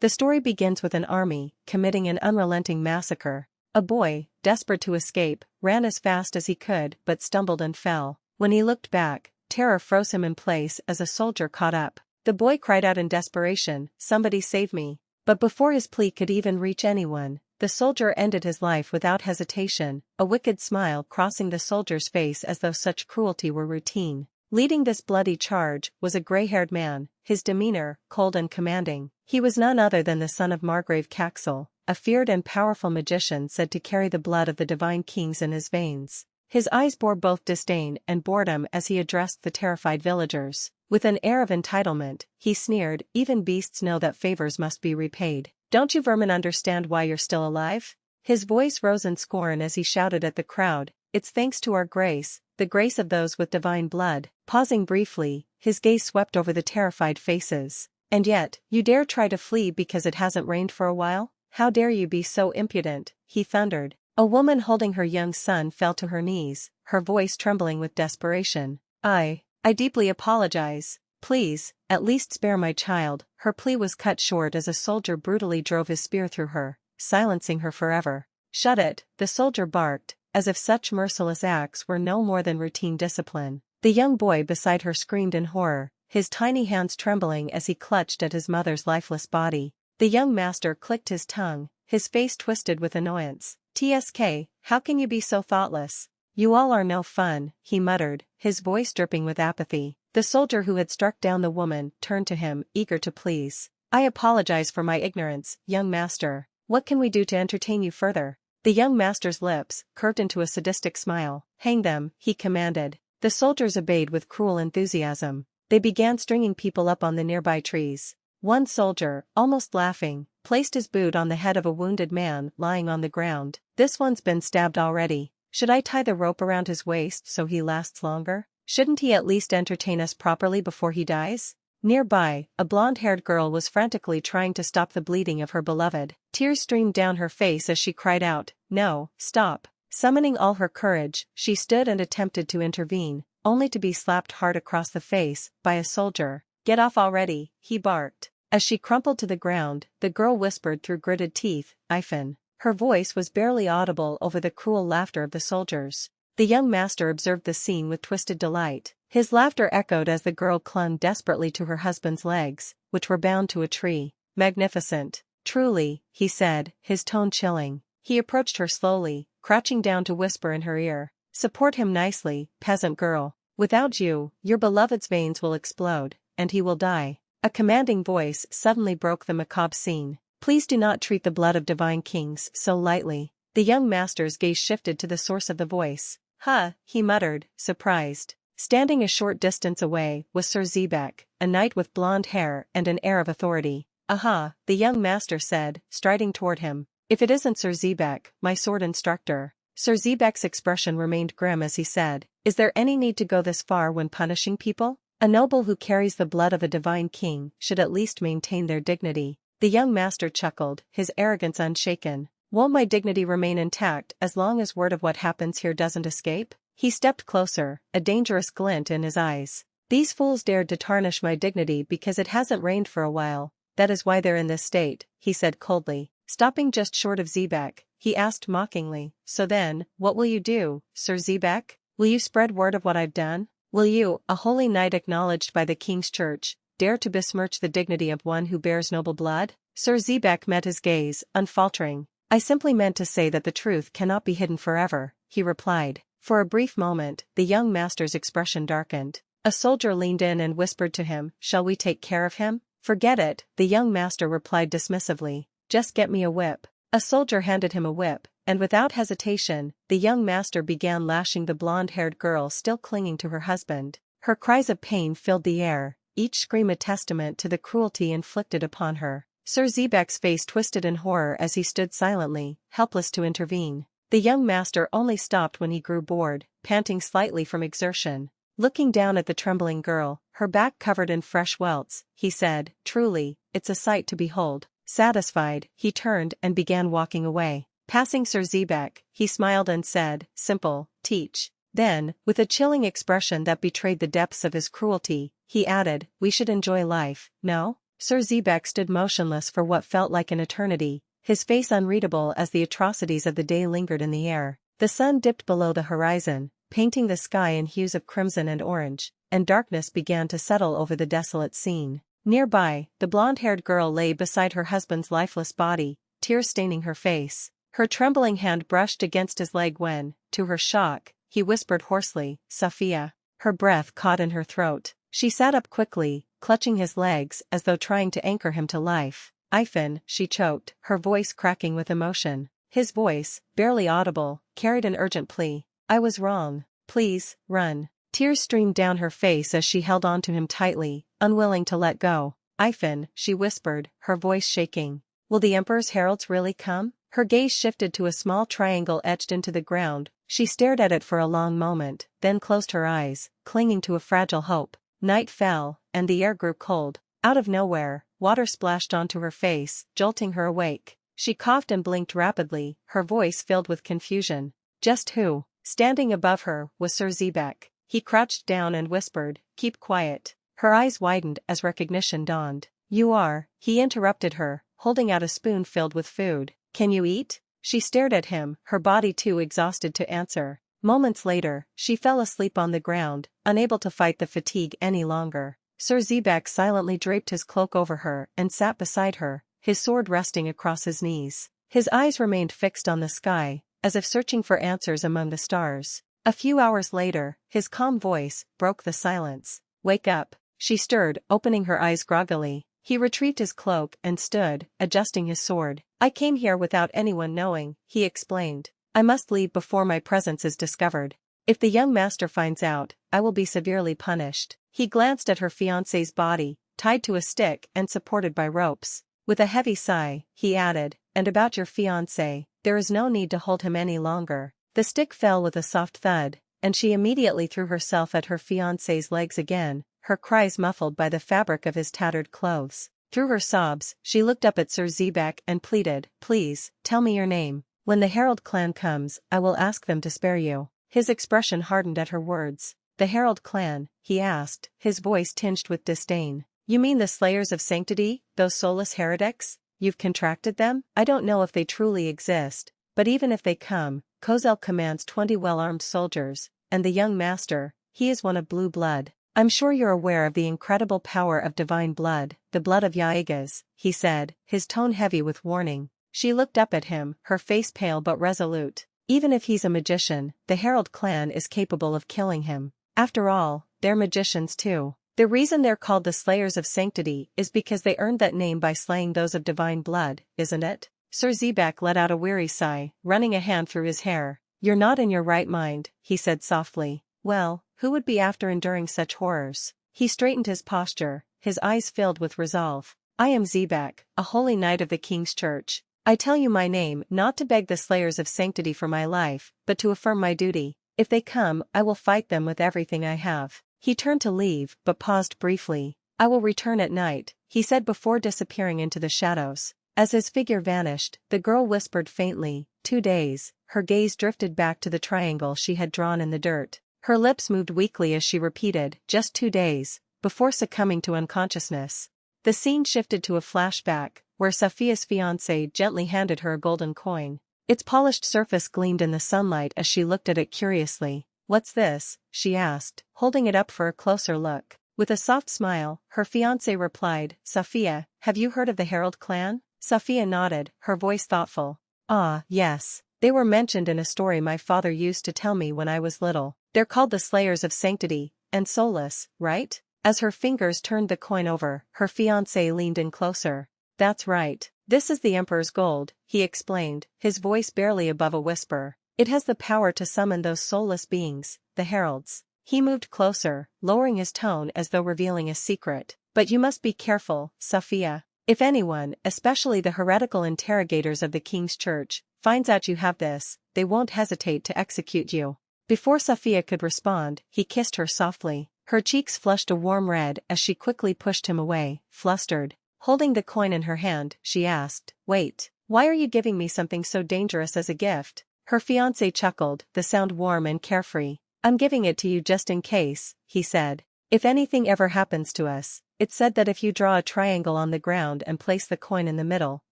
The story begins with an army committing an unrelenting massacre. A boy, desperate to escape, ran as fast as he could but stumbled and fell. When he looked back, terror froze him in place as a soldier caught up. The boy cried out in desperation, "Somebody save me." But before his plea could even reach anyone, the soldier ended his life without hesitation, a wicked smile crossing the soldier's face as though such cruelty were routine. Leading this bloody charge was a gray-haired man, his demeanor cold and commanding. He was none other than the son of Margrave Caxel, a feared and powerful magician said to carry the blood of the divine kings in his veins. His eyes bore both disdain and boredom as he addressed the terrified villagers. With an air of entitlement, he sneered, "Even beasts know that favors must be repaid. Don't you vermin understand why you're still alive?" His voice rose in scorn as he shouted at the crowd, "It's thanks to our grace, the grace of those with divine blood." Pausing briefly, his gaze swept over the terrified faces. "And yet, you dare try to flee because it hasn't rained for a while? How dare you be so impudent?" he thundered. A woman holding her young son fell to her knees, her voice trembling with desperation. I deeply apologize. Please, at least spare my child." Her plea was cut short as a soldier brutally drove his spear through her, silencing her forever. "Shut it," the soldier barked, as if such merciless acts were no more than routine discipline. The young boy beside her screamed in horror, his tiny hands trembling as he clutched at his mother's lifeless body. The young master clicked his tongue, his face twisted with annoyance. "Tsk, how can you be so thoughtless? You all are no fun," he muttered, his voice dripping with apathy. The soldier who had struck down the woman turned to him, eager to please. "I apologize for my ignorance, young master. What can we do to entertain you further?" The young master's lips curved into a sadistic smile. "Hang them," he commanded. The soldiers obeyed with cruel enthusiasm. They began stringing people up on the nearby trees. One soldier, almost laughing, placed his boot on the head of a wounded man lying on the ground. "This one's been stabbed already. Should I tie the rope around his waist so he lasts longer? Shouldn't he at least entertain us properly before he dies?" Nearby, a blonde-haired girl was frantically trying to stop the bleeding of her beloved. Tears streamed down her face as she cried out, "No, stop." Summoning all her courage, she stood and attempted to intervene, only to be slapped hard across the face by a soldier. "Get off already," he barked. As she crumpled to the ground, the girl whispered through gritted teeth, "Ifan." Her voice was barely audible over the cruel laughter of the soldiers. The young master observed the scene with twisted delight. His laughter echoed as the girl clung desperately to her husband's legs, which were bound to a tree. "Magnificent. Truly," he said, his tone chilling. He approached her slowly, crouching down to whisper in her ear, "Support him nicely, peasant girl. Without you, your beloved's veins will explode, and he will die." A commanding voice suddenly broke the macabre scene. "Please do not treat the blood of divine kings so lightly." The young master's gaze shifted to the source of the voice. "Huh," he muttered, surprised. Standing a short distance away was Sir Zebek, a knight with blonde hair and an air of authority. "Aha," the young master said, striding toward him. "If it isn't Sir Zebek, my sword instructor." Sir Zebek's expression remained grim as he said, "Is there any need to go this far when punishing people? A noble who carries the blood of a divine king should at least maintain their dignity." The young master chuckled, his arrogance unshaken. "Won't my dignity remain intact as long as word of what happens here doesn't escape?" He stepped closer, a dangerous glint in his eyes. "These fools dared to tarnish my dignity because it hasn't rained for a while. That is why they're in this state," he said coldly. Stopping just short of Zebek, he asked mockingly, "So then, what will you do, Sir Zebek? Will you spread word of what I've done? Will you, a holy knight acknowledged by the king's church, dare to besmirch the dignity of one who bears noble blood?" Sir Zebek met his gaze, unfaltering. "I simply meant to say that the truth cannot be hidden forever," he replied. For a brief moment, the young master's expression darkened. A soldier leaned in and whispered to him, "Shall we take care of him?" "Forget it," the young master replied dismissively. "Just get me a whip." A soldier handed him a whip, and without hesitation, the young master began lashing the blonde-haired girl still clinging to her husband. Her cries of pain filled the air, each scream a testament to the cruelty inflicted upon her. Sir Zebek's face twisted in horror as he stood silently, helpless to intervene. The young master only stopped when he grew bored, panting slightly from exertion. Looking down at the trembling girl, her back covered in fresh welts, he said, "Truly, it's a sight to behold." Satisfied, he turned and began walking away. Passing Sir Zebek, he smiled and said, "Simple, teach." Then, with a chilling expression that betrayed the depths of his cruelty, he added, "We should enjoy life, no?" Sir Zebek stood motionless for what felt like an eternity, his face unreadable as the atrocities of the day lingered in the air. The sun dipped below the horizon, painting the sky in hues of crimson and orange, and darkness began to settle over the desolate scene. Nearby, the blonde-haired girl lay beside her husband's lifeless body, tears staining her face. Her trembling hand brushed against his leg when, to her shock, he whispered hoarsely, "Safiya." Her breath caught in her throat. She sat up quickly, clutching his legs as though trying to anchor him to life. "Ifan," she choked, her voice cracking with emotion. His voice, barely audible, carried an urgent plea. "I was wrong. Please, run." Tears streamed down her face as she held on to him tightly, unwilling to let go. "Ifan," she whispered, her voice shaking. "Will the Emperor's heralds really come?" Her gaze shifted to a small triangle etched into the ground. She stared at it for a long moment, then closed her eyes, clinging to a fragile hope. Night fell, and the air grew cold. Out of nowhere, water splashed onto her face, jolting her awake. She coughed and blinked rapidly, her voice filled with confusion. Just who? Standing above her was Sir Zebek. He crouched down and whispered, "Keep quiet." Her eyes widened as recognition dawned. "You are," he interrupted her, holding out a spoon filled with food. "Can you eat?" She stared at him, her body too exhausted to answer. Moments later, she fell asleep on the ground, unable to fight the fatigue any longer. Sir Zebek silently draped his cloak over her and sat beside her, his sword resting across his knees. His eyes remained fixed on the sky, as if searching for answers among the stars. A few hours later, his calm voice broke the silence. "Wake up." She stirred, opening her eyes groggily. He retrieved his cloak and stood, adjusting his sword. "I came here without anyone knowing," he explained. "I must leave before my presence is discovered. If the young master finds out, I will be severely punished." He glanced at her fiancé's body, tied to a stick and supported by ropes. With a heavy sigh, he added, "And about your fiancé, there is no need to hold him any longer." The stick fell with a soft thud, and she immediately threw herself at her fiancé's legs again, her cries muffled by the fabric of his tattered clothes. Through her sobs, she looked up at Sir Zebek and pleaded, "Please, tell me your name. When the Herald Clan comes, I will ask them to spare you." His expression hardened at her words. "The Herald Clan?" he asked, his voice tinged with disdain. "You mean the Slayers of Sanctity, those soulless heretics? You've contracted them? I don't know if they truly exist, but even if they come, Kozel commands 20 well-armed soldiers, and the young master, he is one of blue blood. I'm sure you're aware of the incredible power of divine blood, the blood of Yaegas," he said, his tone heavy with warning. She looked up at him, her face pale but resolute. "Even if he's a magician, the Herald Clan is capable of killing him. After all, they're magicians too. The reason they're called the Slayers of Sanctity is because they earned that name by slaying those of divine blood, isn't it?" Sir Zebek let out a weary sigh, running a hand through his hair. "You're not in your right mind," he said softly. "Well, who would be after enduring such horrors?" He straightened his posture, his eyes filled with resolve. "I am Zebek, a holy knight of the King's Church. I tell you my name not to beg the Slayers of Sanctity for my life, but to affirm my duty. If they come, I will fight them with everything I have." He turned to leave, but paused briefly. "I will return at night," he said before disappearing into the shadows. As his figure vanished, the girl whispered faintly, 2 days, her gaze drifted back to the triangle she had drawn in the dirt. Her lips moved weakly as she repeated, "Just 2 days," before succumbing to unconsciousness. The scene shifted to a flashback, where Safiya's fiancé gently handed her a golden coin. Its polished surface gleamed in the sunlight as she looked at it curiously. "What's this?" she asked, holding it up for a closer look. With a soft smile, her fiancé replied, "Safiya, have you heard of the Herald Clan?" Safiya nodded, her voice thoughtful. "Ah, yes. They were mentioned in a story my father used to tell me when I was little. They're called the Slayers of Sanctity, and soulless, right?" As her fingers turned the coin over, her fiancé leaned in closer. "That's right. This is the Emperor's gold," he explained, his voice barely above a whisper. "It has the power to summon those soulless beings, the heralds." He moved closer, lowering his tone as though revealing a secret. "But you must be careful, Safiya. If anyone, especially the heretical interrogators of the King's Church, finds out you have this, they won't hesitate to execute you." Before Safiya could respond, he kissed her softly. Her cheeks flushed a warm red as she quickly pushed him away, flustered. Holding the coin in her hand, she asked, "Wait, why are you giving me something so dangerous as a gift?" Her fiancé chuckled, the sound warm and carefree. "I'm giving it to you just in case," he said. If anything ever happens to us, it's said that if you draw a triangle on the ground and place the coin in the middle,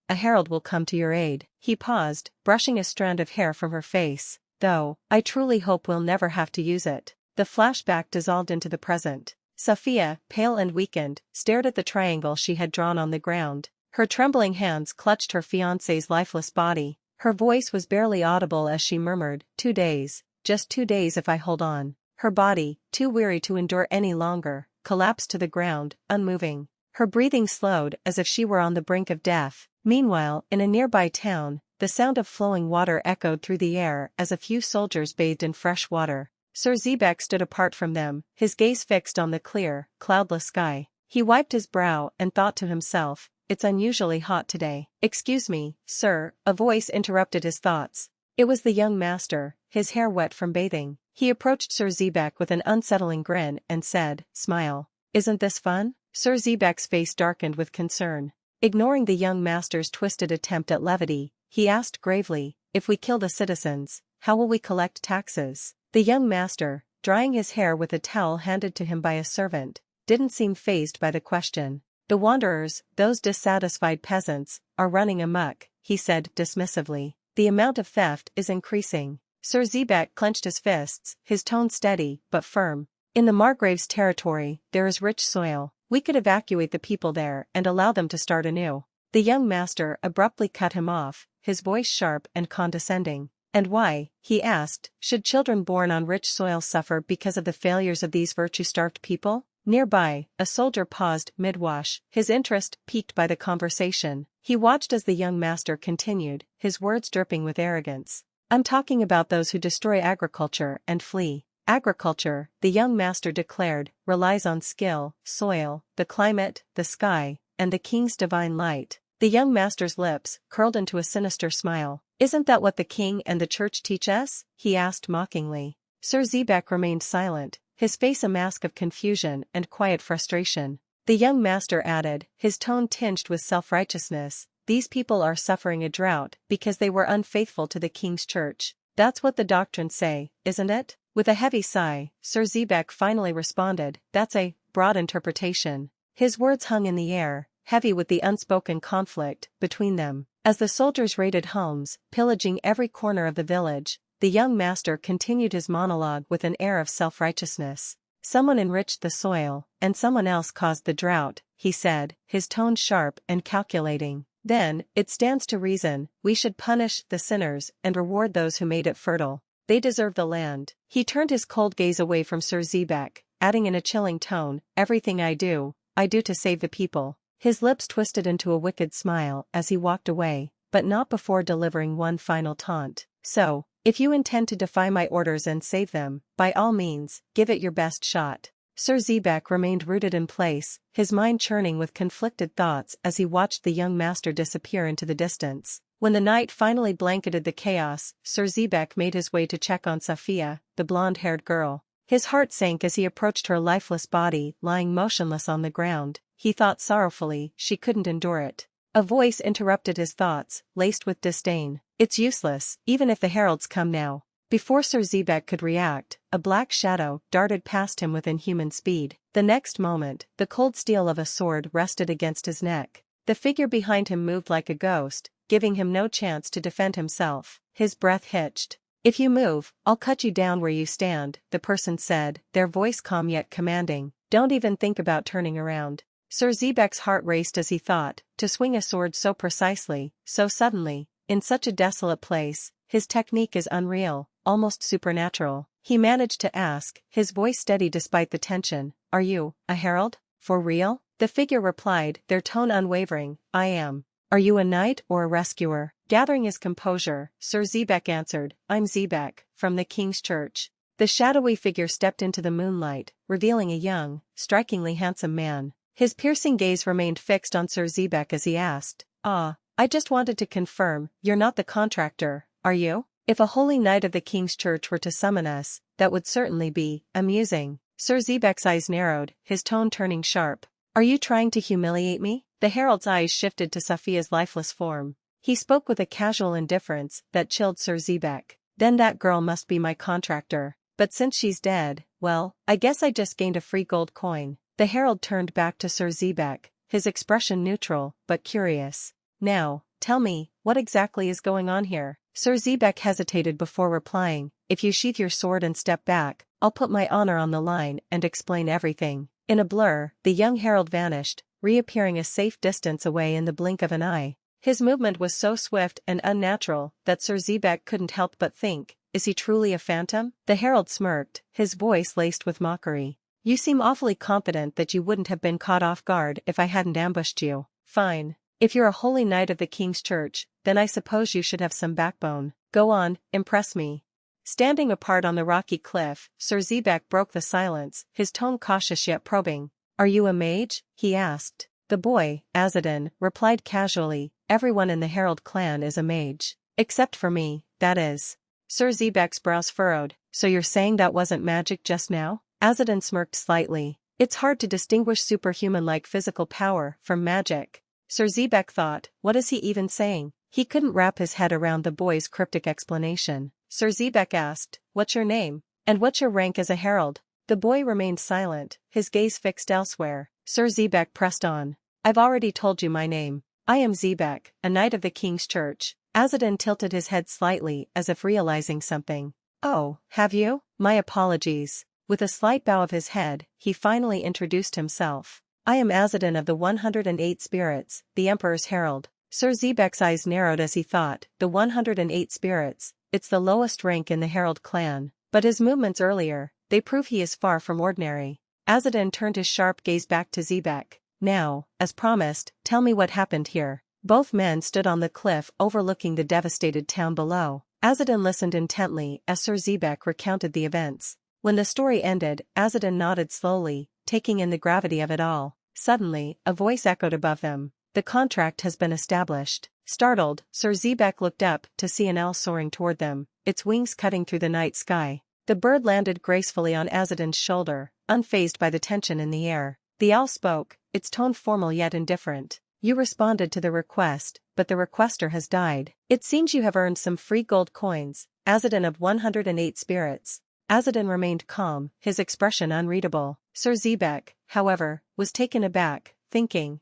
a herald will come to your aid. He paused, brushing a strand of hair from her face. Though, I truly hope we'll never have to use it. The flashback dissolved into the present. Sophia, pale and weakened, stared at the triangle she had drawn on the ground. Her trembling hands clutched her fiancé's lifeless body. Her voice was barely audible as she murmured, 2 days, just 2 days if I hold on. Her body, too weary to endure any longer, collapsed to the ground, unmoving. Her breathing slowed as if she were on the brink of death. Meanwhile, in a nearby town, the sound of flowing water echoed through the air as a few soldiers bathed in fresh water. Sir Zebek stood apart from them, his gaze fixed on the clear, cloudless sky. He wiped his brow and thought to himself, it's unusually hot today. Excuse me, sir, a voice interrupted his thoughts. It was the young master, his hair wet from bathing. He approached Sir Zebek with an unsettling grin and said, smile. Isn't this fun? Sir Zebek's face darkened with concern. Ignoring the young master's twisted attempt at levity, he asked gravely, if we kill the citizens, how will we collect taxes? The young master, drying his hair with a towel handed to him by a servant, didn't seem fazed by the question. The wanderers, those dissatisfied peasants, are running amok, he said dismissively. The amount of theft is increasing. Sir Zebek clenched his fists, his tone steady, but firm. In the Margrave's territory, there is rich soil. We could evacuate the people there and allow them to start anew. The young master abruptly cut him off, his voice sharp and condescending. And why, he asked, should children born on rich soil suffer because of the failures of these virtue-starved people? Nearby, a soldier paused mid-wash, his interest piqued by the conversation. He watched as the young master continued, his words dripping with arrogance. I'm talking about those who destroy agriculture and flee. Agriculture, the young master declared, relies on skill, soil, the climate, the sky, and the king's divine light. The young master's lips curled into a sinister smile. Isn't that what the king and the church teach us? He asked mockingly. Sir Zebek remained silent, his face a mask of confusion and quiet frustration. The young master added, his tone tinged with self-righteousness, these people are suffering a drought because they were unfaithful to the king's church. That's what the doctrines say, isn't it? With a heavy sigh, Sir Zebek finally responded, that's a broad interpretation. His words hung in the air, heavy with the unspoken conflict between them. As the soldiers raided homes, pillaging every corner of the village, the young master continued his monologue with an air of self-righteousness. Someone enriched the soil, and someone else caused the drought, he said, his tone sharp and calculating. Then, it stands to reason, we should punish the sinners and reward those who made it fertile. They deserve the land. He turned his cold gaze away from Sir Zebek, adding in a chilling tone, everything I do to save the people. His lips twisted into a wicked smile as he walked away, but not before delivering one final taunt. So, if you intend to defy my orders and save them, by all means, give it your best shot. Sir Zebek remained rooted in place, his mind churning with conflicted thoughts as he watched the young master disappear into the distance. When the night finally blanketed the chaos, Sir Zebek made his way to check on Sophia, the blonde-haired girl. His heart sank as he approached her lifeless body lying motionless on the ground. He thought sorrowfully she couldn't endure it. A voice interrupted his thoughts, laced with disdain. It's useless, even if the heralds come now. Before Sir Zebek could react, a black shadow darted past him with inhuman speed. The next moment, the cold steel of a sword rested against his neck. The figure behind him moved like a ghost, giving him no chance to defend himself. His breath hitched. If you move, I'll cut you down where you stand, the person said, their voice calm yet commanding. Don't even think about turning around. Sir Zebek's heart raced as he thought, to swing a sword so precisely, so suddenly, in such a desolate place, his technique is unreal, almost supernatural. He managed to ask, his voice steady despite the tension, are you a herald? For real? The figure replied, their tone unwavering, I am. Are you a knight or a rescuer? Gathering his composure, Sir Zebek answered, I'm Zebek, from the King's Church. The shadowy figure stepped into the moonlight, revealing a young, strikingly handsome man. His piercing gaze remained fixed on Sir Zebek as he asked, I just wanted to confirm, you're not the contractor, are you? If a holy knight of the King's Church were to summon us, that would certainly be amusing. Sir Zebek's eyes narrowed, his tone turning sharp. Are you trying to humiliate me? The herald's eyes shifted to Sophia's lifeless form. He spoke with a casual indifference that chilled Sir Zebek. Then that girl must be my contractor. But since she's dead, well, I guess I just gained a free gold coin. The herald turned back to Sir Zebek, his expression neutral, but curious. Now, tell me, what exactly is going on here? Sir Zebek hesitated before replying. If you sheath your sword and step back, I'll put my honor on the line and explain everything. In a blur, the young herald vanished, reappearing a safe distance away in the blink of an eye. His movement was so swift and unnatural that Sir Zebek couldn't help but think, is he truly a phantom? The herald smirked, his voice laced with mockery. You seem awfully confident that you wouldn't have been caught off guard if I hadn't ambushed you. Fine. If you're a holy knight of the king's church, then I suppose you should have some backbone. Go on, impress me. Standing apart on the rocky cliff, Sir Zebek broke the silence, his tone cautious yet probing. Are you a mage? He asked. The boy, Azadin, replied casually, everyone in the Herald clan is a mage. Except for me, that is. Sir Zebek's brows furrowed. So you're saying that wasn't magic just now? Azadin smirked slightly. It's hard to distinguish superhuman-like physical power from magic. Sir Zebek thought, what is he even saying? He couldn't wrap his head around the boy's cryptic explanation. Sir Zebek asked, what's your name? And what's your rank as a herald? The boy remained silent, his gaze fixed elsewhere. Sir Zebek pressed on. I've already told you my name. I am Zebek, a knight of the king's church. Azadin tilted his head slightly as if realizing something. Oh, have you? My apologies. With a slight bow of his head, he finally introduced himself. I am Azadin of the 108 Spirits, the Emperor's Herald. Sir Zebek's eyes narrowed as he thought, the 108 Spirits, it's the lowest rank in the Herald clan. But his movements earlier, they prove he is far from ordinary. Azadin turned his sharp gaze back to Zebek. Now, as promised, tell me what happened here. Both men stood on the cliff overlooking the devastated town below. Azadin listened intently as Sir Zebek recounted the events. When the story ended, Azadin nodded slowly, taking in the gravity of it all. Suddenly, a voice echoed above them. The contract has been established. Startled, Sir Zebek looked up to see an owl soaring toward them, its wings cutting through the night sky. The bird landed gracefully on Azadin's shoulder, unfazed by the tension in the air. The owl spoke, its tone formal yet indifferent. You responded to the request, but the requester has died. It seems you have earned some free gold coins. Azadin of 108 Spirits. Azadin remained calm, his expression unreadable. Sir Zebek, however, was taken aback, thinking,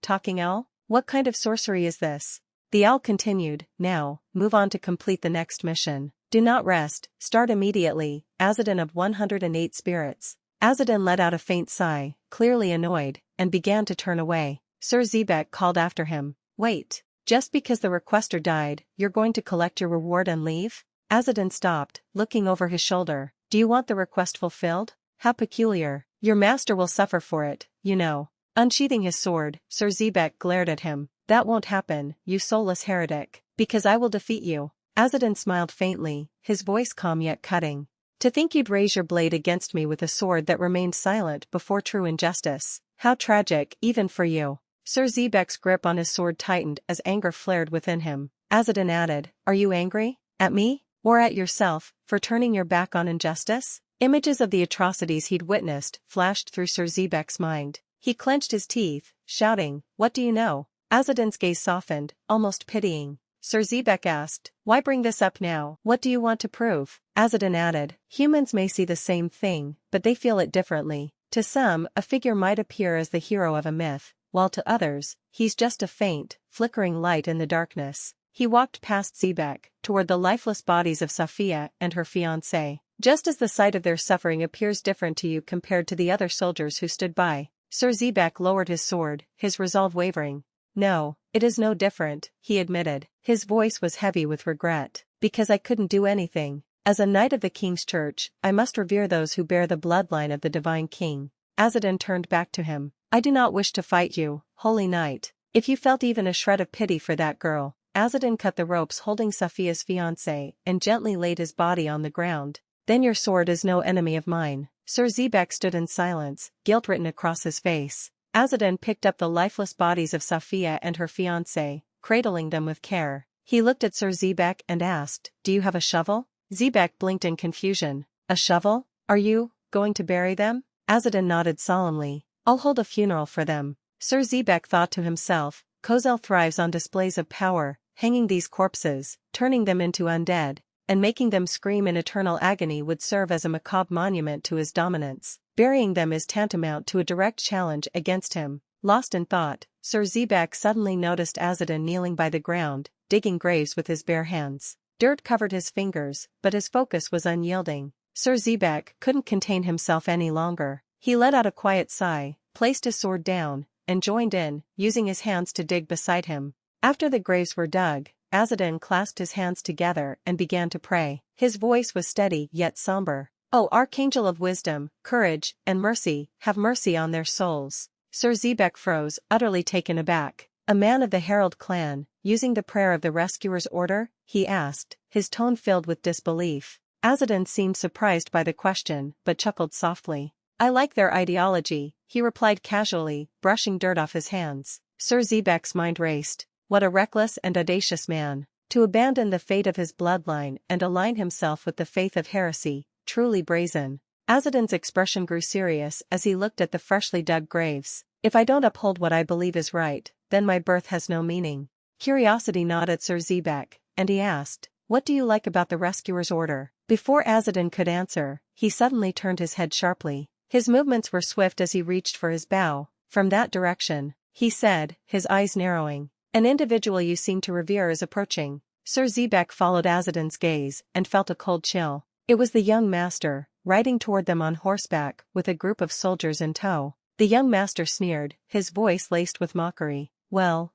talking owl? What kind of sorcery is this? The owl continued, now, move on to complete the next mission. Do not rest, start immediately. Azadin of 108 Spirits. Azadin let out a faint sigh, clearly annoyed, and began to turn away. Sir Zebek called after him. Wait. Just because the requester died, you're going to collect your reward and leave? Azadin stopped, looking over his shoulder. Do you want the request fulfilled? How peculiar. Your master will suffer for it, you know. Unsheathing his sword, Sir Zebek glared at him. That won't happen, you soulless heretic. Because I will defeat you. Azadin smiled faintly, his voice calm yet cutting. To think you'd raise your blade against me with a sword that remained silent before true injustice. How tragic, even for you. Sir Zebek's grip on his sword tightened as anger flared within him. Azadin added, are you angry? At me? Or at yourself, for turning your back on injustice? Images of the atrocities he'd witnessed flashed through Sir Zebek's mind. He clenched his teeth, shouting, what do you know? Azadin's gaze softened, almost pitying. Sir Zebek asked, why bring this up now? What do you want to prove? Azadin added, humans may see the same thing, but they feel it differently. To some, a figure might appear as the hero of a myth, while to others, he's just a faint, flickering light in the darkness. He walked past Zebek, toward the lifeless bodies of Safiya and her fiancé. Just as the sight of their suffering appears different to you compared to the other soldiers who stood by. Sir Zebek lowered his sword, his resolve wavering. No, it is no different, he admitted. His voice was heavy with regret. Because I couldn't do anything. As a knight of the king's church, I must revere those who bear the bloodline of the divine king. Azadin turned back to him. I do not wish to fight you, holy knight. If you felt even a shred of pity for that girl. Azadin cut the ropes holding Safiya's fiancé and gently laid his body on the ground. Then your sword is no enemy of mine. Sir Zebek stood in silence, guilt written across his face. Azadin picked up the lifeless bodies of Safiya and her fiancé, cradling them with care. He looked at Sir Zebek and asked, do you have a shovel? Zebek blinked in confusion. A shovel? Are you going to bury them? Azadin nodded solemnly. I'll hold a funeral for them. Sir Zebek thought to himself, Kozel thrives on displays of power, hanging these corpses, turning them into undead. and making them scream in eternal agony would serve as a macabre monument to his dominance. Burying them is tantamount to a direct challenge against him. Lost in thought, Sir Zebak suddenly noticed Azadin kneeling by the ground, digging graves with his bare hands. Dirt covered his fingers, but his focus was unyielding. Sir Zebak couldn't contain himself any longer. He let out a quiet sigh, placed his sword down, and joined in, using his hands to dig beside him. After the graves were dug, Azadin clasped his hands together and began to pray. His voice was steady yet somber. "O Archangel of wisdom, courage, and mercy, have mercy on their souls." Sir Zebak froze, utterly taken aback. "A man of the Herald Clan, using the prayer of the Rescuer's order?" he asked, his tone filled with disbelief. Azadin seemed surprised by the question, but chuckled softly. "I like their ideology," he replied casually, brushing dirt off his hands. Sir Zebak's mind raced. What a reckless and audacious man. To abandon the fate of his bloodline and align himself with the faith of heresy, truly brazen. Azadin's expression grew serious as he looked at the freshly dug graves. "If I don't uphold what I believe is right, then my birth has no meaning." Curiosity gnawed at Sir Zebak, and he asked, "What do you like about the Rescuer's order?" Before Azadin could answer, he suddenly turned his head sharply. His movements were swift as he reached for his bow. "From that direction," he said, his eyes narrowing. "An individual you seem to revere is approaching." Sir Zebak followed Azadin's gaze and felt a cold chill. It was the young master, riding toward them on horseback, with a group of soldiers in tow. The young master sneered, his voice laced with mockery. Well,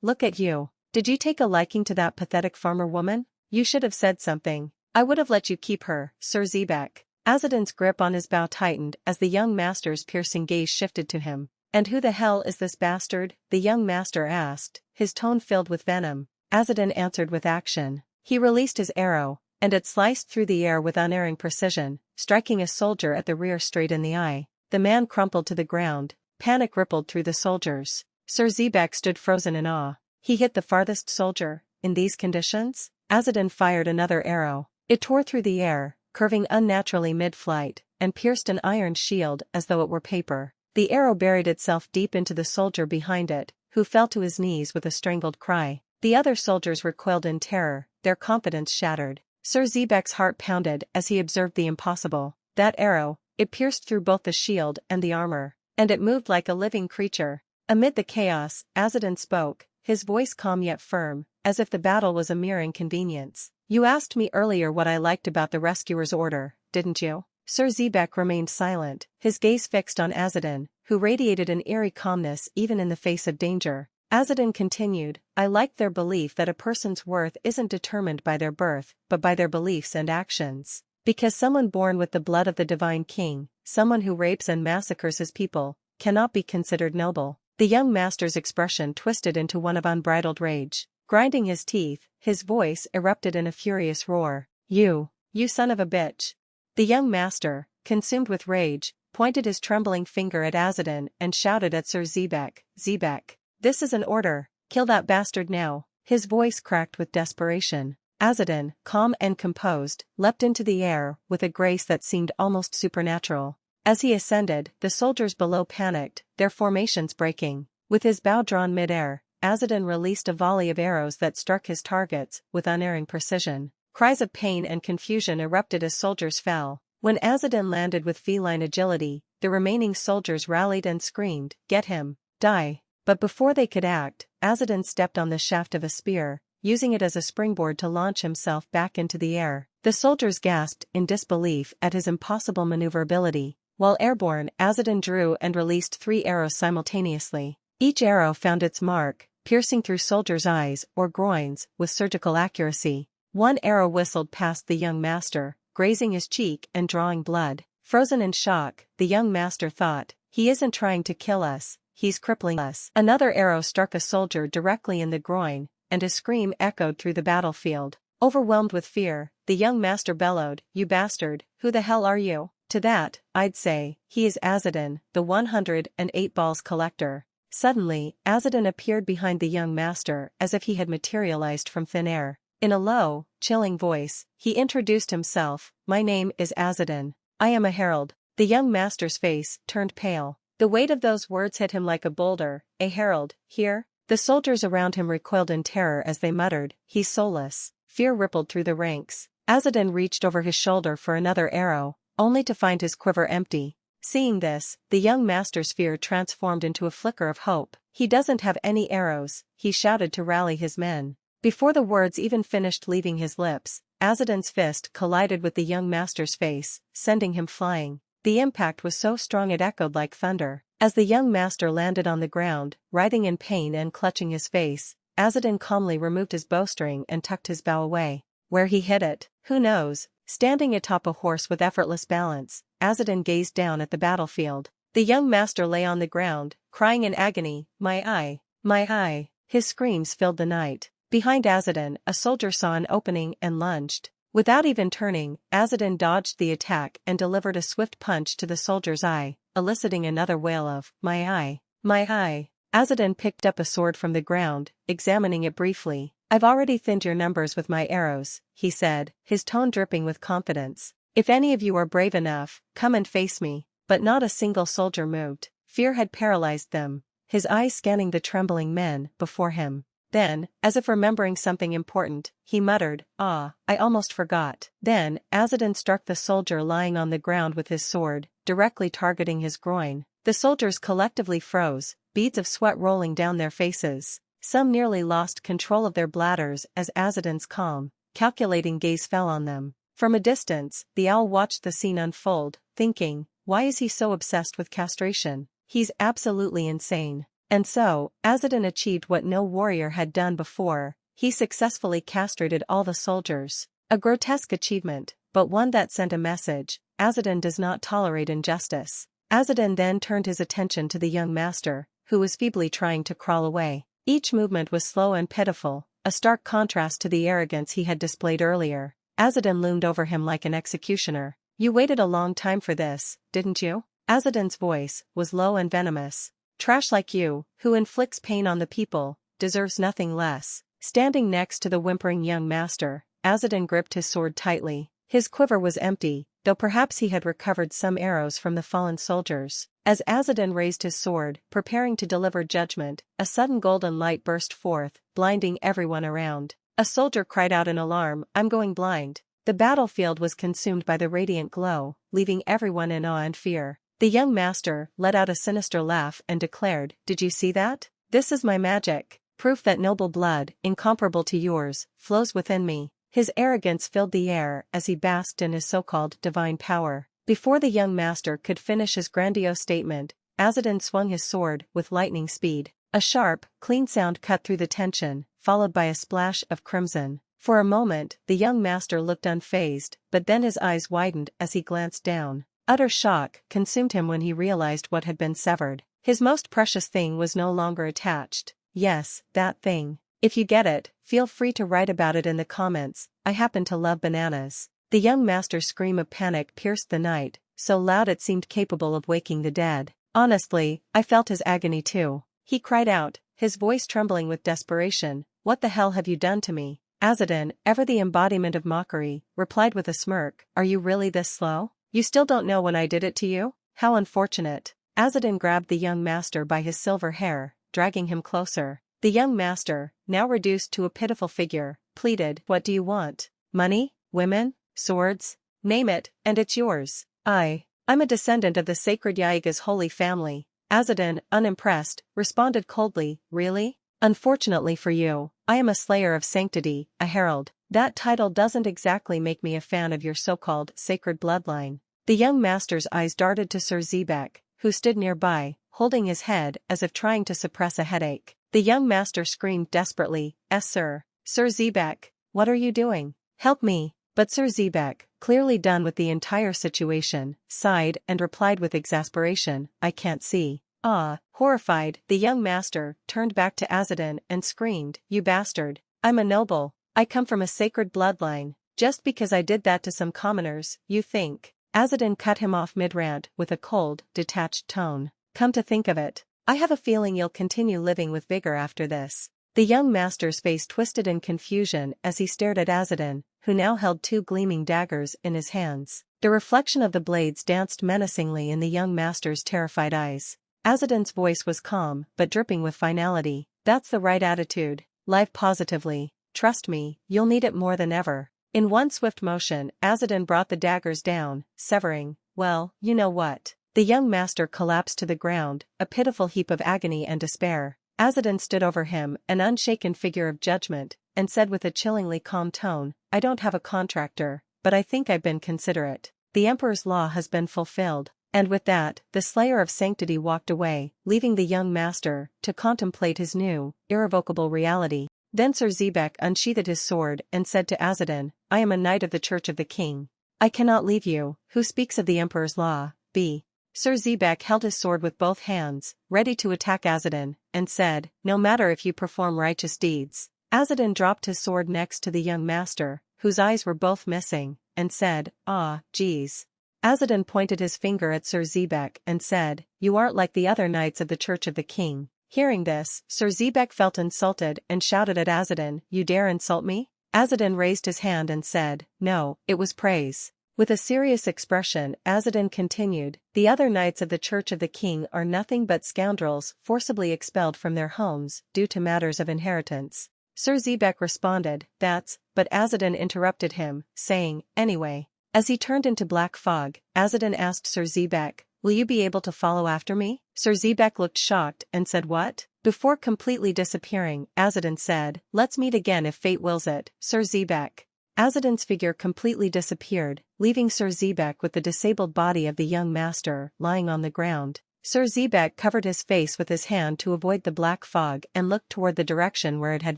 look at you. Did you take a liking to that pathetic farmer woman? You should have said something. I would have let you keep her, Sir Zebak." Azadin's grip on his bow tightened as the young master's piercing gaze shifted to him. "And who the hell is this bastard?" the young master asked, his tone filled with venom. Azadin answered with action. He released his arrow, and it sliced through the air with unerring precision, striking a soldier at the rear straight in the eye. The man crumpled to the ground. Panic rippled through the soldiers. Sir Zebak stood frozen in awe. He hit the farthest soldier, in these conditions? Azadin fired another arrow. It tore through the air, curving unnaturally mid-flight, and pierced an iron shield as though it were paper. The arrow buried itself deep into the soldier behind it, who fell to his knees with a strangled cry. The other soldiers recoiled in terror, their confidence shattered. Sir Zebak's heart pounded as he observed the impossible. That arrow, it pierced through both the shield and the armor, and it moved like a living creature. Amid the chaos, Azadin spoke, his voice calm yet firm, as if the battle was a mere inconvenience. "You asked me earlier what I liked about the Rescuer's order, didn't you?" Sir Zebak remained silent, his gaze fixed on Azadin, who radiated an eerie calmness even in the face of danger. Azadin continued, "I liked their belief that a person's worth isn't determined by their birth, but by their beliefs and actions. Because someone born with the blood of the divine king, someone who rapes and massacres his people, cannot be considered noble." The young master's expression twisted into one of unbridled rage. Grinding his teeth, his voice erupted in a furious roar. You son of a bitch." The young master, consumed with rage, pointed his trembling finger at Azadin and shouted at Sir Zebak, "Zebak, this is an order, kill that bastard now." His voice cracked with desperation. Azadin, calm and composed, leapt into the air with a grace that seemed almost supernatural. As he ascended, the soldiers below panicked, their formations breaking. With his bow drawn mid-air, Azadin released a volley of arrows that struck his targets with unerring precision. Cries of pain and confusion erupted as soldiers fell. When Azadin landed with feline agility, the remaining soldiers rallied and screamed, "Get him! Die!" But before they could act, Azadin stepped on the shaft of a spear, using it as a springboard to launch himself back into the air. The soldiers gasped in disbelief at his impossible maneuverability. While airborne, Azadin drew and released 3 arrows simultaneously. Each arrow found its mark, piercing through soldiers' eyes or groins with surgical accuracy. One arrow whistled past the young master, grazing his cheek and drawing blood. Frozen in shock, the young master thought, "He isn't trying to kill us, he's crippling us." Another arrow struck a soldier directly in the groin, and a scream echoed through the battlefield. Overwhelmed with fear, the young master bellowed, "You bastard, who the hell are you?" "To that, I'd say, he is Azadin, the 108 balls collector." Suddenly, Azadin appeared behind the young master as if he had materialized from thin air. In a low, chilling voice, he introduced himself, "My name is Azadin. I am a herald." The young master's face turned pale. The weight of those words hit him like a boulder. "A herald, here?" The soldiers around him recoiled in terror as they muttered, "He's soulless." Fear rippled through the ranks. Azadin reached over his shoulder for another arrow, only to find his quiver empty. Seeing this, the young master's fear transformed into a flicker of hope. "He doesn't have any arrows," he shouted to rally his men. Before the words even finished leaving his lips, Azadin's fist collided with the young master's face, sending him flying. The impact was so strong it echoed like thunder. As the young master landed on the ground, writhing in pain and clutching his face, Azadin calmly removed his bowstring and tucked his bow away. Where he hid it, who knows? Standing atop a horse with effortless balance, Azadin gazed down at the battlefield. The young master lay on the ground, crying in agony, "My eye! My eye!" His screams filled the night. Behind Azadin, a soldier saw an opening and lunged. Without even turning, Azadin dodged the attack and delivered a swift punch to the soldier's eye, eliciting another wail of, "My eye! My eye!" Azadin picked up a sword from the ground, examining it briefly. "I've already thinned your numbers with my arrows," he said, his tone dripping with confidence. "If any of you are brave enough, come and face me." But not a single soldier moved. Fear had paralyzed them, his eyes scanning the trembling men before him. Then, as if remembering something important, he muttered, "Ah, I almost forgot." Then, Azadin struck the soldier lying on the ground with his sword, directly targeting his groin. The soldiers collectively froze, beads of sweat rolling down their faces. Some nearly lost control of their bladders as Azadin's calm, calculating gaze fell on them. From a distance, the owl watched the scene unfold, thinking, "Why is he so obsessed with castration? He's absolutely insane." And so, Azadin achieved what no warrior had done before. He successfully castrated all the soldiers. A grotesque achievement, but one that sent a message: Azadin does not tolerate injustice. Azadin then turned his attention to the young master, who was feebly trying to crawl away. Each movement was slow and pitiful, a stark contrast to the arrogance he had displayed earlier. Azadin loomed over him like an executioner. "You waited a long time for this, didn't you?" Azadin's voice was low and venomous. "Trash like you, who inflicts pain on the people, deserves nothing less." Standing next to the whimpering young master, Azadin gripped his sword tightly. His quiver was empty, though perhaps he had recovered some arrows from the fallen soldiers. As Azadin raised his sword, preparing to deliver judgment, a sudden golden light burst forth, blinding everyone around. A soldier cried out in alarm, "I'm going blind." The battlefield was consumed by the radiant glow, leaving everyone in awe and fear. The young master let out a sinister laugh and declared, "Did you see that? This is my magic, proof that noble blood, incomparable to yours, flows within me." His arrogance filled the air as he basked in his so-called divine power. Before the young master could finish his grandiose statement, Azadin swung his sword with lightning speed. A sharp, clean sound cut through the tension, followed by a splash of crimson. For a moment, the young master looked unfazed, but then his eyes widened as he glanced down. Utter shock consumed him when he realized what had been severed. His most precious thing was no longer attached. Yes, that thing. If you get it, feel free to write about it in the comments. I happen to love bananas. The young master's scream of panic pierced the night, so loud it seemed capable of waking the dead. Honestly, I felt his agony too. He cried out, his voice trembling with desperation, "What the hell have you done to me?" Azadin, ever the embodiment of mockery, replied with a smirk, "Are you really this slow? You still don't know when I did it to you? How unfortunate." Azadin grabbed the young master by his silver hair, dragging him closer. The young master, now reduced to a pitiful figure, pleaded, "What do you want? Money? Women? Swords? Name it, and it's yours." I'm a descendant of the sacred Yaiga's holy family." Azadin, unimpressed, responded coldly, "Really? Unfortunately for you, I am a Slayer of Sanctity, a Herald. That title doesn't exactly make me a fan of your so-called sacred bloodline." The young master's eyes darted to Sir Zebek, who stood nearby, holding his head as if trying to suppress a headache. The young master screamed desperately, Sir Zebek, what are you doing? Help me." But Sir Zebek, clearly done with the entire situation, sighed and replied with exasperation, "I can't see." Horrified, the young master turned back to Azadin and screamed, "You bastard! I'm a noble. I come from a sacred bloodline. Just because I did that to some commoners, you think?" Azadin cut him off mid-rant with a cold, detached tone. "Come to think of it, I have a feeling you'll continue living with vigor after this." The young master's face twisted in confusion as he stared at Azadin, who now held two gleaming daggers in his hands. The reflection of the blades danced menacingly in the young master's terrified eyes. Azadin's voice was calm, but dripping with finality. "That's the right attitude. Live positively. Trust me, you'll need it more than ever." In one swift motion, Azadin brought the daggers down, severing, well, you know what. The young master collapsed to the ground, a pitiful heap of agony and despair. Azadin stood over him, an unshaken figure of judgment, and said with a chillingly calm tone, I don't have a contractor, but I think I've been considerate. The Emperor's law has been fulfilled. And with that, the Slayer of Sanctity walked away, leaving the young master to contemplate his new, irrevocable reality. Then Sir Zebek unsheathed his sword and said to Azadin, I am a knight of the Church of the King. I cannot leave you, who speaks of the Emperor's law, b. Sir Zebek held his sword with both hands, ready to attack Azadin, and said, no matter if you perform righteous deeds. Azadin dropped his sword next to the young master, whose eyes were both missing, and said, ah, geez. Azadin pointed his finger at Sir Zebek and said, you aren't like the other knights of the Church of the King. Hearing this, Sir Zebek felt insulted and shouted at Azadin, you dare insult me? Azadin raised his hand and said, no, it was praise. With a serious expression, Azadin continued, the other knights of the Church of the King are nothing but scoundrels forcibly expelled from their homes due to matters of inheritance. Sir Zebek responded, but Azadin interrupted him, saying, anyway. As he turned into black fog, Azadin asked Sir Zebek, will you be able to follow after me? Sir Zebek looked shocked and said what? Before completely disappearing, Azadin said, let's meet again if fate wills it, Sir Zebek. Azadin's figure completely disappeared, leaving Sir Zebek with the disabled body of the young master lying on the ground. Sir Zebek covered his face with his hand to avoid the black fog and looked toward the direction where it had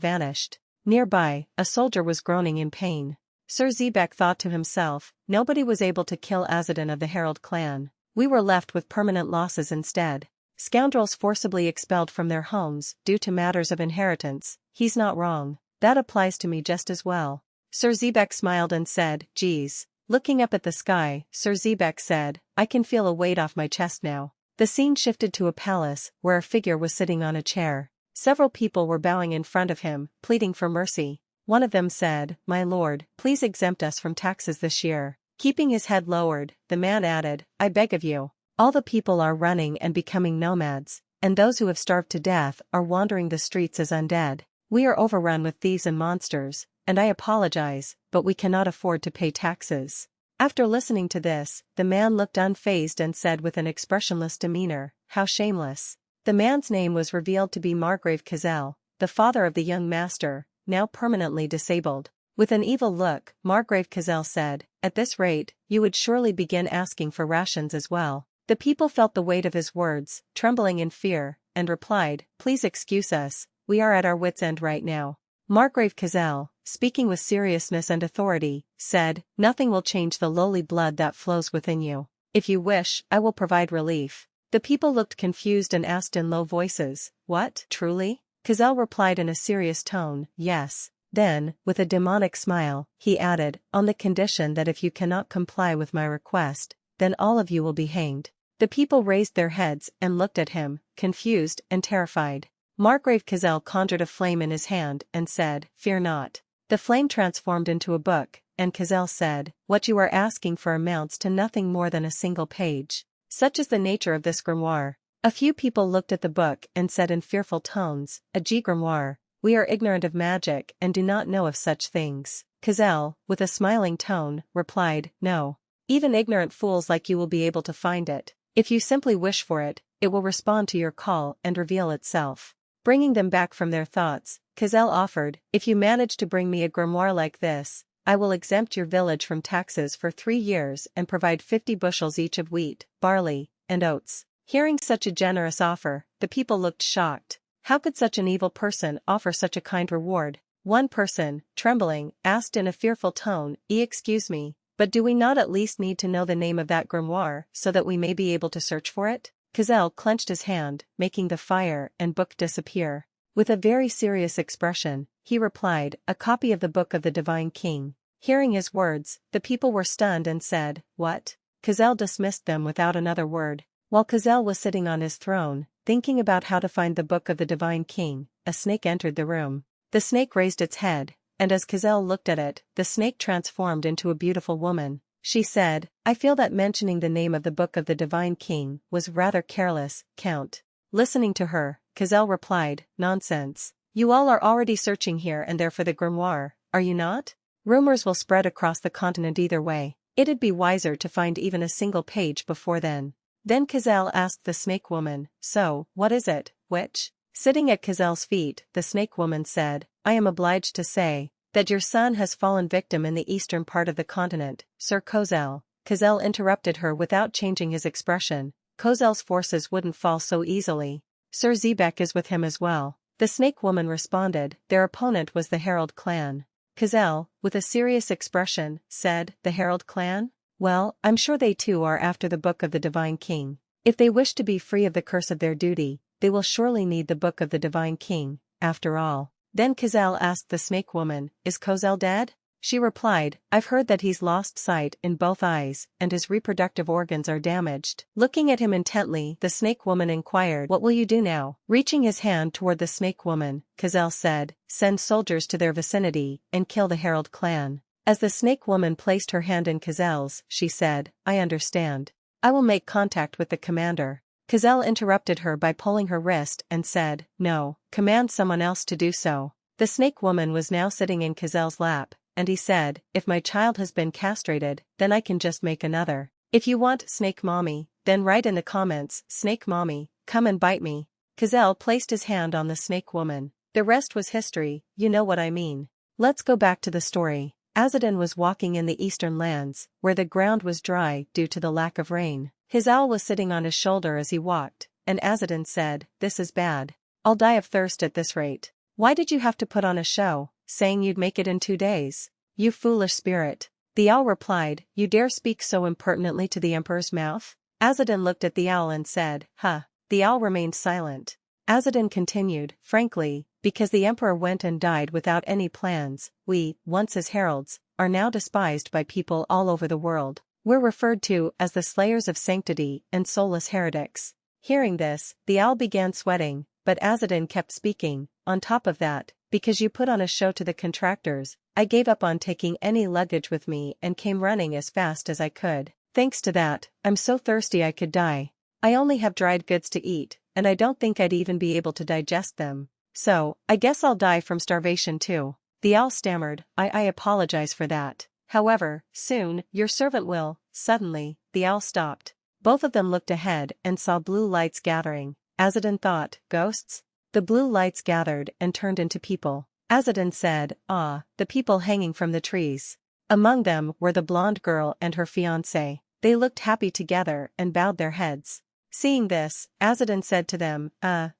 vanished. Nearby, a soldier was groaning in pain. Sir Zebek thought to himself, nobody was able to kill Azadin of the Herald Clan. We were left with permanent losses instead. Scoundrels forcibly expelled from their homes due to matters of inheritance. He's not wrong. That applies to me just as well. Sir Zebek smiled and said, geez. Looking up at the sky, Sir Zebek said, I can feel a weight off my chest now. The scene shifted to a palace where a figure was sitting on a chair. Several people were bowing in front of him, pleading for mercy. One of them said, my lord, please exempt us from taxes this year. Keeping his head lowered, the man added, I beg of you. All the people are running and becoming nomads, and those who have starved to death are wandering the streets as undead. We are overrun with thieves and monsters, and I apologize, but we cannot afford to pay taxes. After listening to this, the man looked unfazed and said with an expressionless demeanor, how shameless. The man's name was revealed to be Margrave Kazel, the father of the young master, now permanently disabled. With an evil look, Margrave Kazel said, at this rate, you would surely begin asking for rations as well. The people felt the weight of his words, trembling in fear, and replied, please excuse us, we are at our wits' end right now. Margrave Kazel, speaking with seriousness and authority, said, nothing will change the lowly blood that flows within you. If you wish, I will provide relief. The people looked confused and asked in low voices, what, truly? Kazel replied in a serious tone, yes. Then, with a demonic smile, he added, on the condition that if you cannot comply with my request, then all of you will be hanged. The people raised their heads and looked at him, confused and terrified. Margrave Kazel conjured a flame in his hand and said, fear not. The flame transformed into a book, and Kazel said, what you are asking for amounts to nothing more than a single page. Such is the nature of this grimoire. A few people looked at the book and said in fearful tones, a grimoire. We are ignorant of magic and do not know of such things. Kazel, with a smiling tone, replied, no. Even ignorant fools like you will be able to find it. If you simply wish for it, it will respond to your call and reveal itself. Bringing them back from their thoughts, Kazel offered, if you manage to bring me a grimoire like this, I will exempt your village from taxes for 3 years and provide 50 bushels each of wheat, barley, and oats. Hearing such a generous offer, the people looked shocked. How could such an evil person offer such a kind reward? One person, trembling, asked in a fearful tone, excuse me, but do we not at least need to know the name of that grimoire so that we may be able to search for it? Kazel clenched his hand, making the fire and book disappear. With a very serious expression, he replied, a copy of the Book of the Divine King. Hearing his words, the people were stunned and said, what? Kazel dismissed them without another word. While Kazel was sitting on his throne, thinking about how to find the Book of the Divine King, a snake entered the room. The snake raised its head, and as Kazel looked at it, the snake transformed into a beautiful woman. She said, I feel that mentioning the name of the Book of the Divine King was rather careless, Count. Listening to her, Kazel replied, nonsense. You all are already searching here and there for the grimoire, are you not? Rumors will spread across the continent either way. It'd be wiser to find even a single page before then. Then Kazel asked the snake woman, so, what is it, witch? Sitting at Kazel's feet, the snake woman said, I am obliged to say, that your son has fallen victim in the eastern part of the continent, Sir Kozel. Kazel interrupted her without changing his expression. Kozel's forces wouldn't fall so easily. Sir Zebek is with him as well. The snake woman responded, their opponent was the Herald Clan. Kazel, with a serious expression, said, the Herald Clan? Well, I'm sure they too are after the Book of the Divine King. If they wish to be free of the curse of their duty, they will surely need the Book of the Divine King, after all. Then Kazel asked the snake woman, is Kozel dead? She replied, I've heard that he's lost sight in both eyes, and his reproductive organs are damaged. Looking at him intently, the snake woman inquired, what will you do now? Reaching his hand toward the snake woman, Kazel said, send soldiers to their vicinity, and kill the Herald Clan. As the snake woman placed her hand in Kazel's, she said, I understand. I will make contact with the commander. Kazel interrupted her by pulling her wrist and said, no, command someone else to do so. The snake woman was now sitting in Kazel's lap, and he said, if my child has been castrated, then I can just make another. If you want snake mommy, then write in the comments, snake mommy, come and bite me. Kazel placed his hand on the snake woman. The rest was history, you know what I mean. Let's go back to the story. Azadin was walking in the eastern lands, where the ground was dry due to the lack of rain. His owl was sitting on his shoulder as he walked, and Azadin said, this is bad. I'll die of thirst at this rate. Why did you have to put on a show, saying you'd make it in 2 days? You foolish spirit. The owl replied, you dare speak so impertinently to the emperor's mouth? Azadin looked at the owl and said, huh. The owl remained silent. Azadin continued, frankly, because the emperor went and died without any plans, we, once his heralds, are now despised by people all over the world. We're referred to as the Slayers of Sanctity and soulless heretics. Hearing this, the owl began sweating, but Azadin kept speaking. On top of that, because you put on a show to the contractors, I gave up on taking any luggage with me and came running as fast as I could. Thanks to that, I'm so thirsty I could die. I only have dried goods to eat, and I don't think I'd even be able to digest them. So, I guess I'll die from starvation too. The owl stammered, I apologize for that. However, soon, your servant will. Suddenly, the owl stopped. Both of them looked ahead and saw blue lights gathering. Azadin thought, ghosts? The blue lights gathered and turned into people. Azadin said, ah, the people hanging from the trees. Among them were the blonde girl and her fiancé. They looked happy together and bowed their heads. Seeing this, Azadin said to them,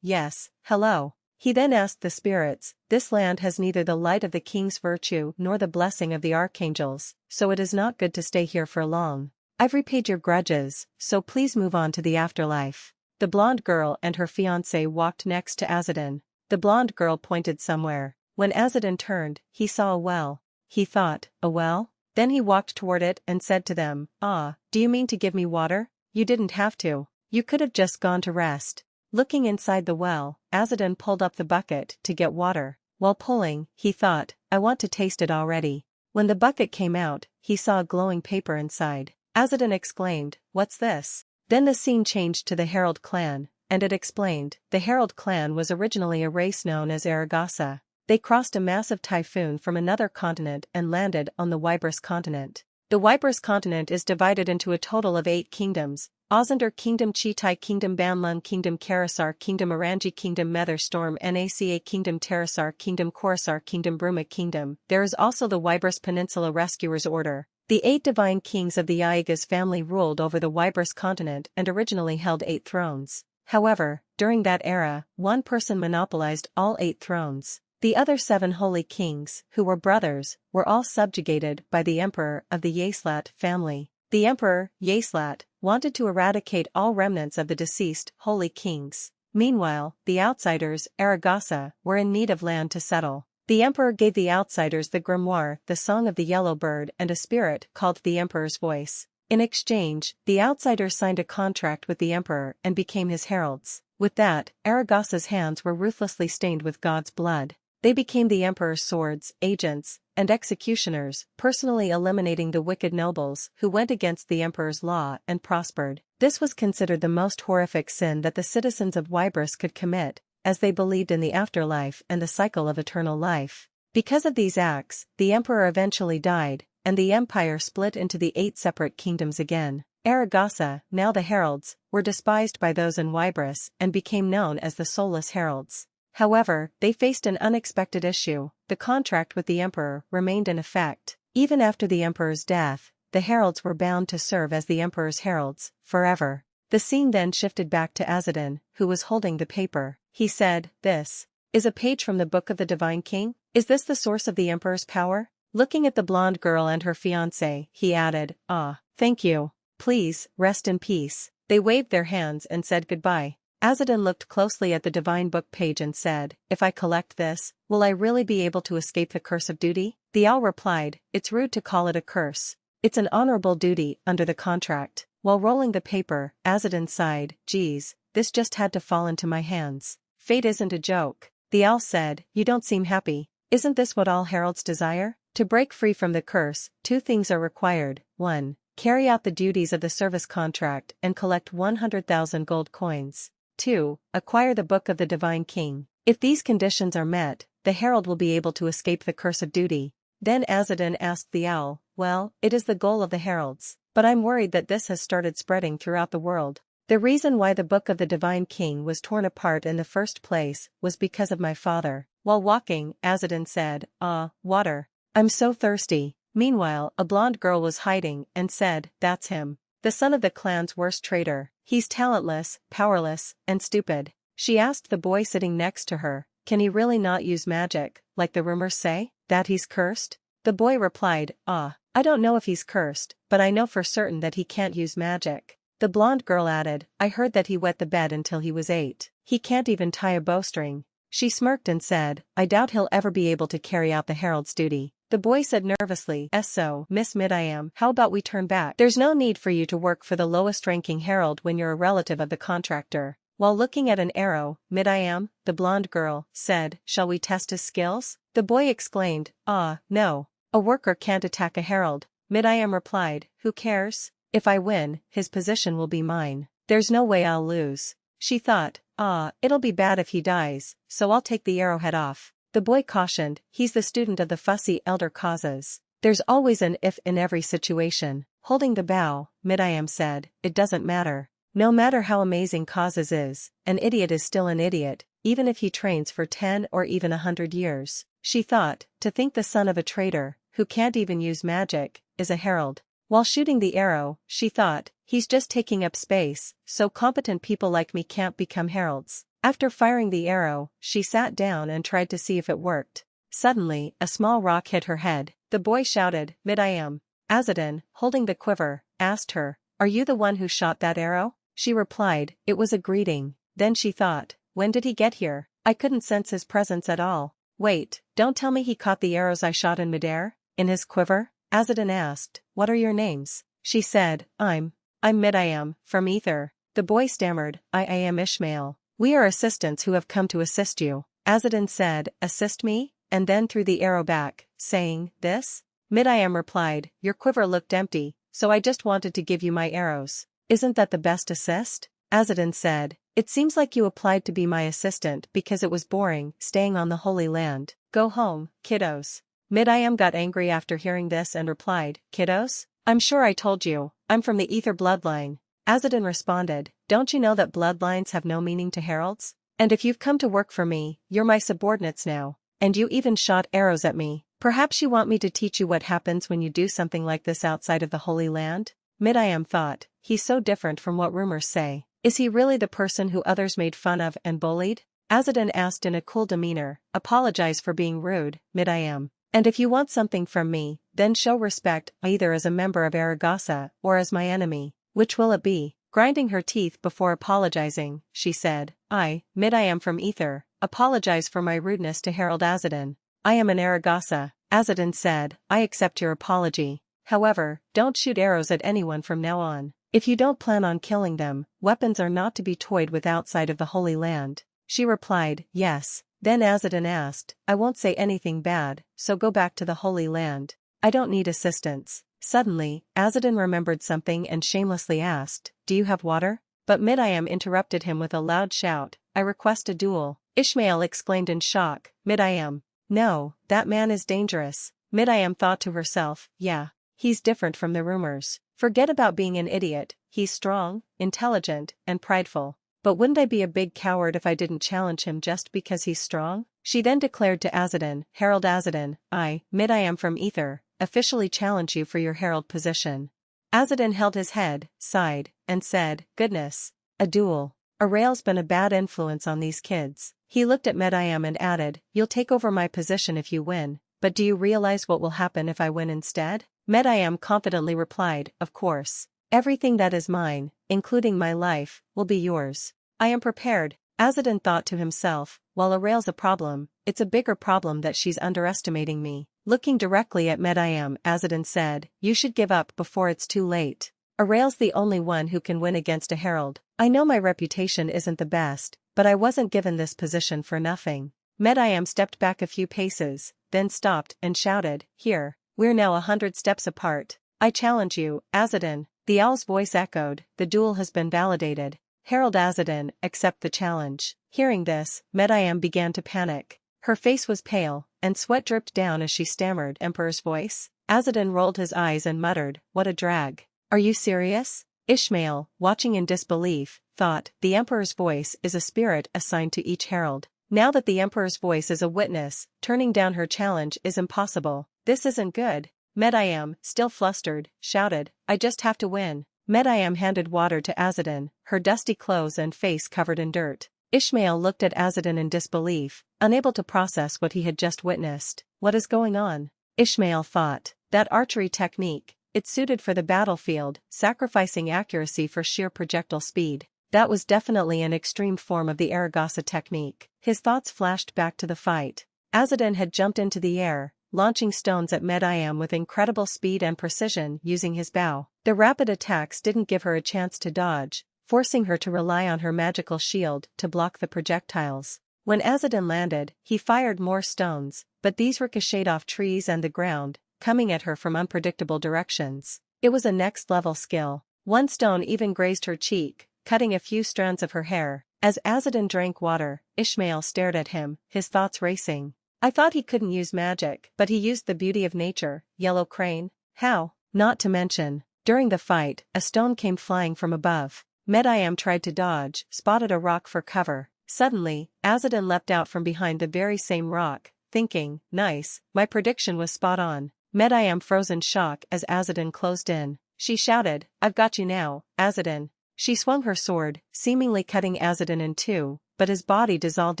yes, hello. He then asked the spirits, this land has neither the light of the king's virtue nor the blessing of the archangels, so it is not good to stay here for long. I've repaid your grudges, so please move on to the afterlife. The blonde girl and her fiancé walked next to Azadin. The blonde girl pointed somewhere. When Azadin turned, he saw a well. He thought, a well? Then he walked toward it and said to them, do you mean to give me water? You didn't have to. You could have just gone to rest. Looking inside the well, Azadin pulled up the bucket to get water. While pulling, he thought, I want to taste it already. When the bucket came out, he saw a glowing paper inside. Azadin exclaimed, what's this? Then the scene changed to the Herald Clan, and it explained, the Herald Clan was originally a race known as Aragasa. They crossed a massive typhoon from another continent and landed on the Wybris continent. The Wybris continent is divided into a total of 8 kingdoms: Ozander Kingdom, Chitai Kingdom, Banlun Kingdom, Karasar Kingdom, Aranji Kingdom, Metherstorm, Naca Kingdom, Terasar Kingdom, Korasar Kingdom, Bruma Kingdom. There is also the Wybris Peninsula Rescuers Order. The 8 divine kings of the Aigas family ruled over the Wybris continent and originally held 8 thrones. However, during that era, one person monopolized all 8 thrones. The other 7 holy kings, who were brothers, were all subjugated by the emperor of the Yaslat family. The emperor, Yaslat, wanted to eradicate all remnants of the deceased holy kings. Meanwhile, the outsiders, Aragasa, were in need of land to settle. The emperor gave the outsiders the grimoire, the Song of the Yellow Bird, and a spirit called the Emperor's Voice. In exchange, the outsiders signed a contract with the emperor and became his heralds. With that, Aragasa's hands were ruthlessly stained with God's blood. They became the emperor's swords, agents, and executioners, personally eliminating the wicked nobles who went against the emperor's law and prospered. This was considered the most horrific sin that the citizens of Wybris could commit, as they believed in the afterlife and the cycle of eternal life. Because of these acts, the emperor eventually died, and the empire split into the 8 separate kingdoms again. Aragasa, now the heralds, were despised by those in Wybris and became known as the soulless heralds. However, they faced an unexpected issue. The contract with the emperor remained in effect. Even after the emperor's death, the heralds were bound to serve as the emperor's heralds, forever. The scene then shifted back to Azadin, who was holding the paper. He said, "This is a page from the Book of the Divine King? Is this the source of the emperor's power?" Looking at the blonde girl and her fiancé, he added, "Ah, thank you. Please, rest in peace." They waved their hands and said goodbye. Azadin looked closely at the divine book page and said, "If I collect this, will I really be able to escape the curse of duty?" The owl replied, "It's rude to call it a curse. It's an honorable duty under the contract." While rolling the paper, Azadin sighed, "Geez, this just had to fall into my hands. Fate isn't a joke." The owl said, "You don't seem happy. Isn't this what all heralds desire? To break free from the curse, 2 things are required. 1. Carry out the duties of the service contract and collect 100,000 gold coins. 2. Acquire the Book of the Divine King. If these conditions are met, the herald will be able to escape the curse of duty." Then Azadin asked the owl, "Well, it is the goal of the heralds, but I'm worried that this has started spreading throughout the world. The reason why the Book of the Divine King was torn apart in the first place was because of my father." While walking, Azadin said, "Ah, water. I'm so thirsty." Meanwhile, a blonde girl was hiding and said, "That's him. The son of the clan's worst traitor. He's talentless, powerless, and stupid." She asked the boy sitting next to her, "Can he really not use magic, like the rumors say? That he's cursed?" The boy replied, "Ah, I don't know if he's cursed, but I know for certain that he can't use magic." The blonde girl added, "I heard that he wet the bed until he was 8. He can't even tie a bowstring." She smirked and said, "I doubt he'll ever be able to carry out the herald's duty." The boy said nervously, "So, Miss Mid-I-Am, how about we turn back? There's no need for you to work for the lowest-ranking herald when you're a relative of the contractor." While looking at an arrow, Mid-I-Am, the blonde girl, said, "Shall we test his skills?" The boy exclaimed, "Ah, no. A worker can't attack a herald." Mid-I-Am replied, "Who cares? If I win, his position will be mine. There's no way I'll lose." She thought, "Ah, it'll be bad if he dies, so I'll take the arrowhead off." The boy cautioned, "He's the student of the fussy elder causes. There's always an if in every situation." Holding the bow, Mid-I-Am said, "It doesn't matter. No matter how amazing causes is, an idiot is still an idiot, even if he trains for 10 or even 100 years. She thought, to think the son of a traitor, who can't even use magic, is a herald. While shooting the arrow, she thought, he's just taking up space, so competent people like me can't become heralds. After firing the arrow, she sat down and tried to see if it worked. Suddenly, a small rock hit her head. The boy shouted, "Mid-I-Am." Azadin, holding the quiver, asked her, "Are you the one who shot that arrow?" She replied, "It was a greeting." Then she thought, "When did he get here? I couldn't sense his presence at all." "Wait, don't tell me he caught the arrows I shot in midair? In his quiver?" Azadin asked, "What are your names?" She said, I'm Mid-I-Am, from Ether." The boy stammered, I am Ishmael. "We are assistants who have come to assist you." Azadin said, "Assist me?" and then threw the arrow back, saying, "This?" Mid-I-Am replied, "Your quiver looked empty, so I just wanted to give you my arrows. Isn't that the best assist?" Azadin said, "It seems like you applied to be my assistant because it was boring staying on the Holy Land. Go home, kiddos." Mid-I-Am got angry after hearing this and replied, "Kiddos? I'm sure I told you, I'm from the Ether bloodline." Azadin responded, "Don't you know that bloodlines have no meaning to heralds? And if you've come to work for me, you're my subordinates now. And you even shot arrows at me. Perhaps you want me to teach you what happens when you do something like this outside of the Holy Land?" Mid-I-Am thought, he's so different from what rumors say. Is he really the person who others made fun of and bullied? Azadin asked in a cool demeanor, "Apologize for being rude, Mid-I-Am. And if you want something from me, then show respect either as a member of Aragasa or as my enemy. Which will it be?" Grinding her teeth before apologizing, she said, "I, Mid-I-Am from Ether, apologize for my rudeness to Herald Azadin. I am an Aragasa." Azadin said, "I accept your apology. However, don't shoot arrows at anyone from now on. If you don't plan on killing them, weapons are not to be toyed with outside of the Holy Land." She replied, "Yes." Then Azadin asked, "I won't say anything bad, so go back to the Holy Land. I don't need assistance." Suddenly, Azadin remembered something and shamelessly asked, "Do you have water?" But Mid-I-Am interrupted him with a loud shout, "I request a duel." Ishmael exclaimed in shock, "Mid-I-Am, No, that man is dangerous. Mid-I thought to herself, yeah. He's different from the rumors. Forget about being an idiot, he's strong, intelligent, and prideful. But wouldn't I be a big coward if I didn't challenge him just because he's strong? She then declared to Azadin, Herald Azadin, I, Mid-I from Ether, officially challenge you for your herald position. Azadin held his head, sighed, and said, goodness. A duel. Arael's been a bad influence on these kids. He looked at Mid-I and added, you'll take over my position if you win, but do you realize what will happen if I win instead? Mid-I confidently replied, of course. Everything that is mine, including my life, will be yours. I am prepared. Azadin thought to himself, while Arael's a problem, it's a bigger problem that she's underestimating me. Looking directly at Mid-I, Azadin said, you should give up before it's too late. Arael's the only one who can win against a herald. I know my reputation isn't the best, but I wasn't given this position for nothing. Mid-I stepped back a few paces, then stopped and shouted, here, we're now 100 steps apart. I challenge you, Azadin. The owl's voice echoed, the duel has been validated. Herald Azadin, accept the challenge. Hearing this, Mid-I began to panic. Her face was pale, and sweat dripped down as she stammered, Emperor's voice? Azadin rolled his eyes and muttered, what a drag. Are you serious? Ishmael, watching in disbelief, thought, the Emperor's voice is a spirit assigned to each herald. Now that the Emperor's voice is a witness, turning down her challenge is impossible. This isn't good. Mid-I, still flustered, shouted, I just have to win. Mid-I handed water to Azadin, her dusty clothes and face covered in dirt. Ishmael looked at Azadin in disbelief, unable to process what he had just witnessed. What is going on? Ishmael thought, that archery technique, it's suited for the battlefield, sacrificing accuracy for sheer projectile speed. That was definitely an extreme form of the Aragasa technique. His thoughts flashed back to the fight. Azadin had jumped into the air, launching stones at Mid-I with incredible speed and precision using his bow. The rapid attacks didn't give her a chance to dodge, forcing her to rely on her magical shield to block the projectiles. When Azadin landed, he fired more stones, but these ricocheted off trees and the ground, coming at her from unpredictable directions. It was a next-level skill. One stone even grazed her cheek, cutting a few strands of her hair. As Azadin drank water, Ishmael stared at him, his thoughts racing. I thought he couldn't use magic, but he used the beauty of nature. Yellow crane? How? Not to mention, during the fight, a stone came flying from above. Mid-I tried to dodge, spotted a rock for cover. Suddenly, Azadin leapt out from behind the very same rock, thinking, nice, my prediction was spot on. Mid-I froze in shock as Azadin closed in. She shouted, I've got you now, Azadin. She swung her sword, seemingly cutting Azadin in two, but his body dissolved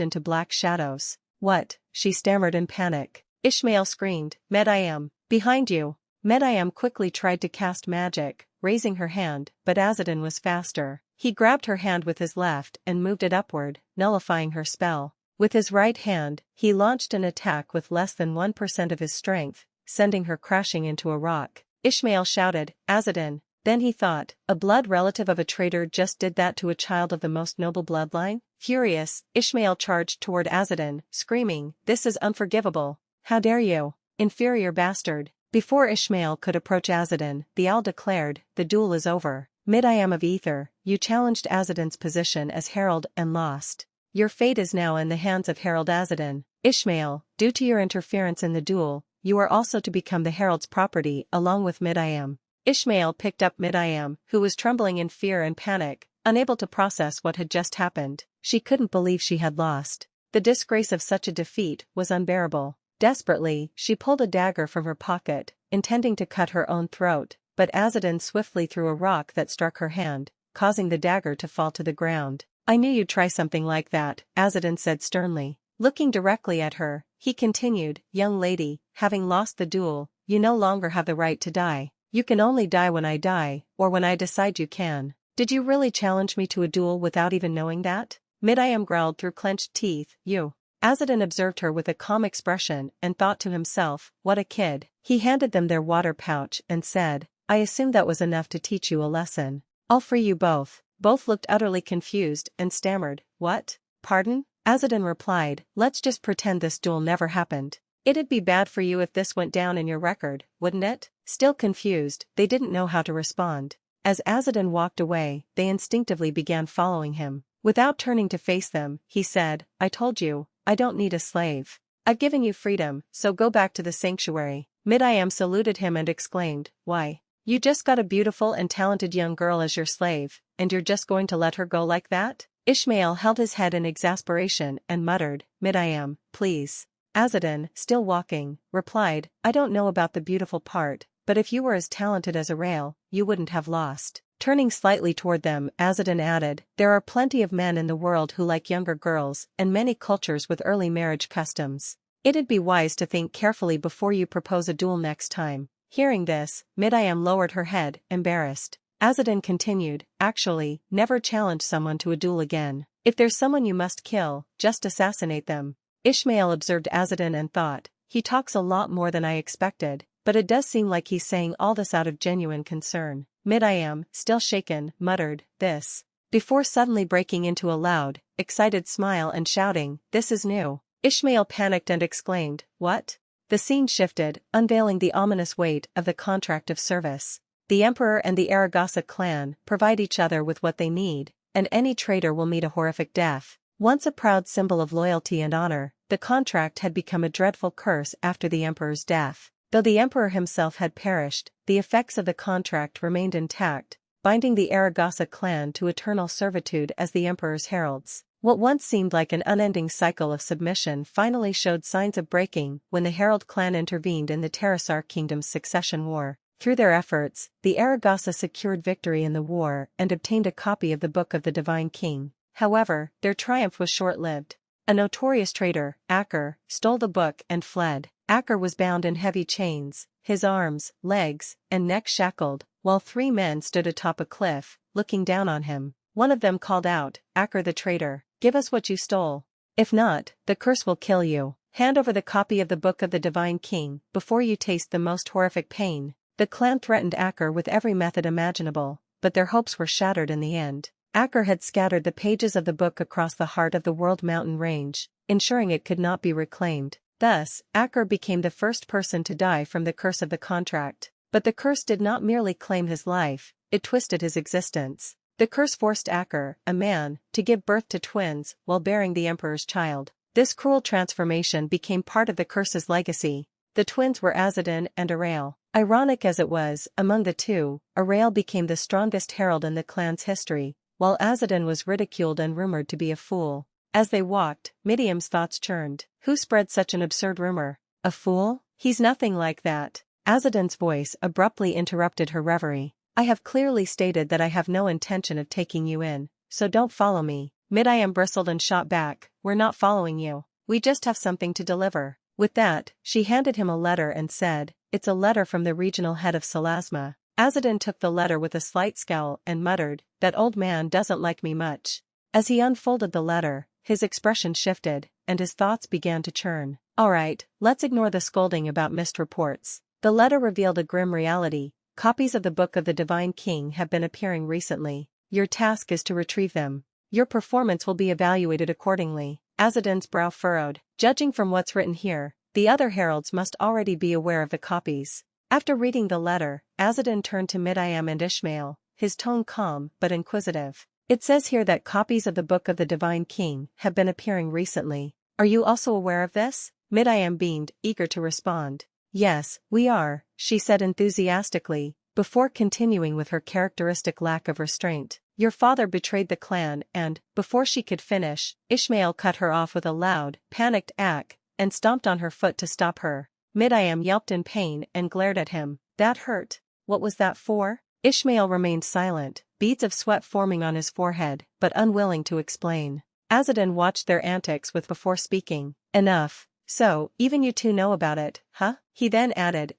into black shadows. What? She stammered in panic. Ishmael screamed, Mid-I, behind you. Mid-I quickly tried to cast magic, raising her hand, but Azadin was faster. He grabbed her hand with his left and moved it upward, nullifying her spell. With his right hand, he launched an attack with less than 1% of his strength, sending her crashing into a rock. Ishmael shouted, Azadin. Then he thought, a blood relative of a traitor just did that to a child of the most noble bloodline? Furious, Ishmael charged toward Azadin, screaming, this is unforgivable. How dare you? Inferior bastard. Before Ishmael could approach Azadin, the owl declared, the duel is over. Mid-I of Ether, you challenged Azadin's position as herald and lost. Your fate is now in the hands of Herald Azadin. Ishmael, due to your interference in the duel, you are also to become the herald's property along with Mid-I. Ishmael picked up Mid-I, who was trembling in fear and panic, unable to process what had just happened. She couldn't believe she had lost. The disgrace of such a defeat was unbearable. Desperately, she pulled a dagger from her pocket, intending to cut her own throat, but Azadin swiftly threw a rock that struck her hand, causing the dagger to fall to the ground. I knew you'd try something like that, Azadin said sternly. Looking directly at her, he continued, young lady, having lost the duel, you no longer have the right to die. You can only die when I die, or when I decide you can. Did you really challenge me to a duel without even knowing that? Mid-I growled through clenched teeth, you. Azadin observed her with a calm expression and thought to himself, what a kid. He handed them their water pouch and said, I assume that was enough to teach you a lesson. I'll free you both. Both looked utterly confused and stammered, what? Pardon? Azadin replied, let's just pretend this duel never happened. It'd be bad for you if this went down in your record, wouldn't it? Still confused, they didn't know how to respond. As Azadin walked away, they instinctively began following him. Without turning to face them, he said, I told you, I don't need a slave. I've given you freedom, so go back to the sanctuary. Mid-I saluted him and exclaimed, why? You just got a beautiful and talented young girl as your slave, and you're just going to let her go like that? Ishmael held his head in exasperation and muttered, Mid-I please. Azadin, still walking, replied, I don't know about the beautiful part, but if you were as talented as a rail, you wouldn't have lost. Turning slightly toward them, Azadin added, there are plenty of men in the world who like younger girls, and many cultures with early marriage customs. It'd be wise to think carefully before you propose a duel next time. Hearing this, Mid-I lowered her head, embarrassed. Azadin continued, actually, never challenge someone to a duel again. If there's someone you must kill, just assassinate them. Ishmael observed Azadin and thought, he talks a lot more than I expected, but it does seem like he's saying all this out of genuine concern. Mid-I still shaken, muttered, this. Before suddenly breaking into a loud, excited smile and shouting, this is new. Ishmael panicked and exclaimed, what? The scene shifted, unveiling the ominous weight of the contract of service. The Emperor and the Herald clan provide each other with what they need, and any traitor will meet a horrific death. Once a proud symbol of loyalty and honor, the contract had become a dreadful curse after the Emperor's death. Though the Emperor himself had perished, the effects of the contract remained intact, binding the Herald clan to eternal servitude as the Emperor's heralds. What once seemed like an unending cycle of submission finally showed signs of breaking when the Herald clan intervened in the Terasar kingdom's succession war. Through their efforts, the Herald secured victory in the war and obtained a copy of the Book of the Divine King. However, their triumph was short-lived. A notorious traitor, Aker, stole the book and fled. Aker was bound in heavy chains, his arms, legs, and neck shackled, while 3 men stood atop a cliff, looking down on him. One of them called out, Aker the traitor, give us what you stole. If not, the curse will kill you. Hand over the copy of the Book of the Divine King before you taste the most horrific pain. The clan threatened Aker with every method imaginable, but their hopes were shattered in the end. Aker had scattered the pages of the book across the heart of the World Mountain Range, ensuring it could not be reclaimed. Thus, Aker became the first person to die from the curse of the contract. But the curse did not merely claim his life, it twisted his existence. The curse forced Aker, a man, to give birth to twins while bearing the Emperor's child. This cruel transformation became part of the curse's legacy. The twins were Azadin and Arail. Ironic as it was, among the two, Arail became the strongest herald in the clan's history, while Azadin was ridiculed and rumored to be a fool. As they walked, Midiam's thoughts churned. Who spread such an absurd rumor? A fool? He's nothing like that. Azadin's voice abruptly interrupted her reverie. I have clearly stated that I have no intention of taking you in, so don't follow me. Midiam bristled and shot back, we're not following you. We just have something to deliver. With that, she handed him a letter and said, it's a letter from the regional head of Salasma. Azadin took the letter with a slight scowl and muttered, that old man doesn't like me much. As he unfolded the letter, his expression shifted, and his thoughts began to churn. Alright, let's ignore the scolding about missed reports. The letter revealed a grim reality. Copies of the Book of the Divine King have been appearing recently. Your task is to retrieve them. Your performance will be evaluated accordingly. Azadin's brow furrowed. Judging from what's written here, the other heralds must already be aware of the copies. After reading the letter, Azadin turned to Midiam and Ishmael, his tone calm but inquisitive. It says here that copies of the Book of the Divine King have been appearing recently. Are you also aware of this? Midiam beamed, eager to respond. Yes, we are, she said enthusiastically, before continuing with her characteristic lack of restraint. Your father betrayed the clan and, before she could finish, Ishmael cut her off with a loud, panicked ack, and stomped on her foot to stop her. Midiam yelped in pain and glared at him. That hurt. What was that for? Ishmael remained silent, beads of sweat forming on his forehead, but unwilling to explain. Azadin watched their antics before speaking. Enough. So, even you two know about it, huh? He then added,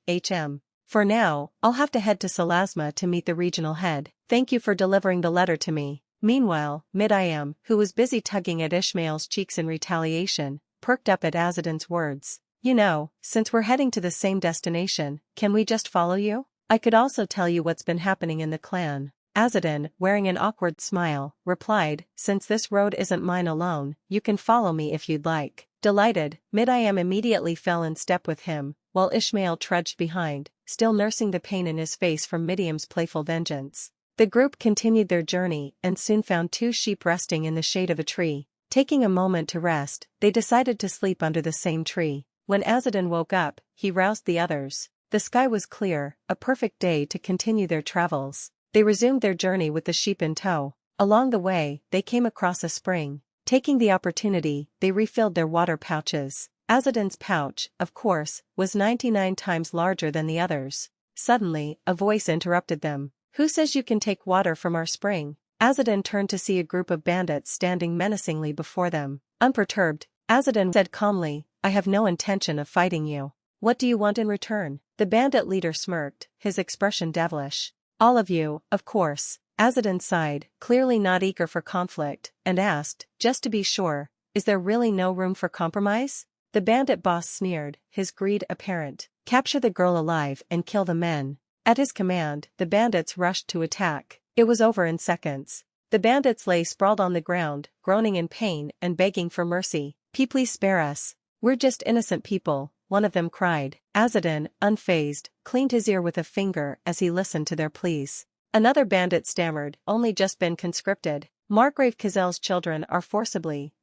For now, I'll have to head to Salasma to meet the regional head. Thank you for delivering the letter to me. Meanwhile, Midiam, who was busy tugging at Ishmael's cheeks in retaliation, perked up at Azadin's words. You know, since we're heading to the same destination, can we just follow you? I could also tell you what's been happening in the clan. Azadin, wearing an awkward smile, replied, since this road isn't mine alone, you can follow me if you'd like. Delighted, Midiam immediately fell in step with him, while Ishmael trudged behind, still nursing the pain in his face from Midiam's playful vengeance. The group continued their journey and soon found 2 sheep resting in the shade of a tree. Taking a moment to rest, they decided to sleep under the same tree. When Azadin woke up, he roused the others. The sky was clear, a perfect day to continue their travels. They resumed their journey with the sheep in tow. Along the way, they came across a spring. Taking the opportunity, they refilled their water pouches. Azadin's pouch, of course, was 99 times larger than the others. Suddenly, a voice interrupted them. "Who says you can take water from our spring?" Azadin turned to see a group of bandits standing menacingly before them. Unperturbed, Azadin said calmly, "I have no intention of fighting you. What do you want in return?" The bandit leader smirked, his expression devilish. "All of you, of course." Azadin sighed, clearly not eager for conflict, and asked, "Just to be sure, is there really no room for compromise?" The bandit boss sneered, his greed apparent. "Capture the girl alive and kill the men." At his command, the bandits rushed to attack. It was over in seconds. The bandits lay sprawled on the ground, groaning in pain and begging for mercy. Please spare us. We're just innocent people," one of them cried. Azadin, unfazed, cleaned his ear with a finger as he listened to their pleas. Another bandit stammered, "Only just been conscripted. Margrave Kazel's children are forcibly,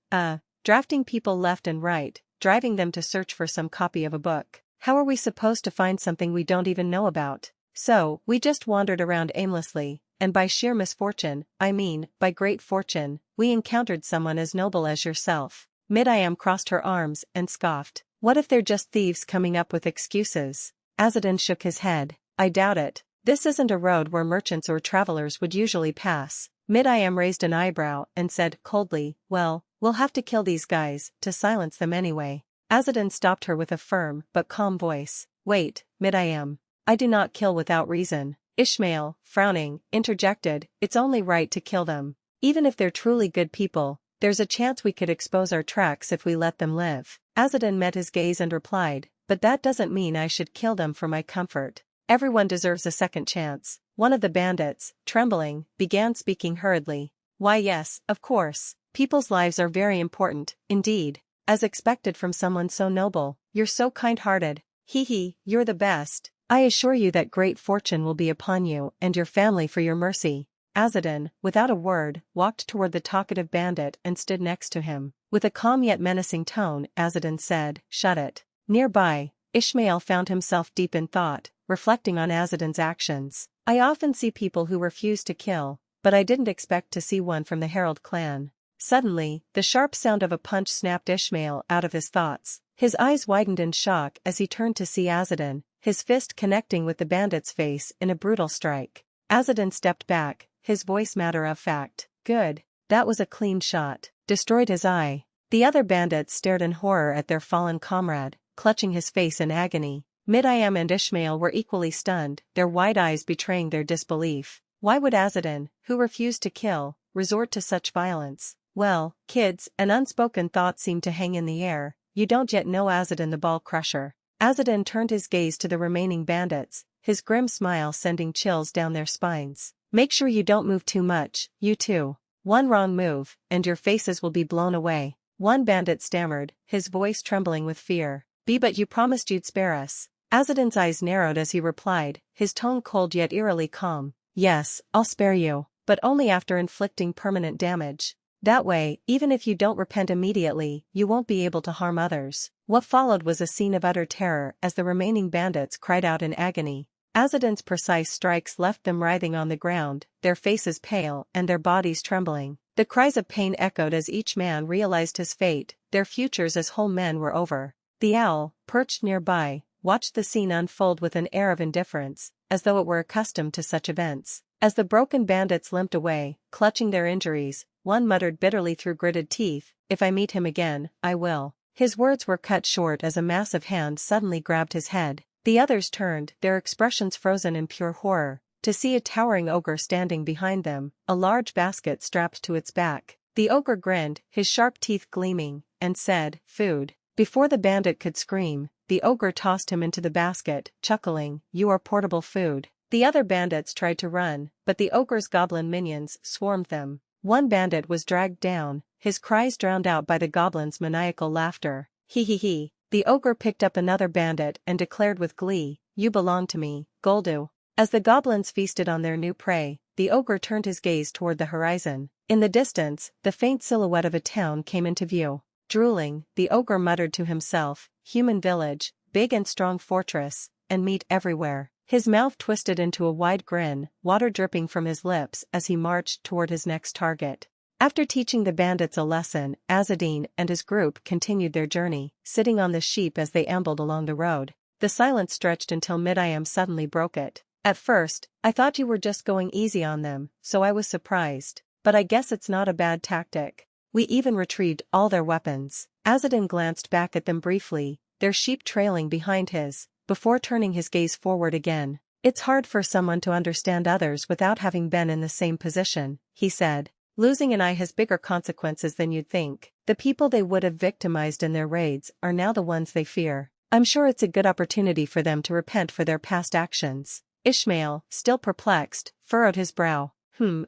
drafting people left and right, driving them to search for some copy of a book. How are we supposed to find something we don't even know about? So, we just wandered around aimlessly, and by sheer misfortune, by great fortune, we encountered someone as noble as yourself." Mid-I crossed her arms and scoffed. "What if they're just thieves coming up with excuses?" Azadin shook his head. "I doubt it. This isn't a road where merchants or travelers would usually pass." Mid-I raised an eyebrow and said coldly, "Well, we'll have to kill these guys to silence them anyway." Azadin stopped her with a firm but calm voice. "Wait, Mid-I do not kill without reason." Ishmael, frowning, interjected, "It's only right to kill them. Even if they're truly good people, there's a chance we could expose our tracks if we let them live." Azadin met his gaze and replied, "But that doesn't mean I should kill them for my comfort. Everyone deserves a second chance." One of the bandits, trembling, began speaking hurriedly. "Why yes, of course. People's lives are very important, indeed. As expected from someone so noble. You're so kind-hearted. Hee, you're the best. I assure you that great fortune will be upon you and your family for your mercy." Azadin, without a word, walked toward the talkative bandit and stood next to him. With a calm yet menacing tone, Azadin said, "Shut it." Nearby, Ishmael found himself deep in thought, reflecting on Azadin's actions. "I often see people who refuse to kill, but I didn't expect to see one from the Herald Clan." Suddenly, the sharp sound of a punch snapped Ishmael out of his thoughts. His eyes widened in shock as he turned to see Azadin, his fist connecting with the bandit's face in a brutal strike. Azadin stepped back, his voice matter of fact. "Good. That was a clean shot. Destroyed his eye." The other bandits stared in horror at their fallen comrade, clutching his face in agony. Mid-I and Ishmael were equally stunned, their wide eyes betraying their disbelief. Why would Azadin, who refused to kill, resort to such violence? "Well, kids," an unspoken thought seemed to hang in the air, "you don't yet know Azadin the Ball Crusher." Azadin turned his gaze to the remaining bandits, his grim smile sending chills down their spines. "Make sure you don't move too much, you two. One wrong move, and your faces will be blown away." One bandit stammered, his voice trembling with fear. But you promised you'd spare us." Azadin's eyes narrowed as he replied, his tone cold yet eerily calm. "Yes, I'll spare you, but only after inflicting permanent damage. That way, even if you don't repent immediately, you won't be able to harm others." What followed was a scene of utter terror as the remaining bandits cried out in agony. Azadin's precise strikes left them writhing on the ground, their faces pale and their bodies trembling. The cries of pain echoed as each man realized his fate, their futures as whole men were over. The owl, perched nearby, watched the scene unfold with an air of indifference, as though it were accustomed to such events. As the broken bandits limped away, clutching their injuries, one muttered bitterly through gritted teeth, "If I meet him again, I will." His words were cut short as a massive hand suddenly grabbed his head. The others turned, their expressions frozen in pure horror, to see a towering ogre standing behind them, a large basket strapped to its back. The ogre grinned, his sharp teeth gleaming, and said, "Food." Before the bandit could scream, the ogre tossed him into the basket, chuckling, "You are portable food." The other bandits tried to run, but the ogre's goblin minions swarmed them. One bandit was dragged down, his cries drowned out by the goblin's maniacal laughter. He. The ogre picked up another bandit and declared with glee, "You belong to me, Goldu." As the goblins feasted on their new prey, the ogre turned his gaze toward the horizon. In the distance, the faint silhouette of a town came into view. Drooling, the ogre muttered to himself, human village, big and strong fortress, and meat everywhere. His mouth twisted into a wide grin, water dripping from his lips as he marched toward his next target. After teaching the bandits a lesson, Azadin and his group continued their journey, sitting on the sheep as they ambled along the road. The silence stretched until Mid-I suddenly broke it. At first, I thought you were just going easy on them, so I was surprised. But I guess it's not a bad tactic. We even retrieved all their weapons. Azadin glanced back at them briefly, their sheep trailing behind his, before turning his gaze forward again. It's hard for someone to understand others without having been in the same position, he said. Losing an eye has bigger consequences than you'd think. The people they would have victimized in their raids are now the ones they fear. I'm sure it's a good opportunity for them to repent for their past actions. Ishmael, still perplexed, furrowed his brow.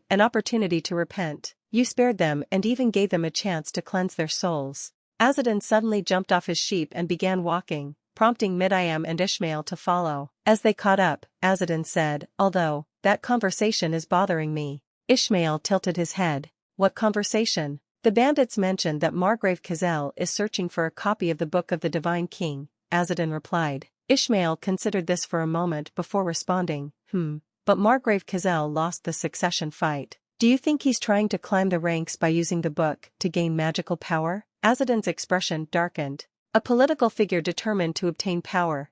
An opportunity to repent. You spared them and even gave them a chance to cleanse their souls. Azadin suddenly jumped off his sheep and began walking, prompting Mid-I and Ishmael to follow. As they caught up, Azadin said, although, that conversation is bothering me. Ishmael tilted his head. What conversation? The bandits mentioned that Margrave Kazel is searching for a copy of the Book of the Divine King, Azadin replied. Ishmael considered this for a moment before responding, but Margrave Kazel lost the succession fight. Do you think he's trying to climb the ranks by using the book to gain magical power? Azadin's expression darkened. A political figure determined to obtain power,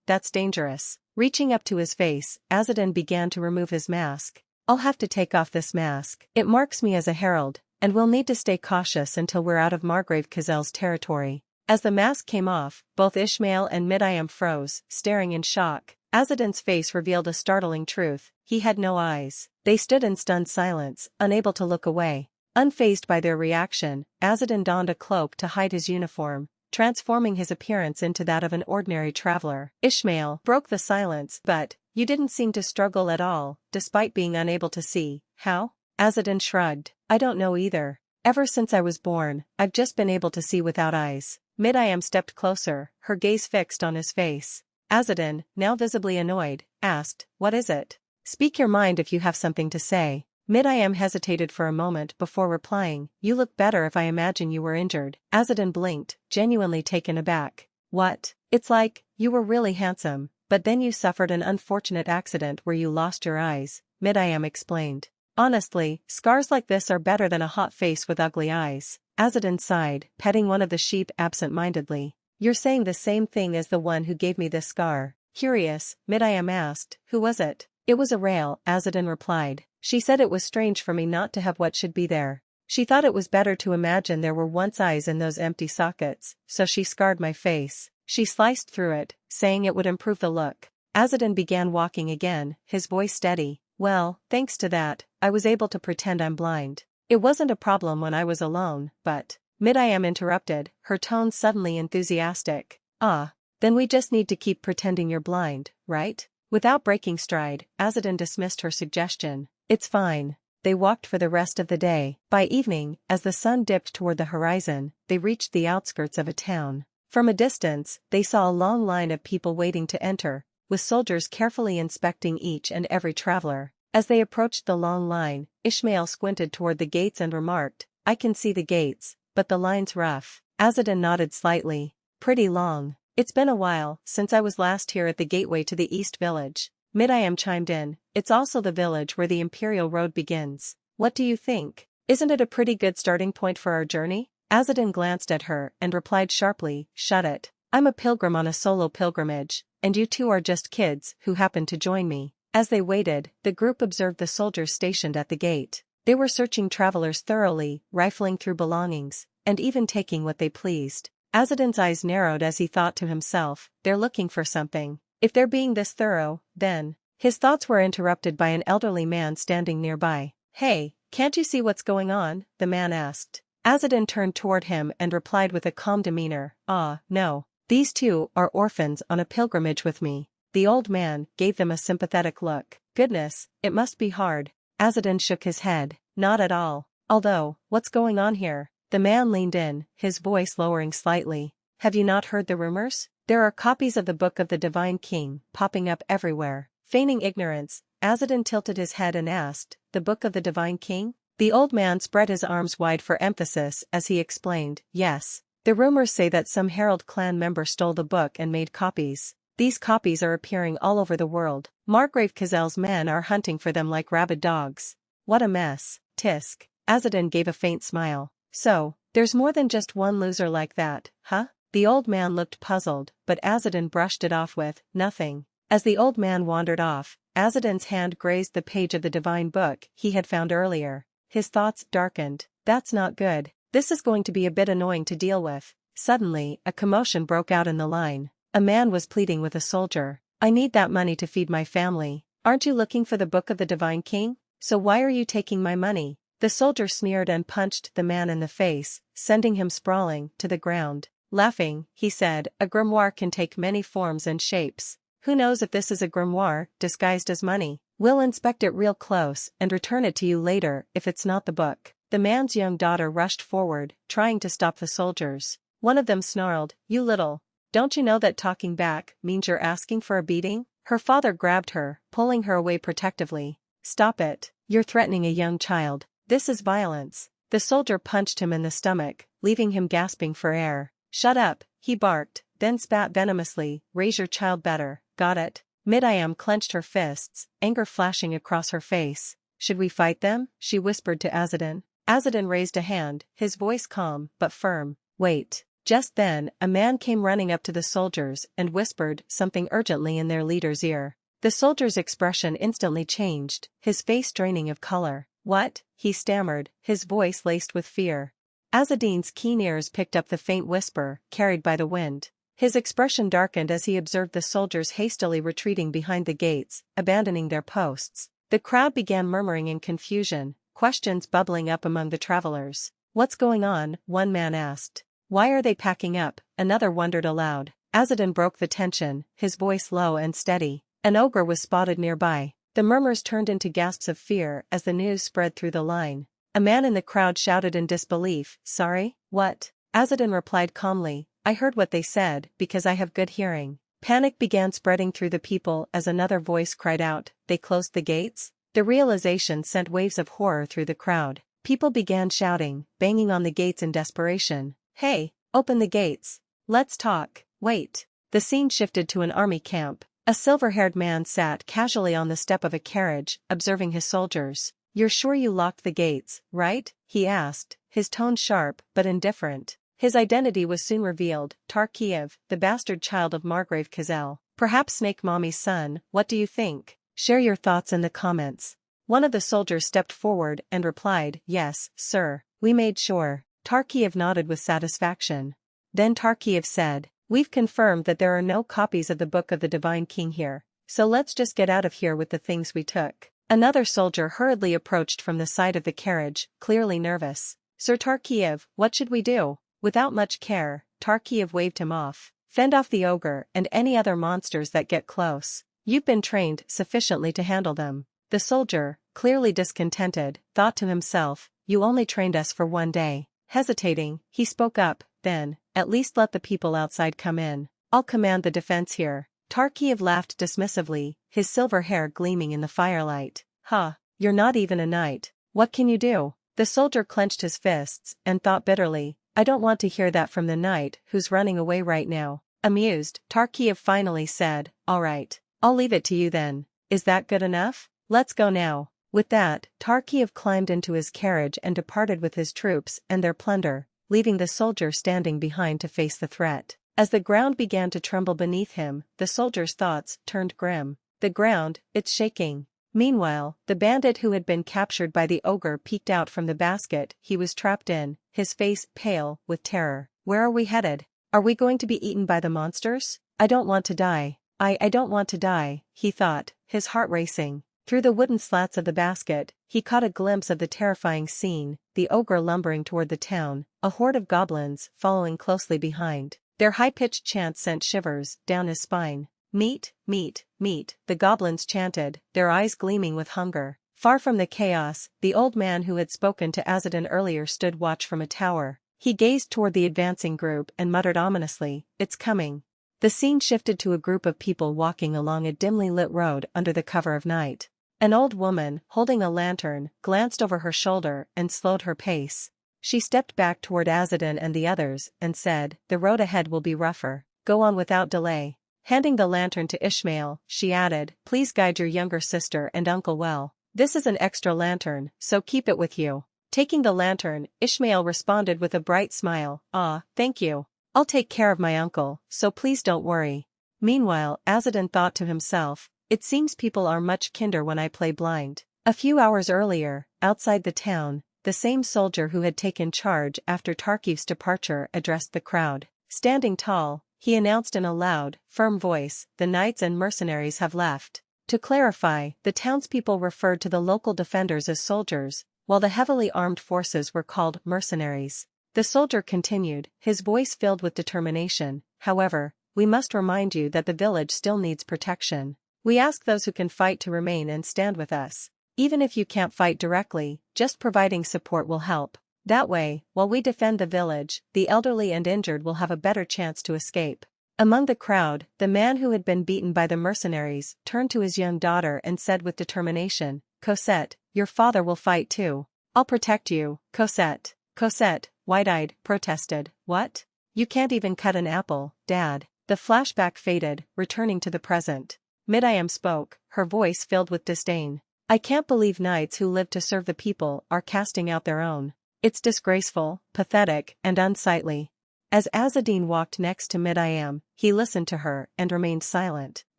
that's dangerous. Reaching up to his face, Azadin began to remove his mask. I'll have to take off this mask. It marks me as a herald, and we'll need to stay cautious until we're out of Margrave Kazel's territory. As the mask came off, both Ishmael and Mid-I froze, staring in shock. Azadin's face revealed a startling truth. He had no eyes. They stood in stunned silence, unable to look away. Unfazed by their reaction, Azadin donned a cloak to hide his uniform, transforming his appearance into that of an ordinary traveler. Ishmael broke the silence, but, you didn't seem to struggle at all, despite being unable to see. How? Azadin shrugged. I don't know either. Ever since I was born, I've just been able to see without eyes. Mid-I stepped closer, her gaze fixed on his face. Azadin, now visibly annoyed, asked, what is it? Speak your mind if you have something to say. Mid-I hesitated for a moment before replying, you look better if I imagine you were injured. Azadin blinked, genuinely taken aback. What? It's like, you were really handsome, but then you suffered an unfortunate accident where you lost your eyes, Mid-I explained. Honestly, scars like this are better than a hot face with ugly eyes. Azadin sighed, petting one of the sheep absent-mindedly. You're saying the same thing as the one who gave me this scar. Curious, Mid-I asked, who was it? It was a rail, Azadin replied. She said it was strange for me not to have what should be there. She thought it was better to imagine there were once eyes in those empty sockets, so she scarred my face. She sliced through it, saying it would improve the look. Azadin began walking again, his voice steady. Well, thanks to that, I was able to pretend I'm blind. It wasn't a problem when I was alone, but... Mid-I interrupted, her tone suddenly enthusiastic. Then we just need to keep pretending you're blind, right? Without breaking stride, Azadin dismissed her suggestion. It's fine. They walked for the rest of the day. By evening, as the sun dipped toward the horizon, they reached the outskirts of a town. From a distance, they saw a long line of people waiting to enter, with soldiers carefully inspecting each and every traveler. As they approached the long line, Ishmael squinted toward the gates and remarked, I can see the gates, but the line's rough. Azadin nodded slightly. Pretty long. It's been a while since I was last here at the gateway to the East Village. Mid-I chimed in. It's also the village where the Imperial Road begins. What do you think? Isn't it a pretty good starting point for our journey? Azadin glanced at her and replied sharply, shut it. I'm a pilgrim on a solo pilgrimage, and you two are just kids who happened to join me. As they waited, the group observed the soldiers stationed at the gate. They were searching travelers thoroughly, rifling through belongings, and even taking what they pleased. Azadin's eyes narrowed as he thought to himself, they're looking for something. If they're being this thorough, then... His thoughts were interrupted by an elderly man standing nearby. Hey, can't you see what's going on? The man asked. Azadin turned toward him and replied with a calm demeanor, no. These two are orphans on a pilgrimage with me. The old man gave them a sympathetic look. Goodness, it must be hard. Azadin shook his head. Not at all. Although, what's going on here? The man leaned in, his voice lowering slightly. Have you not heard the rumors? There are copies of the Book of the Divine King popping up everywhere. Feigning ignorance, Azadin tilted his head and asked, the Book of the Divine King? The old man spread his arms wide for emphasis as he explained, yes. The rumors say that some Herald Clan member stole the book and made copies. These copies are appearing all over the world. Margrave Kazel's men are hunting for them like rabid dogs. What a mess. Tisk. Azadin gave a faint smile. So, there's more than just one loser like that, huh? The old man looked puzzled, but Azadin brushed it off with, nothing. As the old man wandered off, Azadin's hand grazed the page of the divine book he had found earlier. His thoughts darkened. That's not good. This is going to be a bit annoying to deal with. Suddenly, a commotion broke out in the line. A man was pleading with a soldier. I need that money to feed my family. Aren't you looking for the book of the Divine King? So why are you taking my money? The soldier sneered and punched the man in the face, sending him sprawling to the ground. Laughing, he said, a grimoire can take many forms and shapes. Who knows if this is a grimoire, disguised as money? We'll inspect it real close and return it to you later if it's not the book. The man's young daughter rushed forward, trying to stop the soldiers. One of them snarled, you little. Don't you know that talking back means you're asking for a beating? Her father grabbed her, pulling her away protectively. Stop it. You're threatening a young child. This is violence. The soldier punched him in the stomach, leaving him gasping for air. Shut up, he barked, then spat venomously, raise your child better, got it? Mid-Iam clenched her fists, anger flashing across her face. Should we fight them? She whispered to Azadin. Azadin raised a hand, his voice calm but firm. Wait. Just then, a man came running up to the soldiers and whispered something urgently in their leader's ear. The soldier's expression instantly changed, his face draining of color. What? He stammered, his voice laced with fear. Azadin's keen ears picked up the faint whisper, carried by the wind. His expression darkened as he observed the soldiers hastily retreating behind the gates, abandoning their posts. The crowd began murmuring in confusion, questions bubbling up among the travelers. What's going on? One man asked. Why are they packing up? Another wondered aloud. Azadin broke the tension, his voice low and steady. An ogre was spotted nearby. The murmurs turned into gasps of fear as the news spread through the line. A man in the crowd shouted in disbelief, sorry? What? Azadin replied calmly, I heard what they said, because I have good hearing. Panic began spreading through the people as another voice cried out, they closed the gates? The realization sent waves of horror through the crowd. People began shouting, banging on the gates in desperation. Hey, open the gates. Let's talk. Wait. The scene shifted to an army camp. A silver-haired man sat casually on the step of a carriage, observing his soldiers. You're sure you locked the gates, right? He asked, his tone sharp but indifferent. His identity was soon revealed, Tarkiev, the bastard child of Margrave Kazel. Perhaps Snake Mommy's son, what do you think? Share your thoughts in the comments. One of the soldiers stepped forward and replied, yes, sir, we made sure. Tarkiev nodded with satisfaction. Then Tarkiev said, we've confirmed that there are no copies of the Book of the Divine King here, so let's just get out of here with the things we took. Another soldier hurriedly approached from the side of the carriage, clearly nervous. Sir Tarkiev, what should we do? Without much care, Tarkiev waved him off. Fend off the ogre and any other monsters that get close. You've been trained sufficiently to handle them. The soldier, clearly discontented, thought to himself, you only trained us for one day. Hesitating, he spoke up, then, at least let the people outside come in. I'll command the defense here. Tarkiev laughed dismissively, his silver hair gleaming in the firelight. Ha, you're not even a knight. What can you do? The soldier clenched his fists and thought bitterly, I don't want to hear that from the knight who's running away right now. Amused, Tarkiev finally said, all right, I'll leave it to you then. Is that good enough? Let's go now. With that, Tarkiev climbed into his carriage and departed with his troops and their plunder, leaving the soldier standing behind to face the threat. As the ground began to tremble beneath him, the soldier's thoughts turned grim. The ground, it's shaking. Meanwhile, the bandit who had been captured by the ogre peeked out from the basket he was trapped in, his face pale with terror. Where are we headed? Are we going to be eaten by the monsters? I don't want to die. I don't want to die, he thought, his heart racing. Through the wooden slats of the basket, he caught a glimpse of the terrifying scene, the ogre lumbering toward the town, a horde of goblins following closely behind. Their high-pitched chants sent shivers down his spine. Meat, meat, meat, the goblins chanted, their eyes gleaming with hunger. Far from the chaos, the old man who had spoken to Azadin earlier stood watch from a tower. He gazed toward the advancing group and muttered ominously, it's coming. The scene shifted to a group of people walking along a dimly lit road under the cover of night. An old woman, holding a lantern, glanced over her shoulder and slowed her pace. She stepped back toward Azadin and the others and said, "The road ahead will be rougher. Go on without delay." Handing the lantern to Ishmael, she added, "Please guide your younger sister and uncle well. This is an extra lantern, so keep it with you." Taking the lantern, Ishmael responded with a bright smile, "Ah, thank you. I'll take care of my uncle, so please don't worry." Meanwhile, Azadin thought to himself, "It seems people are much kinder when I play blind." A few hours earlier, outside the town, the same soldier who had taken charge after Tarkif's departure addressed the crowd. Standing tall, he announced in a loud, firm voice, "The knights and mercenaries have left." To clarify, the townspeople referred to the local defenders as soldiers, while the heavily armed forces were called mercenaries. The soldier continued, his voice filled with determination, "However, we must remind you that the village still needs protection. We ask those who can fight to remain and stand with us. Even if you can't fight directly, just providing support will help. That way, while we defend the village, the elderly and injured will have a better chance to escape." Among the crowd, the man who had been beaten by the mercenaries turned to his young daughter and said with determination, "Cosette, your father will fight too. I'll protect you, Cosette." Cosette, wide-eyed, protested, "What? You can't even cut an apple, Dad." The flashback faded, returning to the present. Miriam spoke, her voice filled with disdain. "I can't believe knights who live to serve the people are casting out their own. It's disgraceful, pathetic, and unsightly." As Azadin walked next to Miriam, he listened to her and remained silent.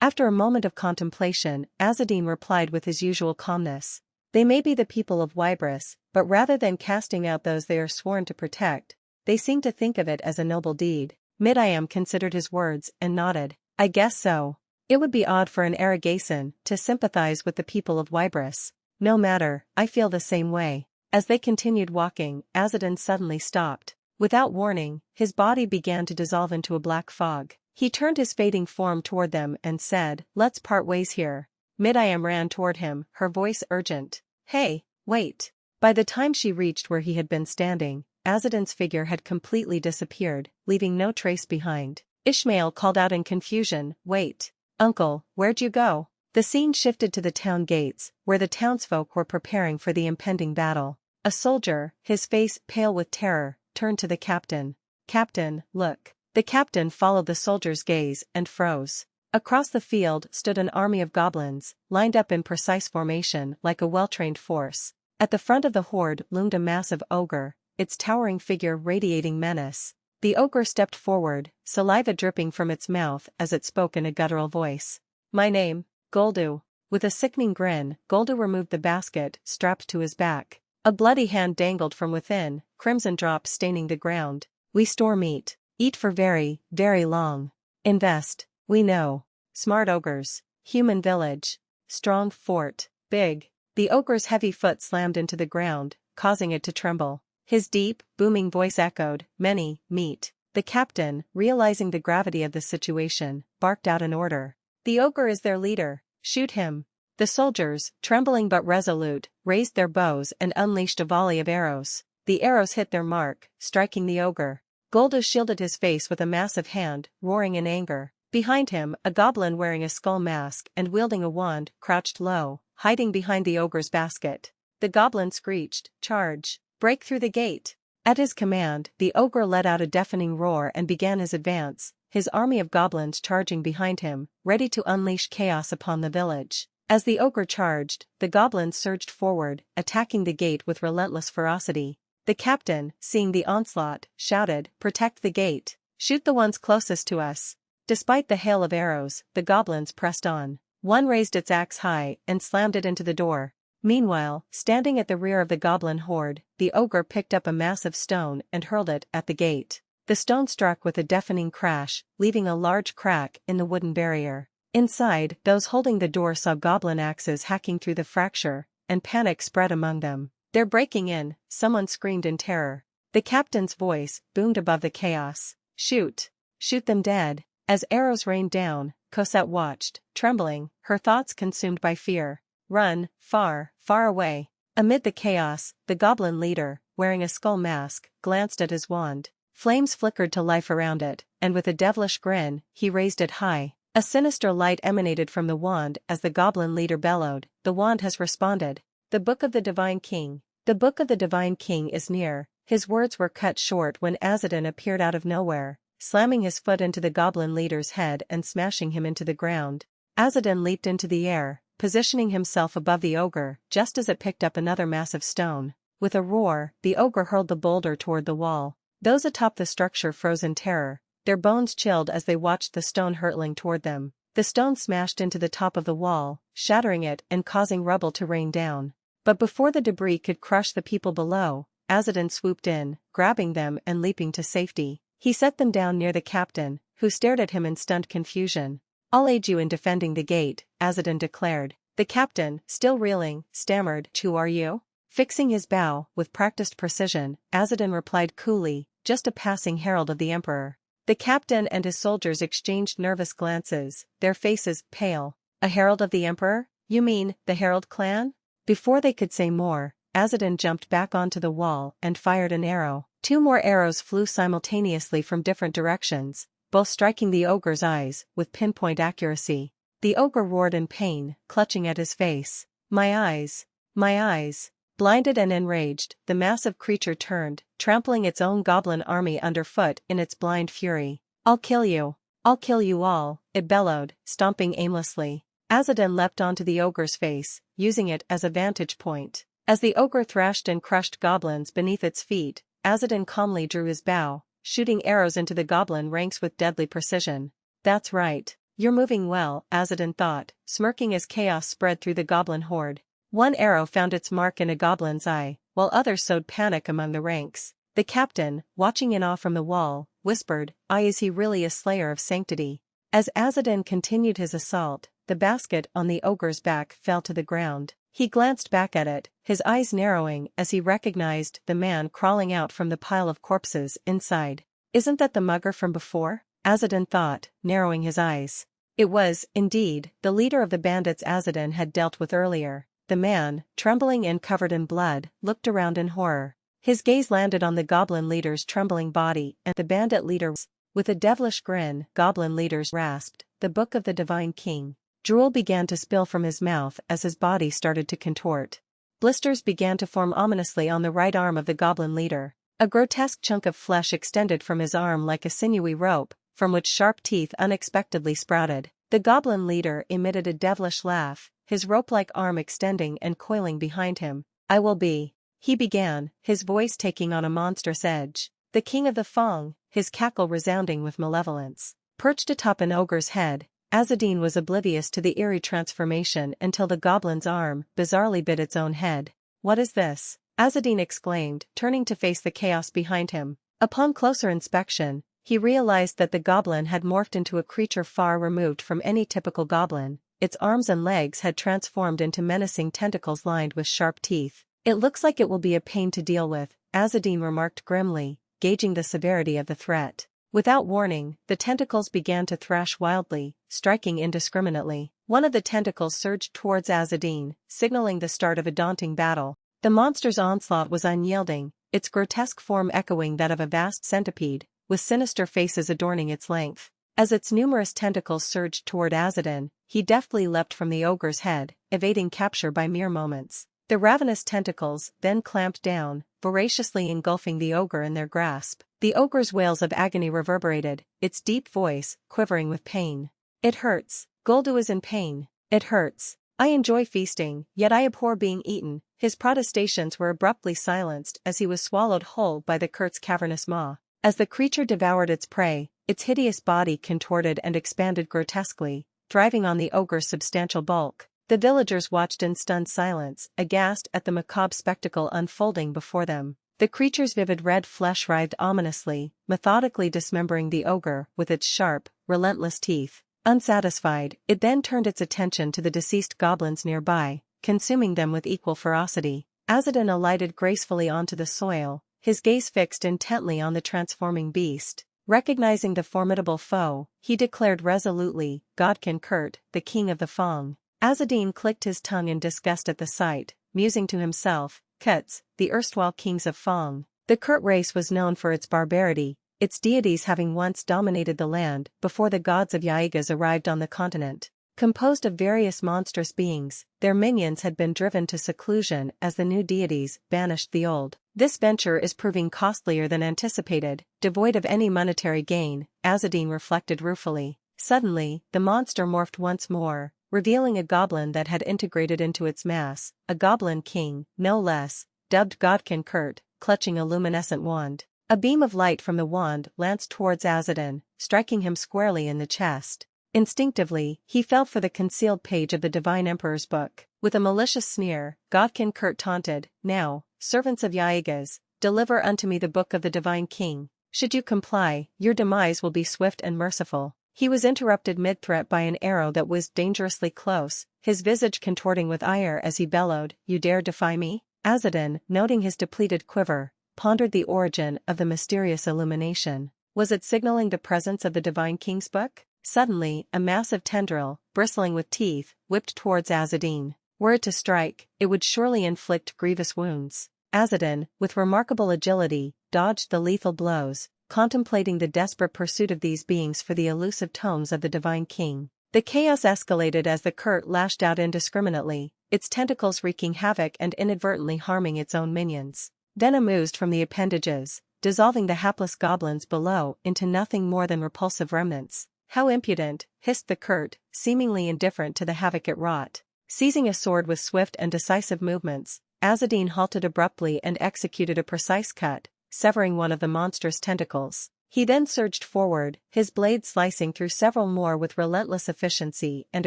After a moment of contemplation, Azadin replied with his usual calmness, "They may be the people of Wybris, but rather than casting out those they are sworn to protect, they seem to think of it as a noble deed." Miriam considered his words and nodded. "I guess so. It would be odd for an Aragasan to sympathize with the people of Wybris. No matter, I feel the same way." As they continued walking, Azadin suddenly stopped. Without warning, his body began to dissolve into a black fog. He turned his fading form toward them and said, "Let's part ways here." Miriam ran toward him, her voice urgent. "Hey, wait." By the time she reached where he had been standing, Azadin's figure had completely disappeared, leaving no trace behind. Ishmael called out in confusion, "Wait. Uncle, where'd you go?" The scene shifted to the town gates, where the townsfolk were preparing for the impending battle. A soldier, his face pale with terror, turned to the captain. "Captain, look." The captain followed the soldier's gaze and froze. Across the field stood an army of goblins, lined up in precise formation like a well-trained force. At the front of the horde loomed a massive ogre, its towering figure radiating menace. The ogre stepped forward, saliva dripping from its mouth as it spoke in a guttural voice. "My name, Goldu." With a sickening grin, Goldu removed the basket strapped to his back. A bloody hand dangled from within, crimson drops staining the ground. "We store meat. Eat for very, very long. Invest. We know. Smart ogres. Human village. Strong fort. Big." The ogre's heavy foot slammed into the ground, causing it to tremble. His deep, booming voice echoed, "Many, meat." The captain, realizing the gravity of the situation, barked out an order. "The ogre is their leader. Shoot him." The soldiers, trembling but resolute, raised their bows and unleashed a volley of arrows. The arrows hit their mark, striking the ogre. Goldu shielded his face with a massive hand, roaring in anger. Behind him, a goblin wearing a skull mask and wielding a wand crouched low, hiding behind the ogre's basket. The goblin screeched, "Charge! Break through the gate!" At his command, the ogre let out a deafening roar and began his advance, his army of goblins charging behind him, ready to unleash chaos upon the village. As the ogre charged, the goblins surged forward, attacking the gate with relentless ferocity. The captain, seeing the onslaught, shouted, "Protect the gate! Shoot the ones closest to us!" Despite the hail of arrows, the goblins pressed on. One raised its axe high and slammed it into the door. Meanwhile, standing at the rear of the goblin horde, the ogre picked up a massive stone and hurled it at the gate. The stone struck with a deafening crash, leaving a large crack in the wooden barrier. Inside, those holding the door saw goblin axes hacking through the fracture, and panic spread among them. "They're breaking in," someone screamed in terror. The captain's voice boomed above the chaos. "Shoot! Shoot them dead." As arrows rained down, Cosette watched, trembling, her thoughts consumed by fear. "Run, far, far away." Amid the chaos, the goblin leader, wearing a skull mask, glanced at his wand. Flames flickered to life around it, and with a devilish grin, he raised it high. A sinister light emanated from the wand as the goblin leader bellowed, "The wand has responded. The Book of the Divine King. The Book of the Divine King is near." His words were cut short when Azadin appeared out of nowhere, slamming his foot into the goblin leader's head and smashing him into the ground. Azadin leaped into the air, positioning himself above the ogre just as it picked up another massive stone. With a roar, the ogre hurled the boulder toward the wall. Those atop the structure froze in terror, their bones chilled as they watched the stone hurtling toward them. The stone smashed into the top of the wall, shattering it and causing rubble to rain down. But before the debris could crush the people below, Azadin swooped in, grabbing them and leaping to safety. He set them down near the captain, who stared at him in stunned confusion. "I'll aid you in defending the gate," Azadin declared. The captain, still reeling, stammered, "Who are you?" Fixing his bow with practiced precision, Azadin replied coolly, "Just a passing herald of the emperor." The captain and his soldiers exchanged nervous glances, their faces pale. "A herald of the emperor? You mean, the Herald Clan?" Before they could say more, Azadin jumped back onto the wall and fired an arrow. 2 more arrows flew simultaneously from different directions, both striking the ogre's eyes with pinpoint accuracy. The ogre roared in pain, clutching at his face. My eyes! My eyes!" Blinded and enraged, the massive creature turned, trampling its own goblin army underfoot in its blind fury. "I'll kill you! I'll kill you all," it bellowed, stomping aimlessly. Azadin leapt onto the ogre's face, using it as a vantage point. As the ogre thrashed and crushed goblins beneath its feet, Azadin calmly drew his bow, shooting arrows into the goblin ranks with deadly precision. "That's right. You're moving well," Azadin thought, smirking as chaos spread through the goblin horde. One arrow found its mark in a goblin's eye, while others sowed panic among the ranks. The captain, watching in awe from the wall, whispered, "Is he really a Slayer of Sanctity?" As Azadin continued his assault, the basket on the ogre's back fell to the ground. He glanced back at it, his eyes narrowing as he recognized the man crawling out from the pile of corpses inside. "Isn't that the mugger from before?" Azadin thought, narrowing his eyes. It was, indeed, the leader of the bandits Azadin had dealt with earlier. The man, trembling and covered in blood, looked around in horror. His gaze landed on the goblin leader's trembling body and the bandit leader. With a devilish grin, goblin leaders rasped, "The Book of the Divine King." Drool began to spill from his mouth as his body started to contort. Blisters began to form ominously on the right arm of the goblin leader. A grotesque chunk of flesh extended from his arm like a sinewy rope, from which sharp teeth unexpectedly sprouted. The goblin leader emitted a devilish laugh, his rope-like arm extending and coiling behind him. "I will be," he began, his voice taking on a monstrous edge, "the king of the Fong," his cackle resounding with malevolence. Perched atop an ogre's head, Azadin was oblivious to the eerie transformation until the goblin's arm bizarrely bit its own head. "What is this?" Azadin exclaimed, turning to face the chaos behind him. Upon closer inspection, he realized that the goblin had morphed into a creature far removed from any typical goblin. Its arms and legs had transformed into menacing tentacles lined with sharp teeth. "It looks like it will be a pain to deal with," Azadin remarked grimly, gauging the severity of the threat. Without warning, the tentacles began to thrash wildly, striking indiscriminately. One of the tentacles surged towards Azadin, signaling the start of a daunting battle. The monster's onslaught was unyielding, its grotesque form echoing that of a vast centipede, with sinister faces adorning its length. As its numerous tentacles surged toward Azadin, he deftly leapt from the ogre's head, evading capture by mere moments. The ravenous tentacles then clamped down, voraciously engulfing the ogre in their grasp. The ogre's wails of agony reverberated, its deep voice quivering with pain. "It hurts. Goldu is in pain. It hurts. I enjoy feasting, yet I abhor being eaten." His protestations were abruptly silenced as he was swallowed whole by the Kurt's cavernous maw. As the creature devoured its prey, its hideous body contorted and expanded grotesquely, thriving on the ogre's substantial bulk. The villagers watched in stunned silence, aghast at the macabre spectacle unfolding before them. The creature's vivid red flesh writhed ominously, methodically dismembering the ogre with its sharp, relentless teeth. Unsatisfied, it then turned its attention to the deceased goblins nearby, consuming them with equal ferocity. Azadin alighted gracefully onto the soil, his gaze fixed intently on the transforming beast. Recognizing the formidable foe, he declared resolutely, "Godkin Kurt, the king of the Fong." Azadin clicked his tongue in disgust at the sight, musing to himself, "Kuts, the erstwhile kings of Fong." The Kurt race was known for its barbarity, its deities having once dominated the land before the gods of Yaegas arrived on the continent. Composed of various monstrous beings, their minions had been driven to seclusion as the new deities banished the old. This venture is proving costlier than anticipated, devoid of any monetary gain, Azadin reflected ruefully. Suddenly, the monster morphed once more, revealing a goblin that had integrated into its mass, a goblin king, no less, dubbed Godkin Kurt, clutching a luminescent wand. A beam of light from the wand lanced towards Azadin, striking him squarely in the chest. Instinctively, he felt for the concealed page of the Divine Emperor's book. With a malicious sneer, Godkin Kurt taunted, "Now, servants of Yaegas, deliver unto me the book of the Divine King. Should you comply, your demise will be swift and merciful." He was interrupted mid-threat by an arrow that whizzed dangerously close, his visage contorting with ire as he bellowed, "You dare defy me?" Azadin, noting his depleted quiver, pondered the origin of the mysterious illumination. Was it signaling the presence of the Divine King's book? Suddenly, a massive tendril, bristling with teeth, whipped towards Azadin. Were it to strike, it would surely inflict grievous wounds. Azadin, with remarkable agility, dodged the lethal blows, contemplating the desperate pursuit of these beings for the elusive tomes of the Divine King. The chaos escalated as the Kurt lashed out indiscriminately, its tentacles wreaking havoc and inadvertently harming its own minions. Venom oozed from the appendages, dissolving the hapless goblins below into nothing more than repulsive remnants. "How impudent," hissed the Kurt, seemingly indifferent to the havoc it wrought. Seizing a sword with swift and decisive movements, Azadin halted abruptly and executed a precise cut, severing one of the monstrous tentacles. He then surged forward, his blade slicing through several more with relentless efficiency and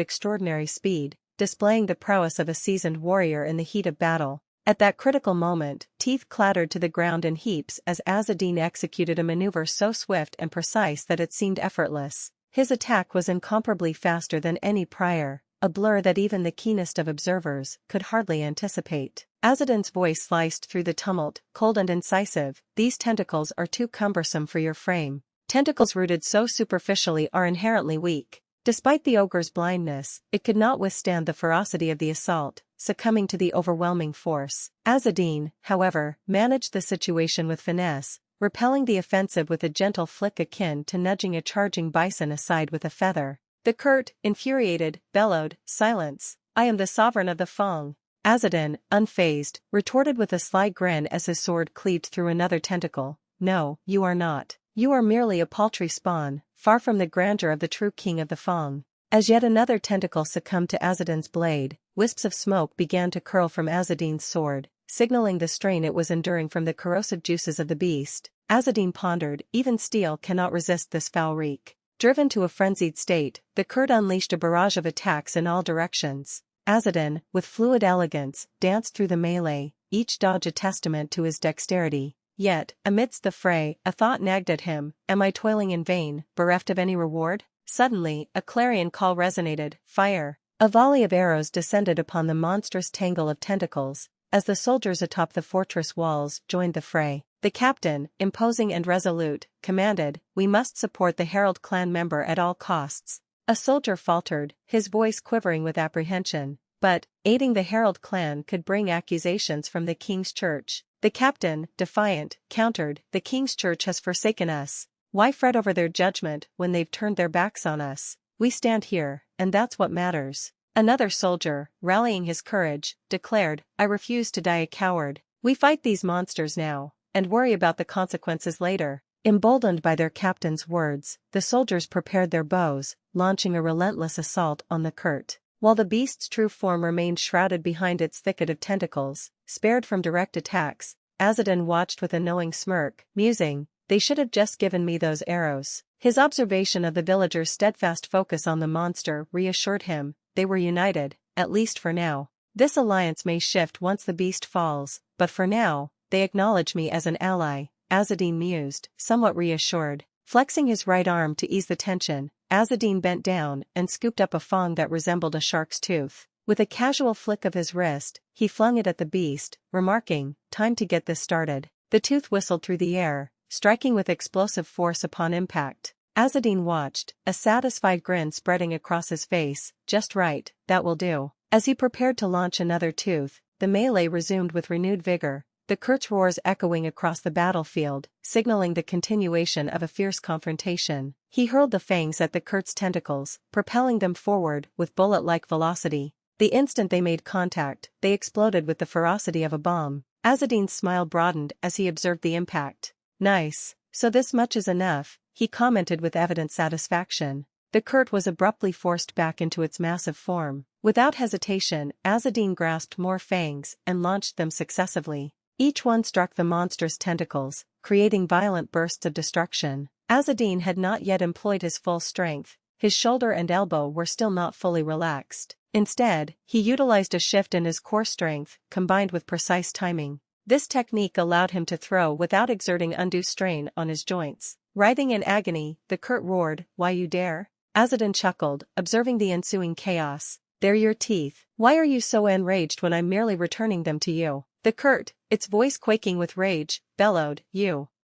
extraordinary speed, displaying the prowess of a seasoned warrior in the heat of battle. At that critical moment, teeth clattered to the ground in heaps as Azadin executed a maneuver so swift and precise that it seemed effortless. His attack was incomparably faster than any prior, a blur that even the keenest of observers could hardly anticipate. Azadin's voice sliced through the tumult, cold and incisive, "These tentacles are too cumbersome for your frame. Tentacles rooted so superficially are inherently weak." Despite the ogre's blindness, it could not withstand the ferocity of the assault, succumbing to the overwhelming force. Azadin, however, managed the situation with finesse, repelling the offensive with a gentle flick akin to nudging a charging bison aside with a feather. The Kurt, infuriated, bellowed, "Silence! I am the sovereign of the Fang." Azadin, unfazed, retorted with a sly grin as his sword cleaved through another tentacle, "No, you are not. You are merely a paltry spawn, far from the grandeur of the true king of the Fang." As yet another tentacle succumbed to Azadin's blade, wisps of smoke began to curl from Azadin's sword, signaling the strain it was enduring from the corrosive juices of the beast. Azadin pondered, even steel cannot resist this foul reek. Driven to a frenzied state, the Kurt unleashed a barrage of attacks in all directions. Azadin, with fluid elegance, danced through the melee, each dodge a testament to his dexterity. Yet, amidst the fray, a thought nagged at him, "Am I toiling in vain, bereft of any reward?" Suddenly, a clarion call resonated, "Fire!" A volley of arrows descended upon the monstrous tangle of tentacles, as the soldiers atop the fortress walls joined the fray. The captain, imposing and resolute, commanded, "We must support the Herald Clan member at all costs." A soldier faltered, his voice quivering with apprehension, but, aiding the Herald Clan could bring accusations from the King's Church. The captain, defiant, countered, "The King's Church has forsaken us. Why fret over their judgment when they've turned their backs on us? We stand here, and that's what matters." Another soldier, rallying his courage, declared, "I refuse to die a coward. We fight these monsters now, and worry about the consequences later." Emboldened by their captain's words, the soldiers prepared their bows, launching a relentless assault on the Kurt. While the beast's true form remained shrouded behind its thicket of tentacles, spared from direct attacks, Azadin watched with a knowing smirk, musing, "They should have just given me those arrows." His observation of the villagers' steadfast focus on the monster reassured him. They were united, at least for now. This alliance may shift once the beast falls, but for now, they acknowledge me as an ally, Azadin mused, somewhat reassured. Flexing his right arm to ease the tension, Azadin bent down and scooped up a fang that resembled a shark's tooth. With a casual flick of his wrist, he flung it at the beast, remarking, "Time to get this started." The tooth whistled through the air, striking with explosive force upon impact. Azadin watched, a satisfied grin spreading across his face. "Just right, that will do." As he prepared to launch another tooth, the melee resumed with renewed vigor, the curt's roars echoing across the battlefield, signaling the continuation of a fierce confrontation. He hurled the fangs at the curt's tentacles, propelling them forward with bullet-like velocity. The instant they made contact, they exploded with the ferocity of a bomb. Azadin's smile broadened as he observed the impact. "Nice. So this much is enough," he commented with evident satisfaction. The curt was abruptly forced back into its massive form. Without hesitation, Azadin grasped more fangs and launched them successively. Each one struck the monstrous tentacles, creating violent bursts of destruction. Azadin had not yet employed his full strength. His shoulder and elbow were still not fully relaxed. Instead, he utilized a shift in his core strength, combined with precise timing. This technique allowed him to throw without exerting undue strain on his joints. Writhing in agony, the curt roared, "Why you dare?" Azadin chuckled, observing the ensuing chaos. "They're your teeth. Why are you so enraged when I'm merely returning them to you?" The curt, its voice quaking with rage, bellowed,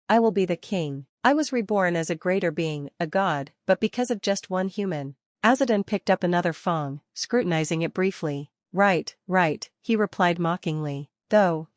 I will be the king. I was reborn as a greater being, a god, but because of just one human." Azadin picked up another fang, scrutinizing it briefly. Right, he replied mockingly. "Though,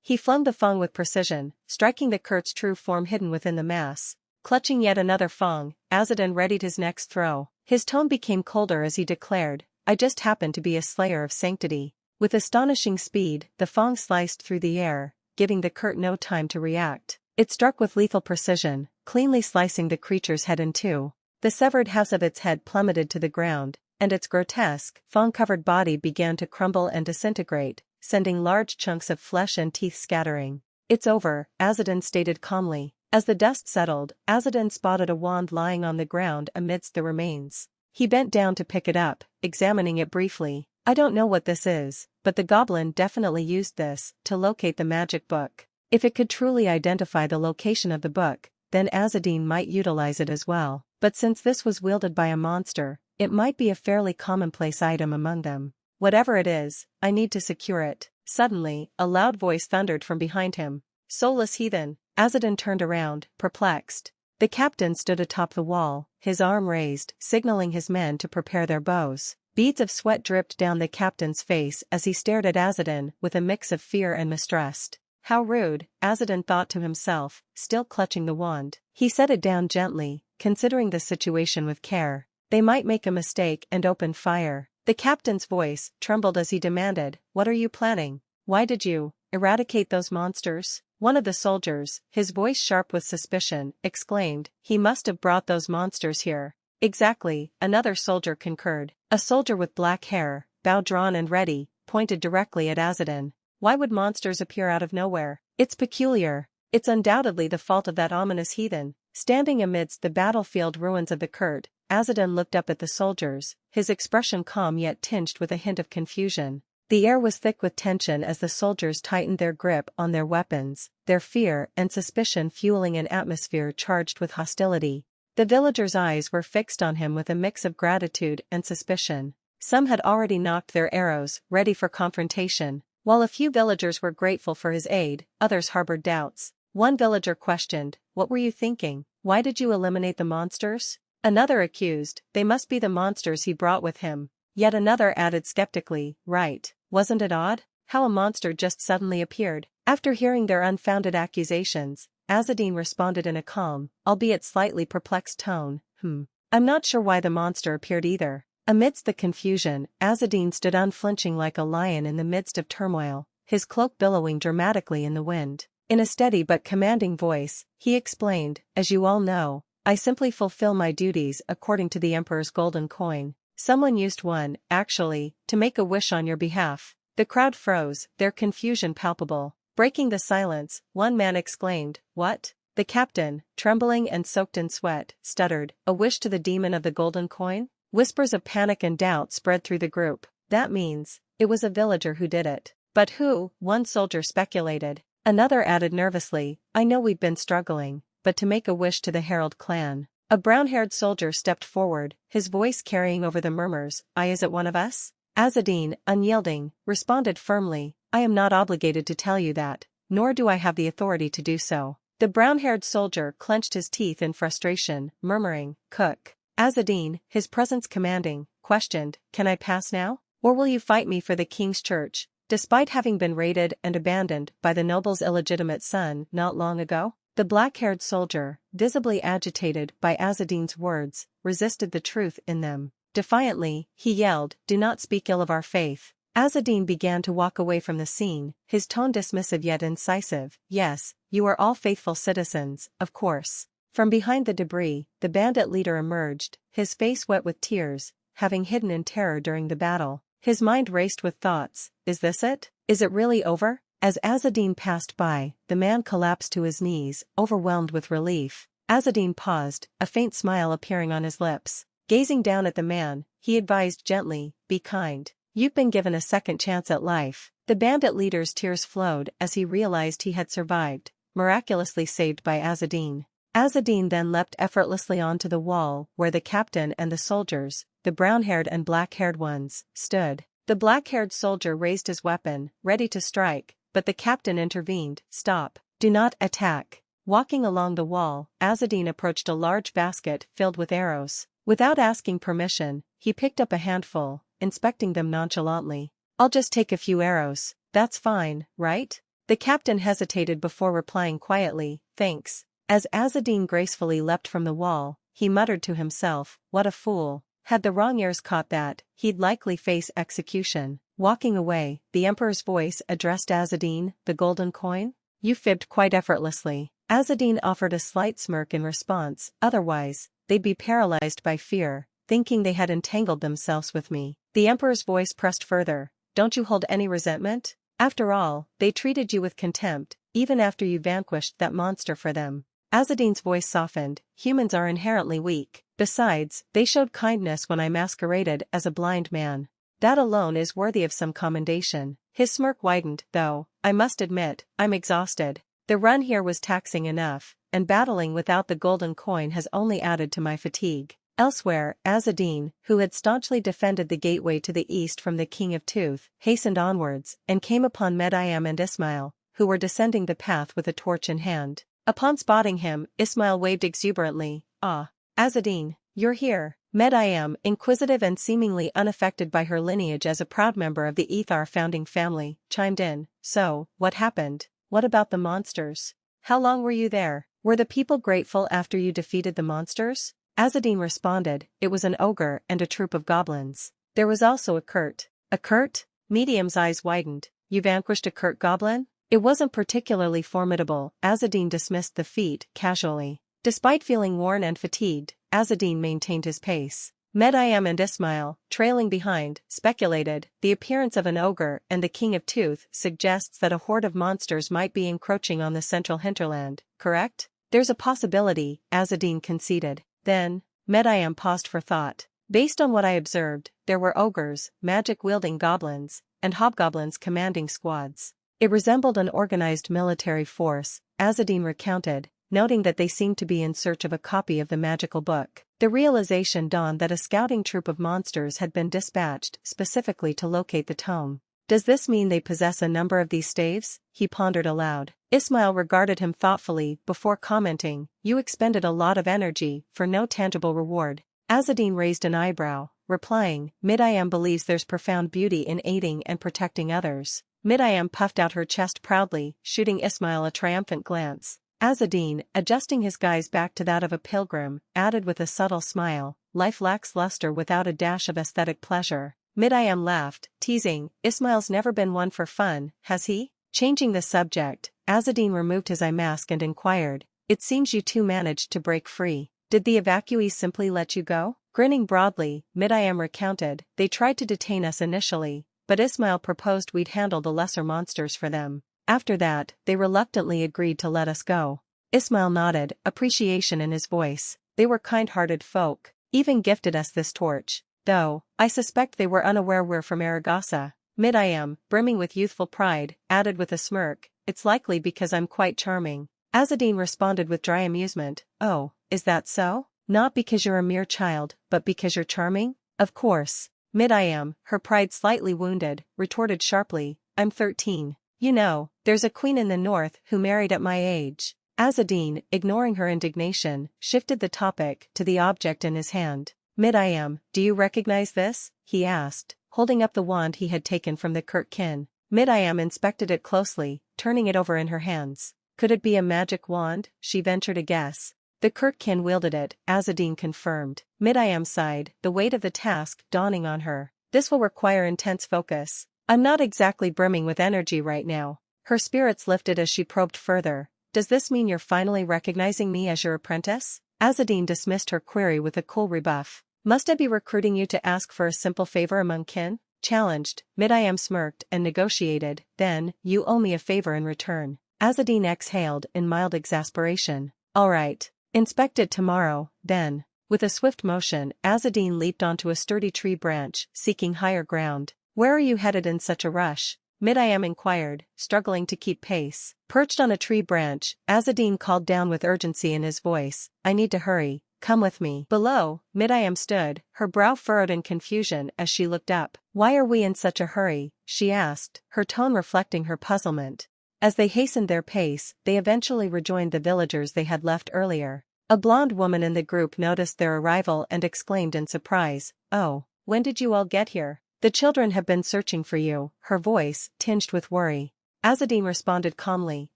He flung the fang with precision, striking the curt's true form hidden within the mass. Clutching yet another fang, Azadin readied his next throw. His tone became colder as he declared, "I just happen to be a Slayer of Sanctity." With astonishing speed, the fang sliced through the air, giving the curt no time to react. It struck with lethal precision, cleanly slicing the creature's head in two. The severed halves of its head plummeted to the ground, and its grotesque, fang-covered body began to crumble and disintegrate, sending large chunks of flesh and teeth scattering. "It's over," Azadin stated calmly. As the dust settled, Azadin spotted a wand lying on the ground amidst the remains. He bent down to pick it up, examining it briefly. "I don't know what this is, but the goblin definitely used this to locate the magic book. If it could truly identify the location of the book, then Azadin might utilize it as well. But since this was wielded by a monster, it might be a fairly commonplace item among them. Whatever it is, I need to secure it." Suddenly, a loud voice thundered from behind him. "Soulless heathen!" Azadin turned around, perplexed. The captain stood atop the wall, his arm raised, signaling his men to prepare their bows. Beads of sweat dripped down the captain's face as he stared at Azadin with a mix of fear and mistrust. How rude, Azadin thought to himself, still clutching the wand. He set it down gently, considering the situation with care. They might make a mistake and open fire. The captain's voice trembled as he demanded, "What are you planning? Why did you eradicate those monsters?" One of the soldiers, his voice sharp with suspicion, exclaimed, "He must have brought those monsters here." "Exactly," another soldier concurred. A soldier with black hair, bow drawn and ready, pointed directly at Azadin. "Why would monsters appear out of nowhere? It's peculiar. It's undoubtedly the fault of that ominous heathen." Standing amidst the battlefield ruins of the curt, Azadin looked up at the soldiers, his expression calm yet tinged with a hint of confusion. The air was thick with tension as the soldiers tightened their grip on their weapons, their fear and suspicion fueling an atmosphere charged with hostility. The villagers' eyes were fixed on him with a mix of gratitude and suspicion. Some had already knocked their arrows, ready for confrontation. While a few villagers were grateful for his aid, others harbored doubts. One villager questioned, "What were you thinking? Why did you eliminate the monsters?" Another accused, "They must be the monsters he brought with him." Yet another added skeptically, "Right. Wasn't it odd? How a monster just suddenly appeared?" After hearing their unfounded accusations, Azadin responded in a calm, albeit slightly perplexed tone, I'm not sure why the monster appeared either." Amidst the confusion, Azadin stood unflinching like a lion in the midst of turmoil, his cloak billowing dramatically in the wind. In a steady but commanding voice, he explained, "As you all know, I simply fulfill my duties according to the Emperor's golden coin. Someone used one, actually, to make a wish on your behalf." The crowd froze, their confusion palpable. Breaking the silence, one man exclaimed, "What?" The captain, trembling and soaked in sweat, stuttered, "A wish to the demon of the golden coin?" Whispers of panic and doubt spread through the group. "That means, it was a villager who did it." "But who?" one soldier speculated. Another added nervously, "I know we've been struggling, but to make a wish to the Herald Clan." A brown-haired soldier stepped forward, his voice carrying over the murmurs, Is it one of us?" Azadin, unyielding, responded firmly, "I am not obligated to tell you that, nor do I have the authority to do so." The brown-haired soldier clenched his teeth in frustration, murmuring, "Cook." Azadin, his presence commanding, questioned, "Can I pass now? Or will you fight me for the king's church?" despite having been raided and abandoned by the noble's illegitimate son not long ago? The black-haired soldier, visibly agitated by Azadin's words, resisted the truth in them. Defiantly, he yelled, "Do not speak ill of our faith." Azadin began to walk away from the scene, his tone dismissive yet incisive. "Yes, you are all faithful citizens, of course." From behind the debris, the bandit leader emerged, his face wet with tears, having hidden in terror during the battle. His mind raced with thoughts. Is this it? Is it really over? As Azadin passed by, the man collapsed to his knees, overwhelmed with relief. Azadin paused, a faint smile appearing on his lips. Gazing down at the man, he advised gently, "Be kind. You've been given a second chance at life." The bandit leader's tears flowed as he realized he had survived, miraculously saved by Azadin. Azadin then leapt effortlessly onto the wall where the captain and the soldiers, the brown-haired and black-haired ones, stood. The black-haired soldier raised his weapon, ready to strike, but the captain intervened. "Stop. Do not attack." Walking along the wall, Azadin approached a large basket filled with arrows. Without asking permission, he picked up a handful, inspecting them nonchalantly. "I'll just take a few arrows. That's fine, right?" The captain hesitated before replying quietly, "Thanks." As Azadin gracefully leapt from the wall, he muttered to himself, "What a fool. Had the wrong ears caught that, he'd likely face execution." Walking away, the emperor's voice addressed Azadin, "The golden coin? You fibbed quite effortlessly." Azadin offered a slight smirk in response, "Otherwise, they'd be paralyzed by fear, thinking they had entangled themselves with me." The emperor's voice pressed further, "Don't you hold any resentment? After all, they treated you with contempt, even after you vanquished that monster for them." Azadin's voice softened. "Humans are inherently weak. Besides, they showed kindness when I masqueraded as a blind man. That alone is worthy of some commendation." His smirk widened, "Though, I must admit, I'm exhausted. The run here was taxing enough, and battling without the golden coin has only added to my fatigue." Elsewhere, Azadin, who had staunchly defended the gateway to the east from the King of Tooth, hastened onwards, and came upon Medayam and Ismail, who were descending the path with a torch in hand. Upon spotting him, Ismail waved exuberantly, "Ah, Azadin, you're here." Medayam, inquisitive and seemingly unaffected by her lineage as a proud member of the Ethar founding family, chimed in, "So, what happened? What about the monsters? How long were you there? Were the people grateful after you defeated the monsters?" Azadin responded, "It was an ogre and a troop of goblins. There was also a Kurt." "A Kurt?" Medium's eyes widened. "You vanquished a Kurt goblin?" "It wasn't particularly formidable." Azadin dismissed the feat casually. Despite feeling worn and fatigued, Azadin maintained his pace. Medayam and Ismail, trailing behind, speculated, "The appearance of an ogre and the King of Tooth suggests that a horde of monsters might be encroaching on the central hinterland, correct?" "There's a possibility," Azadin conceded. "Then," Medayam paused for thought, "based on what I observed, there were ogres, magic-wielding goblins, and hobgoblins commanding squads. It resembled an organized military force," Azadin recounted, noting that they seemed to be in search of a copy of the magical book. The realization dawned that a scouting troop of monsters had been dispatched specifically to locate the tome. "Does this mean they possess a number of these staves?" he pondered aloud. Ismail regarded him thoughtfully before commenting, "You expended a lot of energy for no tangible reward." Azadin raised an eyebrow, replying, "Medayam believes there's profound beauty in aiding and protecting others." Medayam puffed out her chest proudly, shooting Ismail a triumphant glance. Azadin, adjusting his gaze back to that of a pilgrim, added with a subtle smile, "Life lacks luster without a dash of aesthetic pleasure." Medayam laughed, teasing, "Ismail's never been one for fun, has he?" Changing the subject, Azadin removed his eye mask and inquired, "It seems you two managed to break free. Did the evacuees simply let you go?" Grinning broadly, Medayam recounted, "They tried to detain us initially, but Ismail proposed we'd handle the lesser monsters for them. After that, they reluctantly agreed to let us go." Ismail nodded, appreciation in his voice. "They were kind-hearted folk, even gifted us this torch. Though, I suspect they were unaware we're from Aragasa." Medayam, brimming with youthful pride, added with a smirk, "It's likely because I'm quite charming." Azadin responded with dry amusement, "Oh, is that so? Not because you're a mere child, but because you're charming?" "Of course." Medayam, her pride slightly wounded, retorted sharply, "I'm 13. You know, there's a queen in the north who married at my age." Azadin, ignoring her indignation, shifted the topic to the object in his hand. "Medayam, do you recognize this?" he asked, holding up the wand he had taken from the Kurt kin. Mid-Am inspected it closely, turning it over in her hands. Could it be a magic wand? She ventured a guess. The Kirkkin wielded it, Azadin confirmed. Mid-Am sighed, the weight of the task dawning on her. This will require intense focus. I'm not exactly brimming with energy right now. Her spirits lifted as she probed further. Does this mean you're finally recognizing me as your apprentice? Azadin dismissed her query with a cool rebuff. Must I be recruiting you to ask for a simple favor among kin? Challenged, Mid-Am smirked and negotiated. Then, you owe me a favor in return. Azadin exhaled in mild exasperation. All right. Inspect it tomorrow, then. With a swift motion, Azadin leaped onto a sturdy tree branch, seeking higher ground. Where are you headed in such a rush? Mid-Am inquired, struggling to keep pace. Perched on a tree branch, Azadin called down with urgency in his voice. I need to hurry. Come with me. Below, Mid-Am stood, her brow furrowed in confusion as she looked up. Why are we in such a hurry? She asked, her tone reflecting her puzzlement. As they hastened their pace, they eventually rejoined the villagers they had left earlier. A blonde woman in the group noticed their arrival and exclaimed in surprise, "Oh, when did you all get here? The children have been searching for you," her voice, tinged with worry. Azadin responded calmly,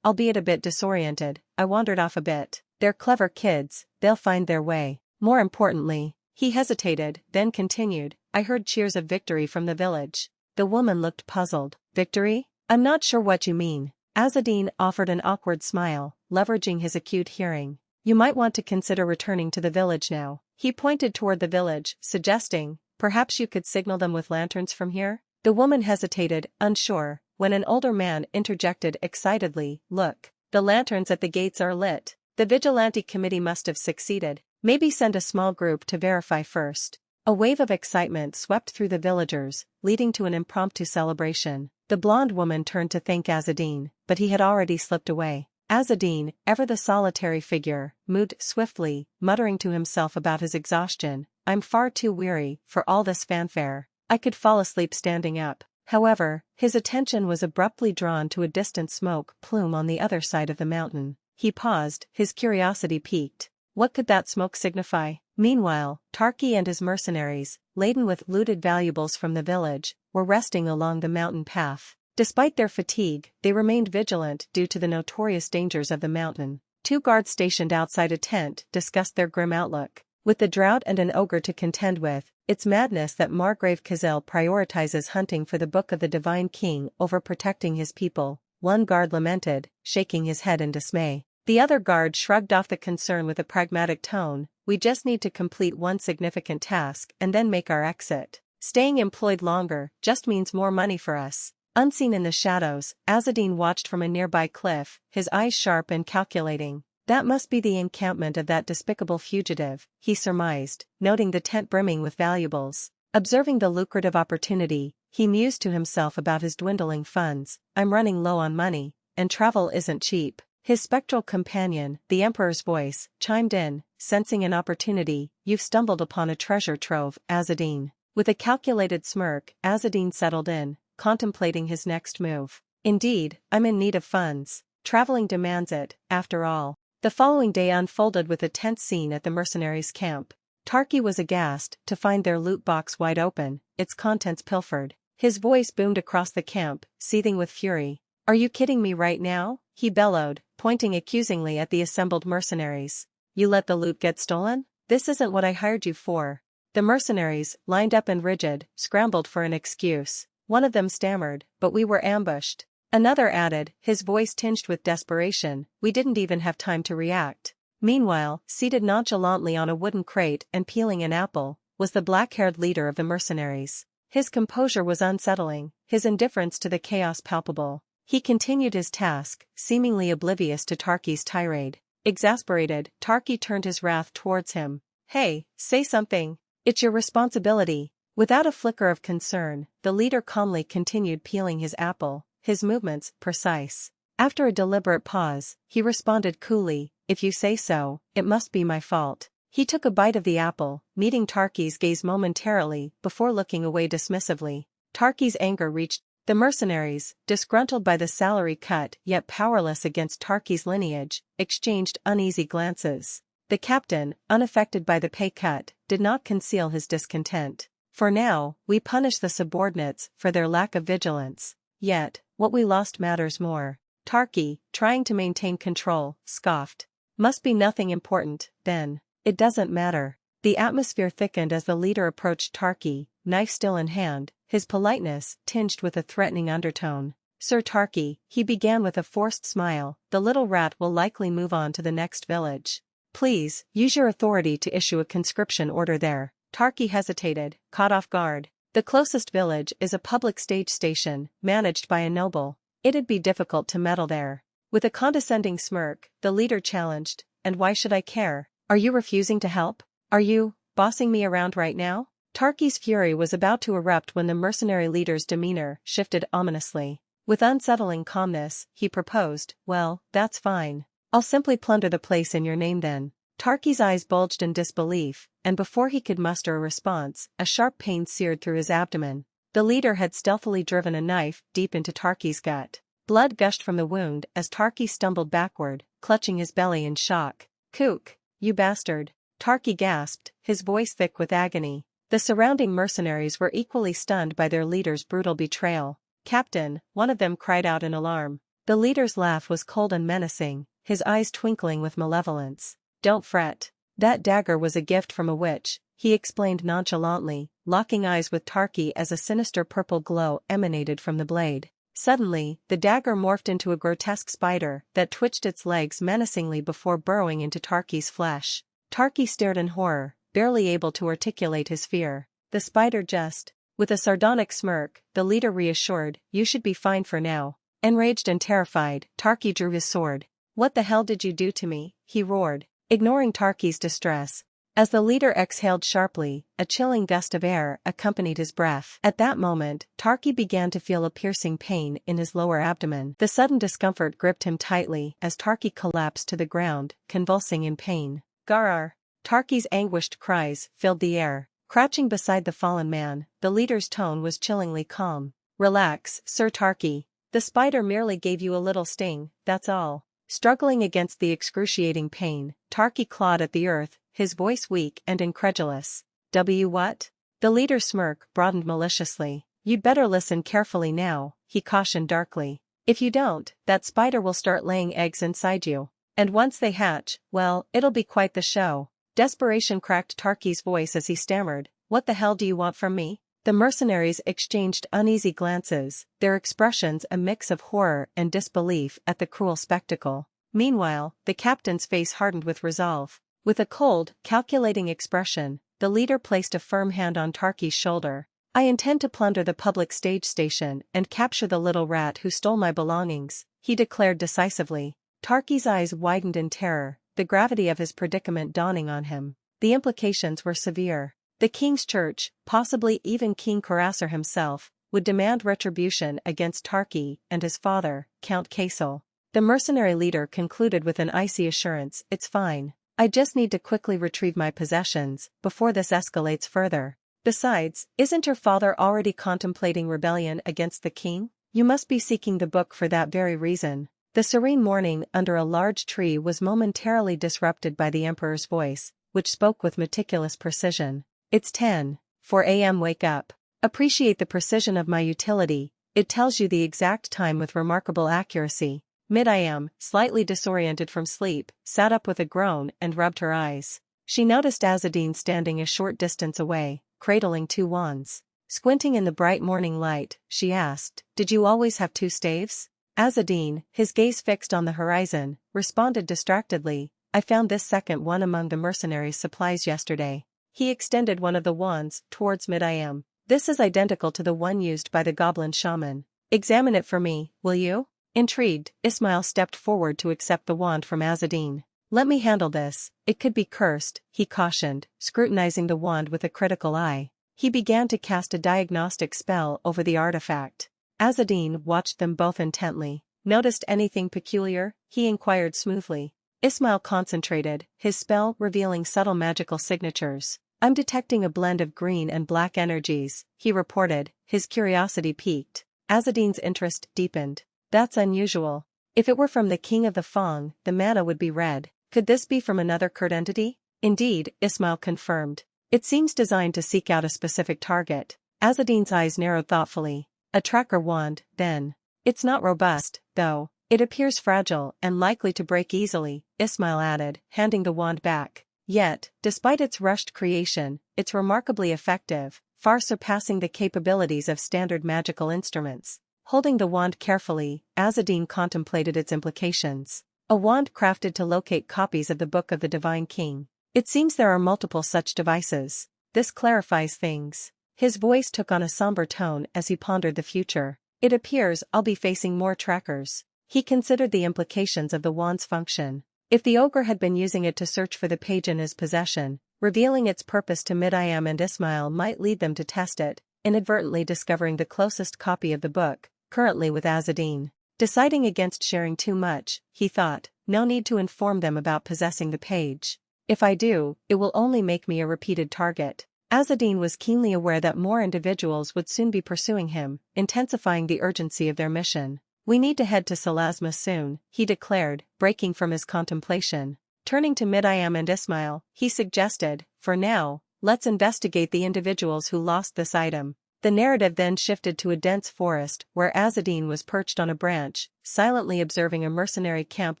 albeit a bit disoriented. I wandered off a bit. They're clever kids, they'll find their way. More importantly, he hesitated, then continued, I heard cheers of victory from the village. The woman looked puzzled. Victory? I'm not sure what you mean. Azadin offered an awkward smile, leveraging his acute hearing. You might want to consider returning to the village now. He pointed toward the village, suggesting, perhaps you could signal them with lanterns from here? The woman hesitated, unsure, when an older man interjected excitedly, Look, the lanterns at the gates are lit. The vigilante committee must have succeeded. Maybe send a small group to verify first. A wave of excitement swept through the villagers, leading to an impromptu celebration. The blonde woman turned to thank Azadin, but he had already slipped away. Azadin, ever the solitary figure, moved swiftly, muttering to himself about his exhaustion. I'm far too weary for all this fanfare. I could fall asleep standing up. However, his attention was abruptly drawn to a distant smoke plume on the other side of the mountain. He paused, his curiosity piqued. What could that smoke signify? Meanwhile, Tarki and his mercenaries, laden with looted valuables from the village, were resting along the mountain path. Despite their fatigue, they remained vigilant due to the notorious dangers of the mountain. 2 guards stationed outside a tent discussed their grim outlook. With the drought and an ogre to contend with, it's madness that Margrave Kazel prioritizes hunting for the Book of the Divine King over protecting his people, one guard lamented, shaking his head in dismay. The other guard shrugged off the concern with a pragmatic tone. We just need to complete one significant task and then make our exit. Staying employed longer just means more money for us. Unseen in the shadows, Azadin watched from a nearby cliff, his eyes sharp and calculating. That must be the encampment of that despicable fugitive, he surmised, noting the tent brimming with valuables. Observing the lucrative opportunity, he mused to himself about his dwindling funds. I'm running low on money, and travel isn't cheap. His spectral companion, the Emperor's voice, chimed in, sensing an opportunity. You've stumbled upon a treasure trove, Azadin. With a calculated smirk, Azadin settled in, contemplating his next move. Indeed, I'm in need of funds. Traveling demands it, after all. The following day unfolded with a tense scene at the mercenaries' camp. Tarki was aghast to find their loot box wide open, its contents pilfered. His voice boomed across the camp, seething with fury. Are you kidding me right now? He bellowed, pointing accusingly at the assembled mercenaries. You let the loot get stolen? This isn't what I hired you for. The mercenaries, lined up and rigid, scrambled for an excuse. One of them stammered, but we were ambushed. Another added, his voice tinged with desperation, we didn't even have time to react. Meanwhile, seated nonchalantly on a wooden crate and peeling an apple, was the black-haired leader of the mercenaries. His composure was unsettling, his indifference to the chaos palpable. He continued his task, seemingly oblivious to Tarki's tirade. Exasperated, Tarki turned his wrath towards him. Hey, say something. It's your responsibility. Without a flicker of concern, the leader calmly continued peeling his apple, his movements precise. After a deliberate pause, he responded coolly, if you say so, it must be my fault. He took a bite of the apple, meeting Tarki's gaze momentarily before looking away dismissively. Tarki's anger reached the mercenaries, disgruntled by the salary cut yet powerless against Tarki's lineage, exchanged uneasy glances. The captain, unaffected by the pay cut, did not conceal his discontent. For now, we punish the subordinates for their lack of vigilance. Yet, what we lost matters more. Tarki, trying to maintain control, scoffed. Must be nothing important, then. It doesn't matter. The atmosphere thickened as the leader approached Tarki, knife still in hand, his politeness tinged with a threatening undertone. Sir Tarki, he began with a forced smile, the little rat will likely move on to the next village. Please, use your authority to issue a conscription order there. Tarki hesitated, caught off guard. The closest village is a public stage station, managed by a noble. It'd be difficult to meddle there. With a condescending smirk, the leader challenged, and why should I care? Are you refusing to help? Are you bossing me around right now? Tarki's fury was about to erupt when the mercenary leader's demeanor shifted ominously. With unsettling calmness, he proposed, well, that's fine. I'll simply plunder the place in your name then. Tarki's eyes bulged in disbelief, and before he could muster a response, a sharp pain seared through his abdomen. The leader had stealthily driven a knife deep into Tarki's gut. Blood gushed from the wound as Tarki stumbled backward, clutching his belly in shock. Kook, you bastard. Tarki gasped, his voice thick with agony. The surrounding mercenaries were equally stunned by their leader's brutal betrayal. Captain, one of them cried out in alarm. The leader's laugh was cold and menacing, his eyes twinkling with malevolence. Don't fret. That dagger was a gift from a witch, he explained nonchalantly, locking eyes with Tarki as a sinister purple glow emanated from the blade. Suddenly, the dagger morphed into a grotesque spider that twitched its legs menacingly before burrowing into Tarki's flesh. Tarki stared in horror, barely able to articulate his fear. The spider just. With a sardonic smirk, the leader reassured, you should be fine for now. Enraged and terrified, Tarki drew his sword. What the hell did you do to me? He roared, ignoring Tarki's distress. As the leader exhaled sharply, a chilling gust of air accompanied his breath. At that moment, Tarki began to feel a piercing pain in his lower abdomen. The sudden discomfort gripped him tightly as Tarki collapsed to the ground, convulsing in pain. Garar! Tarki's anguished cries filled the air. Crouching beside the fallen man, the leader's tone was chillingly calm. Relax, Sir Tarki. The spider merely gave you a little sting, that's all. Struggling against the excruciating pain, Tarki clawed at the earth, his voice weak and incredulous. What? The leader's smirk broadened maliciously. You'd better listen carefully now, he cautioned darkly. If you don't, that spider will start laying eggs inside you. And once they hatch, well, it'll be quite the show. Desperation cracked Tarki's voice as he stammered, what the hell do you want from me? The mercenaries exchanged uneasy glances, their expressions a mix of horror and disbelief at the cruel spectacle. Meanwhile, the captain's face hardened with resolve. With a cold, calculating expression, the leader placed a firm hand on Tarki's shoulder. I intend to plunder the public stage station and capture the little rat who stole my belongings, he declared decisively. Tarki's eyes widened in terror, the gravity of his predicament dawning on him. The implications were severe. The king's church, possibly even King Karasar himself, would demand retribution against Tarki and his father, Count Kaisel. The mercenary leader concluded with an icy assurance, it's fine. I just need to quickly retrieve my possessions, before this escalates further. Besides, isn't your father already contemplating rebellion against the king? You must be seeking the book for that very reason. The serene morning under a large tree was momentarily disrupted by the emperor's voice, which spoke with meticulous precision. It's 10:04 a.m. Wake up. Appreciate the precision of my utility, it tells you the exact time with remarkable accuracy. Mid-am, slightly disoriented from sleep, sat up with a groan and rubbed her eyes. She noticed Azadin standing a short distance away, cradling two wands. Squinting in the bright morning light, she asked, did you always have two staves? Azadin, his gaze fixed on the horizon, responded distractedly, I found this second one among the mercenaries' supplies yesterday. He extended one of the wands towards Mid-am. This is identical to the one used by the goblin shaman. Examine it for me, will you? Intrigued, Ismail stepped forward to accept the wand from Azadin. Let me handle this, it could be cursed, he cautioned, scrutinizing the wand with a critical eye. He began to cast a diagnostic spell over the artifact. Azadin watched them both intently. Noticed anything peculiar? He inquired smoothly. Ismail concentrated, his spell revealing subtle magical signatures. I'm detecting a blend of green and black energies, he reported, his curiosity piqued. Azadin's interest deepened. That's unusual. If it were from the king of the Fong, the mana would be red. Could this be from another Kurd entity? Indeed, Ismail confirmed. It seems designed to seek out a specific target. Azadin's eyes narrowed thoughtfully. A tracker wand, then. It's not robust, though. It appears fragile and likely to break easily, Ismail added, handing the wand back. Yet, despite its rushed creation, it's remarkably effective, far surpassing the capabilities of standard magical instruments. Holding the wand carefully, Azadin contemplated its implications. A wand crafted to locate copies of the Book of the Divine King. It seems there are multiple such devices. This clarifies things. His voice took on a somber tone as he pondered the future. It appears I'll be facing more trackers. He considered the implications of the wand's function. If the ogre had been using it to search for the page in his possession, revealing its purpose to Midiam and Ismail might lead them to test it, inadvertently discovering the closest copy of the book, currently with Azadin. Deciding against sharing too much, he thought, no need to inform them about possessing the page. If I do, it will only make me a repeated target. Azadin was keenly aware that more individuals would soon be pursuing him, intensifying the urgency of their mission. We need to head to Salasma soon, he declared, breaking from his contemplation. Turning to Midiam and Ismail, he suggested, for now, let's investigate the individuals who lost this item. The narrative then shifted to a dense forest where Azadin was perched on a branch, silently observing a mercenary camp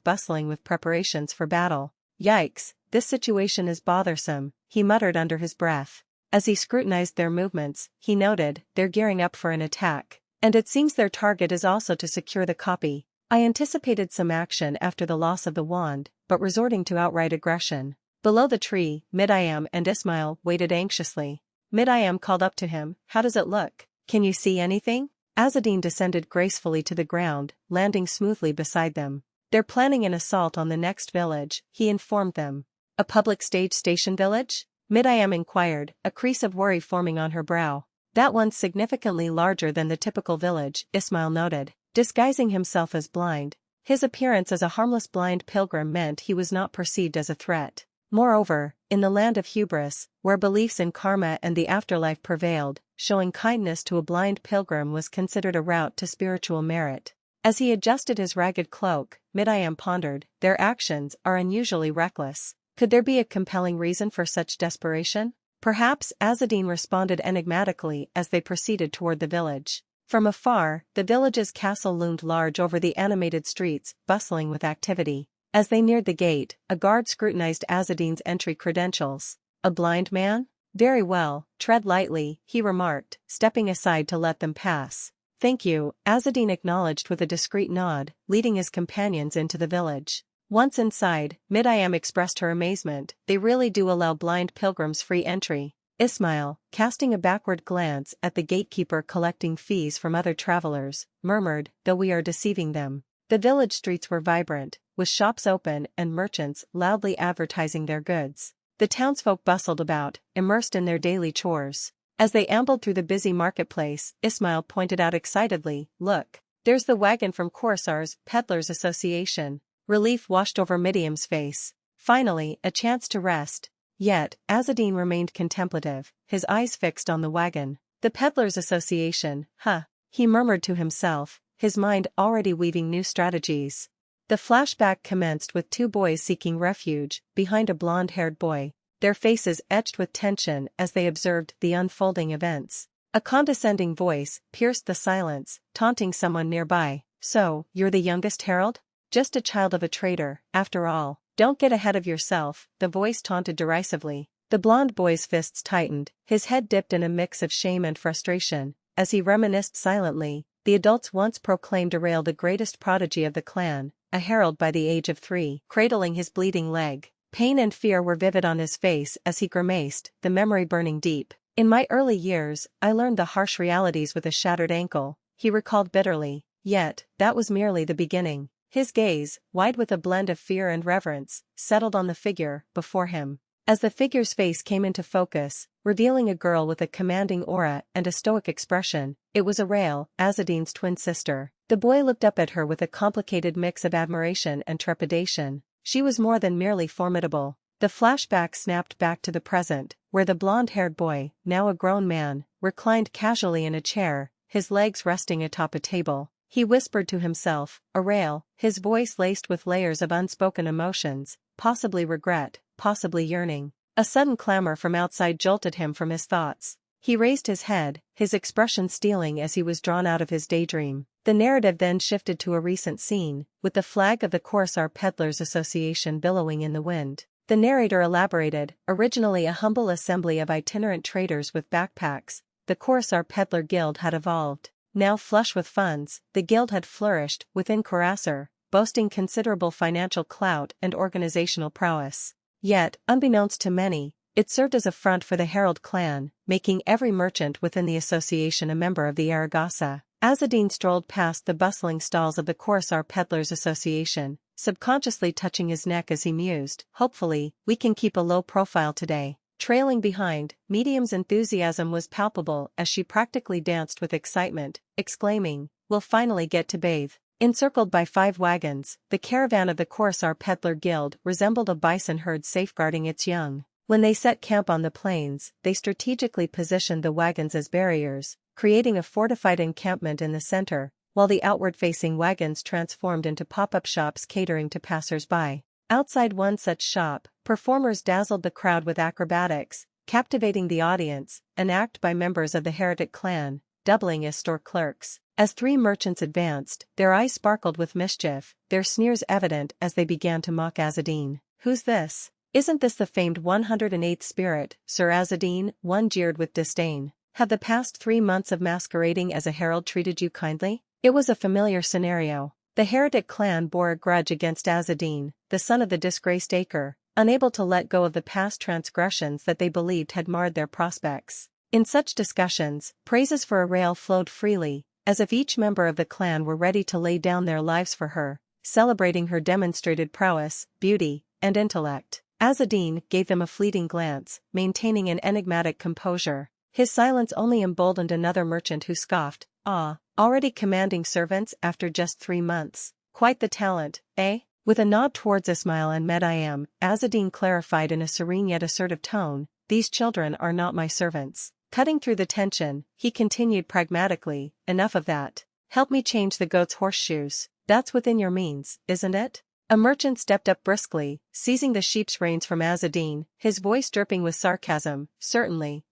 bustling with preparations for battle. Yikes, this situation is bothersome, he muttered under his breath. As he scrutinized their movements, he noted, they're gearing up for an attack. And it seems their target is also to secure the copy. I anticipated some action after the loss of the wand, but resorting to outright aggression. Below the tree, Midiam and Ismail waited anxiously. Midiam called up to him, how does it look? Can you see anything? Azadin descended gracefully to the ground, landing smoothly beside them. They're planning an assault on the next village, he informed them. A public station village? Midiam inquired, a crease of worry forming on her brow. That one's significantly larger than the typical village, Ismail noted, disguising himself as blind. His appearance as a harmless blind pilgrim meant he was not perceived as a threat. Moreover, in the land of hubris, where beliefs in karma and the afterlife prevailed, showing kindness to a blind pilgrim was considered a route to spiritual merit. As he adjusted his ragged cloak, Midiam pondered, their actions are unusually reckless. Could there be a compelling reason for such desperation? Perhaps, Azadin responded enigmatically as they proceeded toward the village. From afar, the village's castle loomed large over the animated streets, bustling with activity. As they neared the gate, a guard scrutinized Azadin's entry credentials. A blind man? Very well, tread lightly, he remarked, stepping aside to let them pass. Thank you, Azadin acknowledged with a discreet nod, leading his companions into the village. Once inside, Midiam expressed her amazement, they really do allow blind pilgrims free entry. Ismail, casting a backward glance at the gatekeeper collecting fees from other travelers, murmured, though we are deceiving them. The village streets were vibrant, with shops open and merchants loudly advertising their goods. The townsfolk bustled about, immersed in their daily chores. As they ambled through the busy marketplace, Ismail pointed out excitedly, look, there's the wagon from Corsar's Peddlers Association. Relief washed over Midiam's face. Finally, a chance to rest. Yet, Azadin remained contemplative, his eyes fixed on the wagon. The Peddlers Association, huh? He murmured to himself, his mind already weaving new strategies. The flashback commenced with two boys seeking refuge, behind a blonde-haired boy, their faces etched with tension as they observed the unfolding events. A condescending voice pierced the silence, taunting someone nearby. So, you're the youngest Herald? Just a child of a trader, after all. Don't get ahead of yourself, the voice taunted derisively. The blond boy's fists tightened, his head dipped in a mix of shame and frustration. As he reminisced silently, the adults once proclaimed Arail the greatest prodigy of the clan, a herald by the age of 3, cradling his bleeding leg. Pain and fear were vivid on his face as he grimaced, the memory burning deep. In my early years, I learned the harsh realities with a shattered ankle, he recalled bitterly. Yet, that was merely the beginning. His gaze, wide with a blend of fear and reverence, settled on the figure before him. As the figure's face came into focus, revealing a girl with a commanding aura and a stoic expression, it was Arail, Azadin's twin sister. The boy looked up at her with a complicated mix of admiration and trepidation. She was more than merely formidable. The flashback snapped back to the present, where the blonde-haired boy, now a grown man, reclined casually in a chair, his legs resting atop a table. He whispered to himself, Arail, his voice laced with layers of unspoken emotions, possibly regret, possibly yearning. A sudden clamor from outside jolted him from his thoughts. He raised his head, his expression stealing as he was drawn out of his daydream. The narrative then shifted to a recent scene, with the flag of the Corsair Peddlers Association billowing in the wind. The narrator elaborated, originally a humble assembly of itinerant traders with backpacks, the Corsair Peddler Guild had evolved. Now flush with funds, the guild had flourished within Corsair, boasting considerable financial clout and organizational prowess. Yet, unbeknownst to many, it served as a front for the Herald Clan, making every merchant within the association a member of the Aragasa. Azadin strolled past the bustling stalls of the Corsair Peddlers Association, subconsciously touching his neck as he mused, hopefully, we can keep a low profile today. Trailing behind, Medium's enthusiasm was palpable as she practically danced with excitement, exclaiming, we'll finally get to bathe. Encircled by 5 wagons, the caravan of the Corsair Peddler Guild resembled a bison herd safeguarding its young. When they set camp on the plains, they strategically positioned the wagons as barriers, creating a fortified encampment in the center, while the outward-facing wagons transformed into pop-up shops catering to passers-by. Outside one such shop, performers dazzled the crowd with acrobatics, captivating the audience, an act by members of the Heretic clan, doubling as store clerks. As 3 merchants advanced, their eyes sparkled with mischief, their sneers evident as they began to mock Azadin. Who's this? Isn't this the famed 108th spirit, Sir Azadin? One jeered with disdain. Have the past 3 months of masquerading as a herald treated you kindly? It was a familiar scenario. The Heretic clan bore a grudge against Azadin, the son of the disgraced Acre, unable to let go of the past transgressions that they believed had marred their prospects. In such discussions, praises for Arail flowed freely, as if each member of the clan were ready to lay down their lives for her, celebrating her demonstrated prowess, beauty, and intellect. Azadin gave them a fleeting glance, maintaining an enigmatic composure. His silence only emboldened another merchant who scoffed, already commanding servants after just 3 months. Quite the talent, eh? With a nod towards Ismail and Medayam, Azadin clarified in a serene yet assertive tone, these children are not my servants. Cutting through the tension, he continued pragmatically, enough of that. Help me change the goat's horseshoes. That's within your means, isn't it? A merchant stepped up briskly, seizing the sheep's reins from Azadin, his voice dripping with sarcasm. Certainly,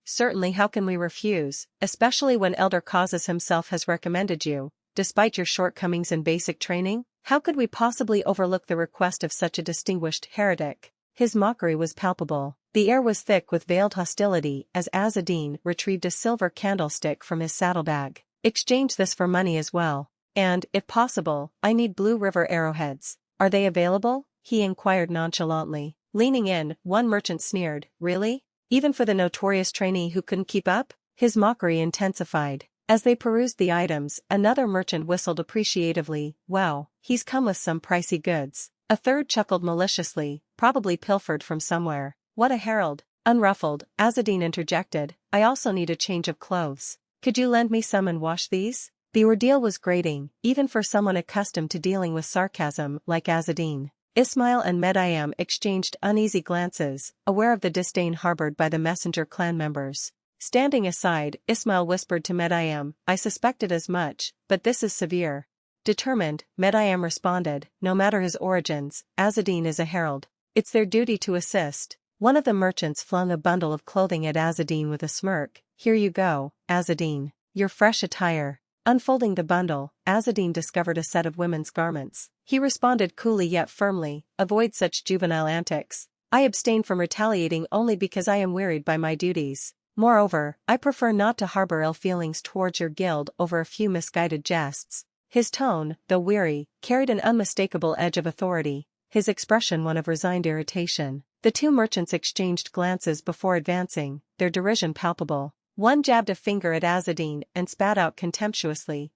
how can we refuse, especially when Elder Causes himself has recommended you, despite your shortcomings in basic training? How could we possibly overlook the request of such a distinguished heretic? His mockery was palpable. The air was thick with veiled hostility as Azadin retrieved a silver candlestick from his saddlebag. Exchange this for money as well. And, if possible, I need Blue River arrowheads. Are they available? He inquired nonchalantly. Leaning in, one merchant sneered, really? Even for the notorious trainee who couldn't keep up? His mockery intensified. As they perused the items, another merchant whistled appreciatively, wow, he's come with some pricey goods. A third chuckled maliciously, probably pilfered from somewhere. What a herald. Unruffled, Azadin interjected, I also need a change of clothes. Could you lend me some and wash these? The ordeal was grating, even for someone accustomed to dealing with sarcasm like Azadin. Ismail and Medayam exchanged uneasy glances, aware of the disdain harbored by the messenger clan members. Standing aside, Ismail whispered to Medayam, I suspected as much, but this is severe. Determined, Medayam responded, no matter his origins, Azadin is a herald. It's their duty to assist. One of the merchants flung a bundle of clothing at Azadin with a smirk. Here you go, Azadin. Your fresh attire. Unfolding the bundle, Azadin discovered a set of women's garments. He responded coolly yet firmly, avoid such juvenile antics. I abstain from retaliating only because I am wearied by my duties. Moreover, I prefer not to harbor ill feelings towards your guild over a few misguided jests. His tone, though weary, carried an unmistakable edge of authority, his expression one of resigned irritation. The 2 merchants exchanged glances before advancing, their derision palpable. One jabbed a finger at Azadin and spat out contemptuously,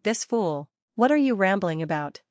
this fool. What are you rambling about,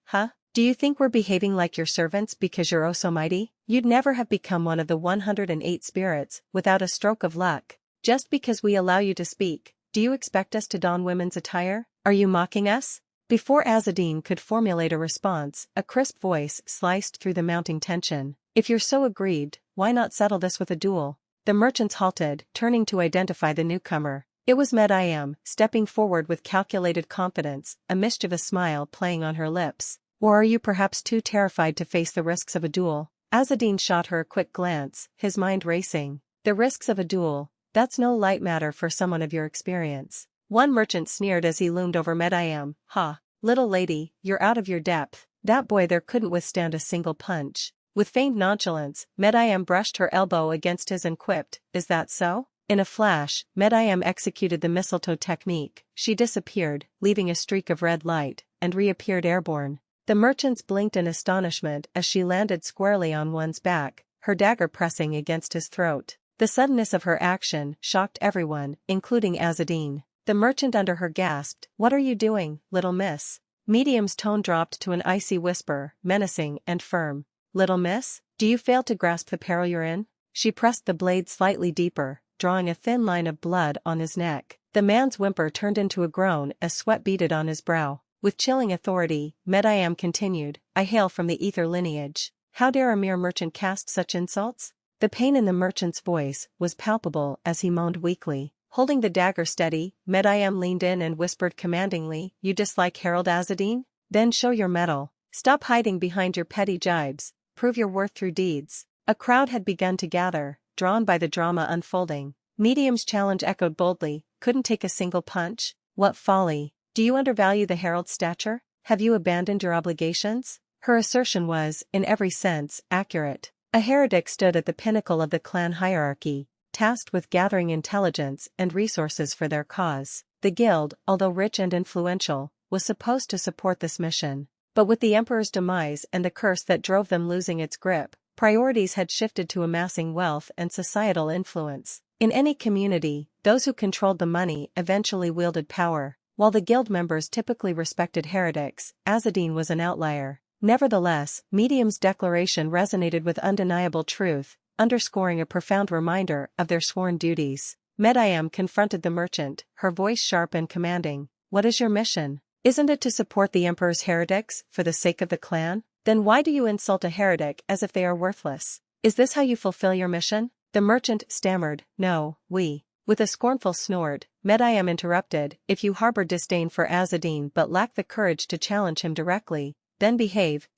Do you think we're behaving like your servants because you're oh so mighty? You'd never have become one of the 108 spirits without a stroke of luck. Just because we allow you to speak, do you expect us to don women's attire? Are you mocking us? Before Azadin could formulate a response, a crisp voice sliced through the mounting tension. If you're so aggrieved, why not settle this with a duel? The merchants halted, turning to identify the newcomer. It was Medayam, stepping forward with calculated confidence, a mischievous smile playing on her lips. Or are you perhaps too terrified to face the risks of a duel? Azadin shot her a quick glance, his mind racing. The risks of a duel. That's no light matter for someone of your experience. One merchant sneered as he loomed over Medayam. Ha! Little lady, you're out of your depth. That boy there couldn't withstand a single punch. With feigned nonchalance, Medayam brushed her elbow against his and quipped, is that so? In a flash, Medayam executed the mistletoe technique. She disappeared, leaving a streak of red light, and reappeared airborne. The merchants blinked in astonishment as she landed squarely on one's back, her dagger pressing against his throat. The suddenness of her action shocked everyone, including Azadin. The merchant under her gasped, "What are you doing, little miss?" Medium's tone dropped to an icy whisper, menacing and firm. "Little miss, do you fail to grasp the peril you're in?" She pressed the blade slightly deeper, drawing a thin line of blood on his neck. The man's whimper turned into a groan as sweat beaded on his brow. With chilling authority, Medayam continued, "I hail from the ether lineage. How dare a mere merchant cast such insults?" The pain in the merchant's voice was palpable as he moaned weakly. Holding the dagger steady, Medayam leaned in and whispered commandingly, "You dislike Herald Azadin? Then show your mettle. Stop hiding behind your petty jibes. Prove your worth through deeds." A crowd had begun to gather, drawn by the drama unfolding. Medium's challenge echoed boldly, "Couldn't take a single punch? What folly! Do you undervalue the herald's stature? Have you abandoned your obligations?" Her assertion was, in every sense, accurate. A heretic stood at the pinnacle of the clan hierarchy, tasked with gathering intelligence and resources for their cause. The guild, although rich and influential, was supposed to support this mission. But with the emperor's demise and the curse that drove them losing its grip, priorities had shifted to amassing wealth and societal influence. In any community, those who controlled the money eventually wielded power. While the guild members typically respected heretics, Azadin was an outlier. Nevertheless, Medium's declaration resonated with undeniable truth, underscoring a profound reminder of their sworn duties. Medayam confronted the merchant, her voice sharp and commanding. "What is your mission? Isn't it to support the emperor's heretics, for the sake of the clan? Then why do you insult a heretic as if they are worthless? Is this how you fulfill your mission?" The merchant stammered, "No, we." With a scornful snort, Medayam interrupted, "If you harbor disdain for Azadin but lack the courage to challenge him directly, then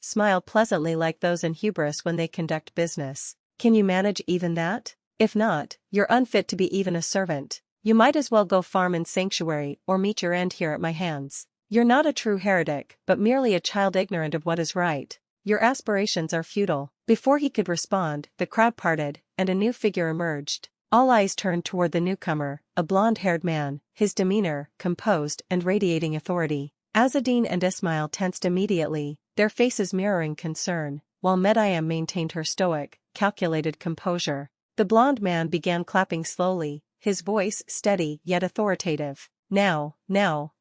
smile pleasantly like those in hubris when they conduct business. Can you manage even that? If not, you're unfit to be even a servant. You might as well go farm in sanctuary or meet your end here at my hands. You're not a true heretic, but merely a child ignorant of what is right. Your aspirations are futile." Before he could respond, the crowd parted, and a new figure emerged. All eyes turned toward the newcomer, a blonde-haired man, his demeanor composed and radiating authority. Azadin and Ismail tensed immediately, their faces mirroring concern, while Medayam maintained her stoic, calculated composure. The blonde man began clapping slowly, his voice steady yet authoritative. Now,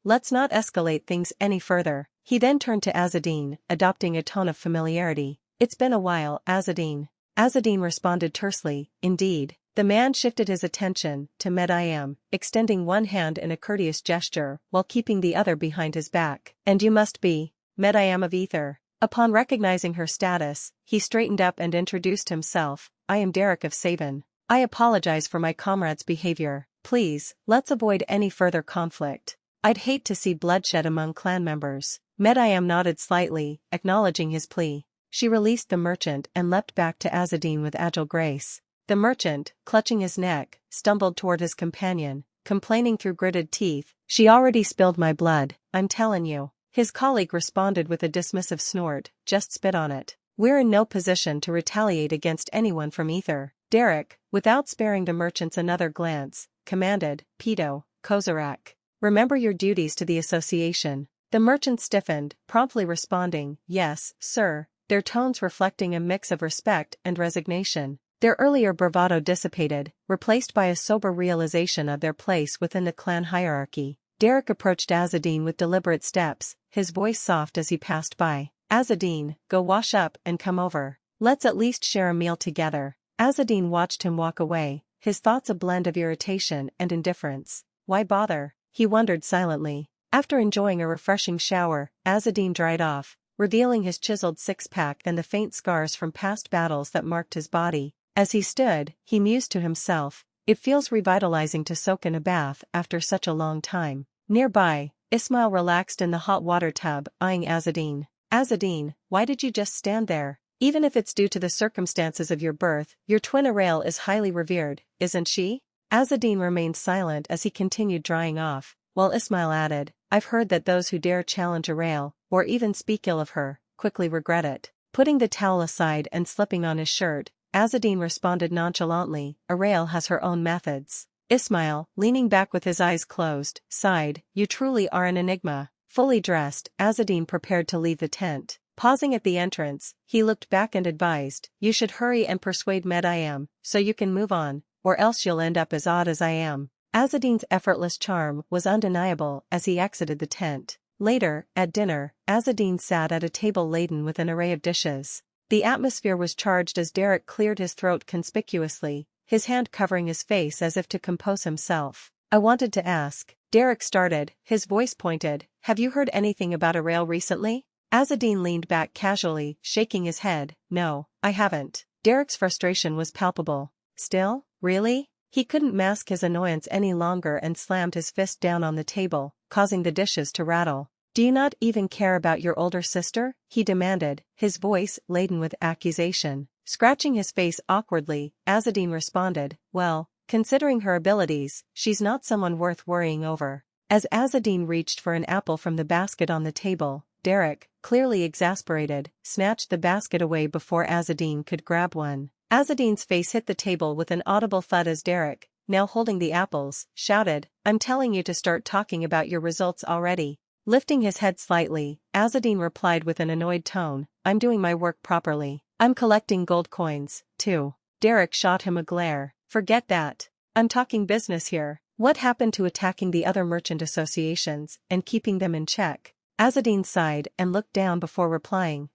let's not escalate things any further." He then turned to Azadin, adopting a tone of familiarity. "It's been a while, Azadin." Azadin responded tersely, "Indeed." The man shifted his attention to Medayam, extending one hand in a courteous gesture while keeping the other behind his back. "And you must be Medayam of Ether." Upon recognizing her status, he straightened up and introduced himself. "I am Derek of Savin. I apologize for my comrade's behavior. Please, let's avoid any further conflict. I'd hate to see bloodshed among clan members." Medayam nodded slightly, acknowledging his plea. She released the merchant and leapt back to Azadin with agile grace. The merchant, clutching his neck, stumbled toward his companion, complaining through gritted teeth, "She already spilled my blood, I'm telling you." His colleague responded with a dismissive snort, "Just spit on it. We're in no position to retaliate against anyone from Ether." Derek, without sparing the merchants another glance, commanded, "Pedo, Kozarak. Remember your duties to the association." The merchant stiffened, promptly responding, "Yes, sir," their tones reflecting a mix of respect and resignation. Their earlier bravado dissipated, replaced by a sober realization of their place within the clan hierarchy. Derek approached Azadin with deliberate steps, his voice soft as he passed by. "Azadin, go wash up and come over. Let's at least share a meal together." Azadin watched him walk away, his thoughts a blend of irritation and indifference. Why bother? He wondered silently. After enjoying a refreshing shower, Azadin dried off, revealing his chiseled six-pack and the faint scars from past battles that marked his body. As he stood, he mused to himself, "It feels revitalizing to soak in a bath after such a long time." Nearby, Ismail relaxed in the hot water tub, eyeing Azadin. "Azadin, why did you just stand there? Even if it's due to the circumstances of your birth, your twin Arail is highly revered, isn't she?" Azadin remained silent as he continued drying off, while Ismail added, I've heard that those who dare challenge Arail, or even speak ill of her, quickly regret it. Putting the towel aside and slipping on his shirt, Azadin responded nonchalantly, Arail has her own methods. Ismail, leaning back with his eyes closed, sighed, you truly are an enigma. Fully dressed, Azadin prepared to leave the tent. Pausing at the entrance, he looked back and advised, you should hurry and persuade Med-I-am, so you can move on, or else you'll end up as odd as I am. Azadin's effortless charm was undeniable as he exited the tent. Later, at dinner, Azadin sat at a table laden with an array of dishes. The atmosphere was charged as Derek cleared his throat conspicuously, his hand covering his face as if to compose himself. I wanted to ask. Derek started, his voice pointed, have you heard anything about Arail recently? Azadin leaned back casually, shaking his head, no, I haven't. Derek's frustration was palpable. Still? Really? He couldn't mask his annoyance any longer and slammed his fist down on the table, causing the dishes to rattle. Do you not even care about your older sister? He demanded, his voice laden with accusation. Scratching his face awkwardly, Azadin responded, well, considering her abilities, she's not someone worth worrying over. As Azadin reached for an apple from the basket on the table, Derek, clearly exasperated, snatched the basket away before Azadin could grab one. Azadin's face hit the table with an audible thud as Derek, now holding the apples, shouted, I'm telling you to start talking about your results already. Lifting his head slightly, Azadin replied with an annoyed tone, I'm doing my work properly. I'm collecting gold coins, too. Derek shot him a glare. Forget that. I'm talking business here. What happened to attacking the other merchant associations and keeping them in check? Azadin sighed and looked down before replying,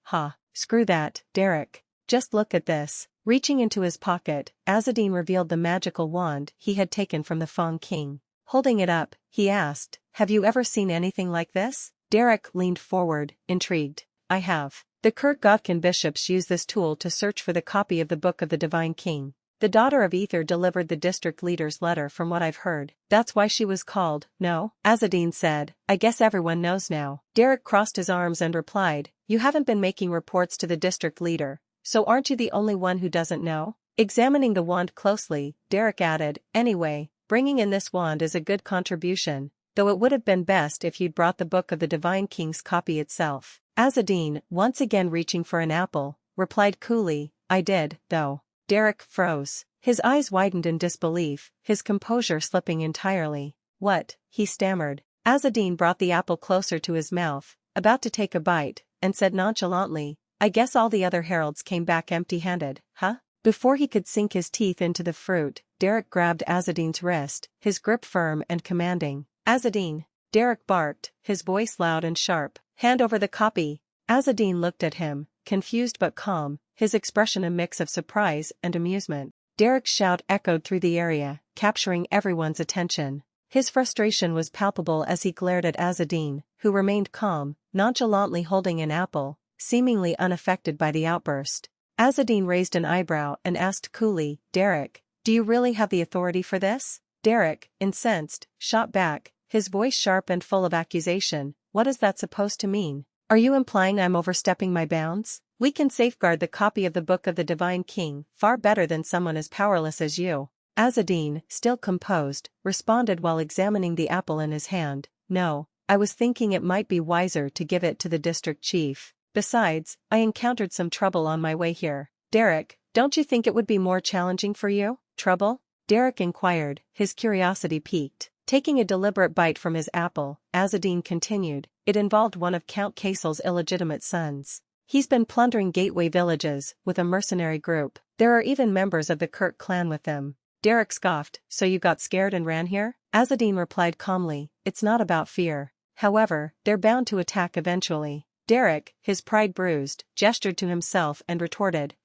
screw that, Derek. Just look at this. Reaching into his pocket, Azadin revealed the magical wand he had taken from the Fong King. Holding it up, he asked, have you ever seen anything like this? Derek leaned forward, intrigued. I have. The Kurt Godkin bishops use this tool to search for the copy of the Book of the Divine King. The daughter of Ether delivered the district leader's letter from what I've heard. That's why she was called, no? Azadin said, I guess everyone knows now. Derek crossed his arms and replied, you haven't been making reports to the district leader, so aren't you the only one who doesn't know? Examining the wand closely, Derek added, anyway, bringing in this wand is a good contribution, though it would have been best if you'd brought the Book of the Divine King's copy itself. Azadin, once again reaching for an apple, replied coolly, I did, though. Derek froze. His eyes widened in disbelief, his composure slipping entirely. What? He stammered. Azadin brought the apple closer to his mouth, about to take a bite, and said nonchalantly, I guess all the other heralds came back empty-handed, huh? Before he could sink his teeth into the fruit, Derek grabbed Azadin's wrist, his grip firm and commanding. Azadin. Derek barked, his voice loud and sharp. Hand over the copy. Azadin looked at him, confused but calm, his expression a mix of surprise and amusement. Derek's shout echoed through the area, capturing everyone's attention. His frustration was palpable as he glared at Azadin, who remained calm, nonchalantly holding an apple, seemingly unaffected by the outburst. Azadin raised an eyebrow and asked coolly, Derek, do you really have the authority for this? Derek, incensed, shot back, his voice sharp and full of accusation, what is that supposed to mean? Are you implying I'm overstepping my bounds? We can safeguard the copy of the Book of the Divine King far better than someone as powerless as you. Azadin, still composed, responded while examining the apple in his hand, no, I was thinking it might be wiser to give it to the district chief. Besides, I encountered some trouble on my way here. Derek, don't you think it would be more challenging for you? Trouble? Derek inquired, his curiosity piqued. Taking a deliberate bite from his apple, Azadin continued, it involved one of Count Kasel's illegitimate sons. He's been plundering gateway villages with a mercenary group. There are even members of the Herald Clan with them. Derek scoffed, so you got scared and ran here? Azadin replied calmly, it's not about fear. However, they're bound to attack eventually. Derek, his pride bruised, gestured to himself and retorted,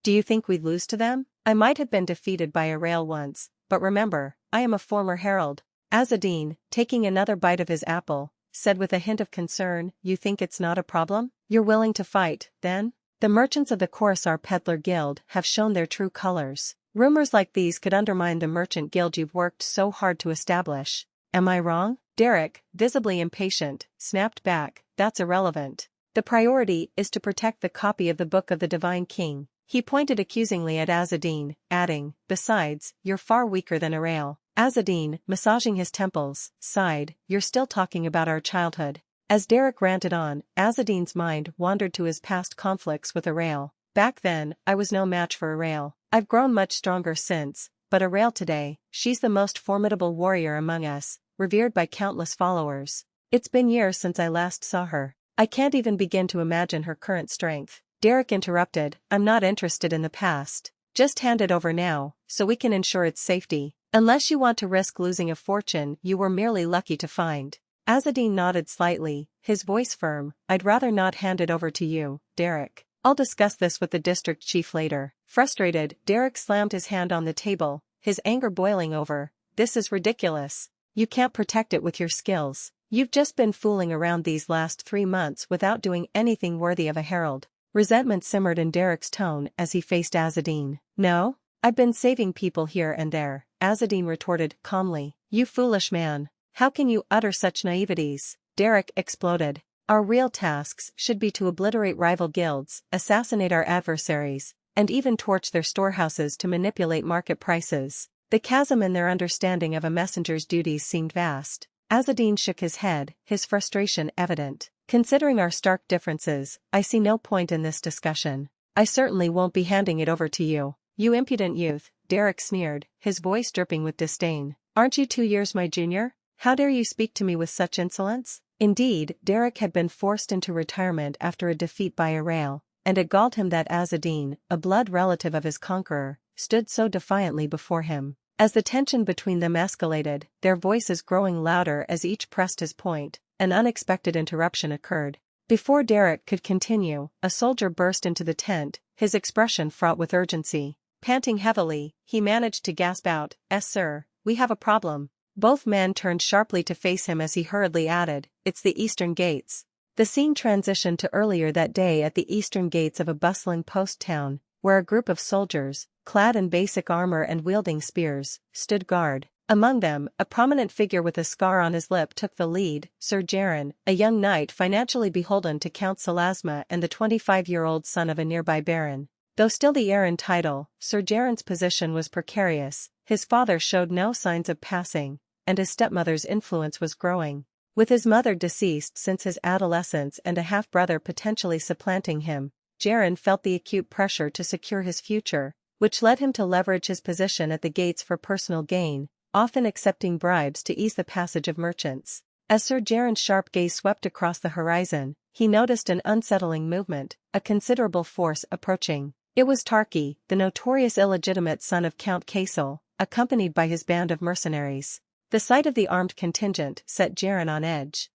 do you think we'd lose to them? I might have been defeated by Arail once, but remember, I am a former herald. Azadin, taking another bite of his apple, said with a hint of concern, you think it's not a problem? You're willing to fight, then? The merchants of the Coruscant Peddler Guild have shown their true colors. Rumors like these could undermine the merchant guild you've worked so hard to establish. Am I wrong? Derek, visibly impatient, snapped back, that's irrelevant. The priority is to protect the copy of the Book of the Divine King. He pointed accusingly at Azadin, adding, "Besides, you're far weaker than Arail." Azadin, massaging his temples, sighed, "You're still talking about our childhood." As Derek ranted on, Azadin's mind wandered to his past conflicts with Arail. "Back then, I was no match for Arail. I've grown much stronger since, but Arail today, she's the most formidable warrior among us, revered by countless followers. It's been years since I last saw her. I can't even begin to imagine her current strength." Derek interrupted, "I'm not interested in the past. Just hand it over now, so we can ensure its safety. Unless you want to risk losing a fortune you were merely lucky to find." Azadin nodded slightly, his voice firm. "I'd rather not hand it over to you, Derek. I'll discuss this with the district chief later." Frustrated, Derek slammed his hand on the table, his anger boiling over. "This is ridiculous. You can't protect it with your skills. You've just been fooling around these last 3 months without doing anything worthy of a herald." Resentment simmered in Derek's tone as he faced Azadin. "No? I've been saving people here and there," Azadin retorted calmly. "You foolish man. How can you utter such naiveties?" Derek exploded. "Our real tasks should be to obliterate rival guilds, assassinate our adversaries, and even torch their storehouses to manipulate market prices." The chasm in their understanding of a messenger's duties seemed vast. Azadin shook his head, his frustration evident. "Considering our stark differences, I see no point in this discussion. I certainly won't be handing it over to you." "You impudent youth," Derek sneered, his voice dripping with disdain. "Aren't you 2 years my junior? How dare you speak to me with such insolence?" Indeed, Derek had been forced into retirement after a defeat by Arail, and it galled him that Azadin, a blood relative of his conqueror, stood so defiantly before him. As the tension between them escalated, their voices growing louder as each pressed his point, an unexpected interruption occurred. Before Derek could continue, a soldier burst into the tent, his expression fraught with urgency. Panting heavily, he managed to gasp out, Sir, we have a problem." Both men turned sharply to face him as he hurriedly added, "It's the eastern gates." The scene transitioned to earlier that day at the eastern gates of a bustling post town, where a group of soldiers, clad in basic armor and wielding spears, stood guard. Among them, a prominent figure with a scar on his lip took the lead, Sir Jaren, a young knight financially beholden to Count Salasma and the 25-year-old son of a nearby baron. Though still the heir in title, Sir Jaren's position was precarious, his father showed no signs of passing, and his stepmother's influence was growing. With his mother deceased since his adolescence and a half-brother potentially supplanting him, Jaren felt the acute pressure to secure his future, which led him to leverage his position at the gates for personal gain, often accepting bribes to ease the passage of merchants. As Sir Jaren's sharp gaze swept across the horizon, he noticed an unsettling movement, a considerable force approaching. It was Tarki, the notorious illegitimate son of Count Kaisel, accompanied by his band of mercenaries. The sight of the armed contingent set Jaren on edge.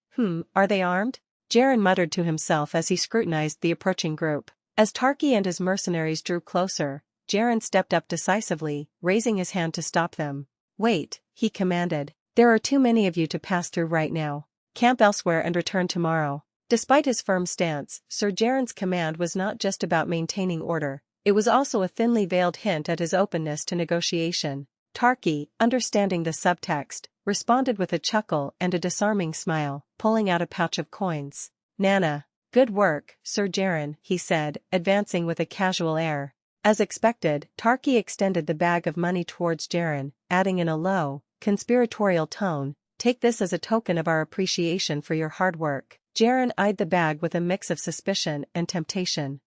Are they armed?" Jaren muttered to himself as he scrutinized the approaching group. As Tarki and his mercenaries drew closer, Jaren stepped up decisively, raising his hand to stop them. "Wait," he commanded. "There are too many of you to pass through right now. Camp elsewhere and return tomorrow." Despite his firm stance, Sir Jaren's command was not just about maintaining order, it was also a thinly veiled hint at his openness to negotiation. Tarki, understanding the subtext, responded with a chuckle and a disarming smile, pulling out a pouch of coins. "Nana. Good work, Sir Jaren," he said, advancing with a casual air. As expected, Tarki extended the bag of money towards Jaren, adding in a low, conspiratorial tone, "Take this as a token of our appreciation for your hard work." Jaren eyed the bag with a mix of suspicion and temptation.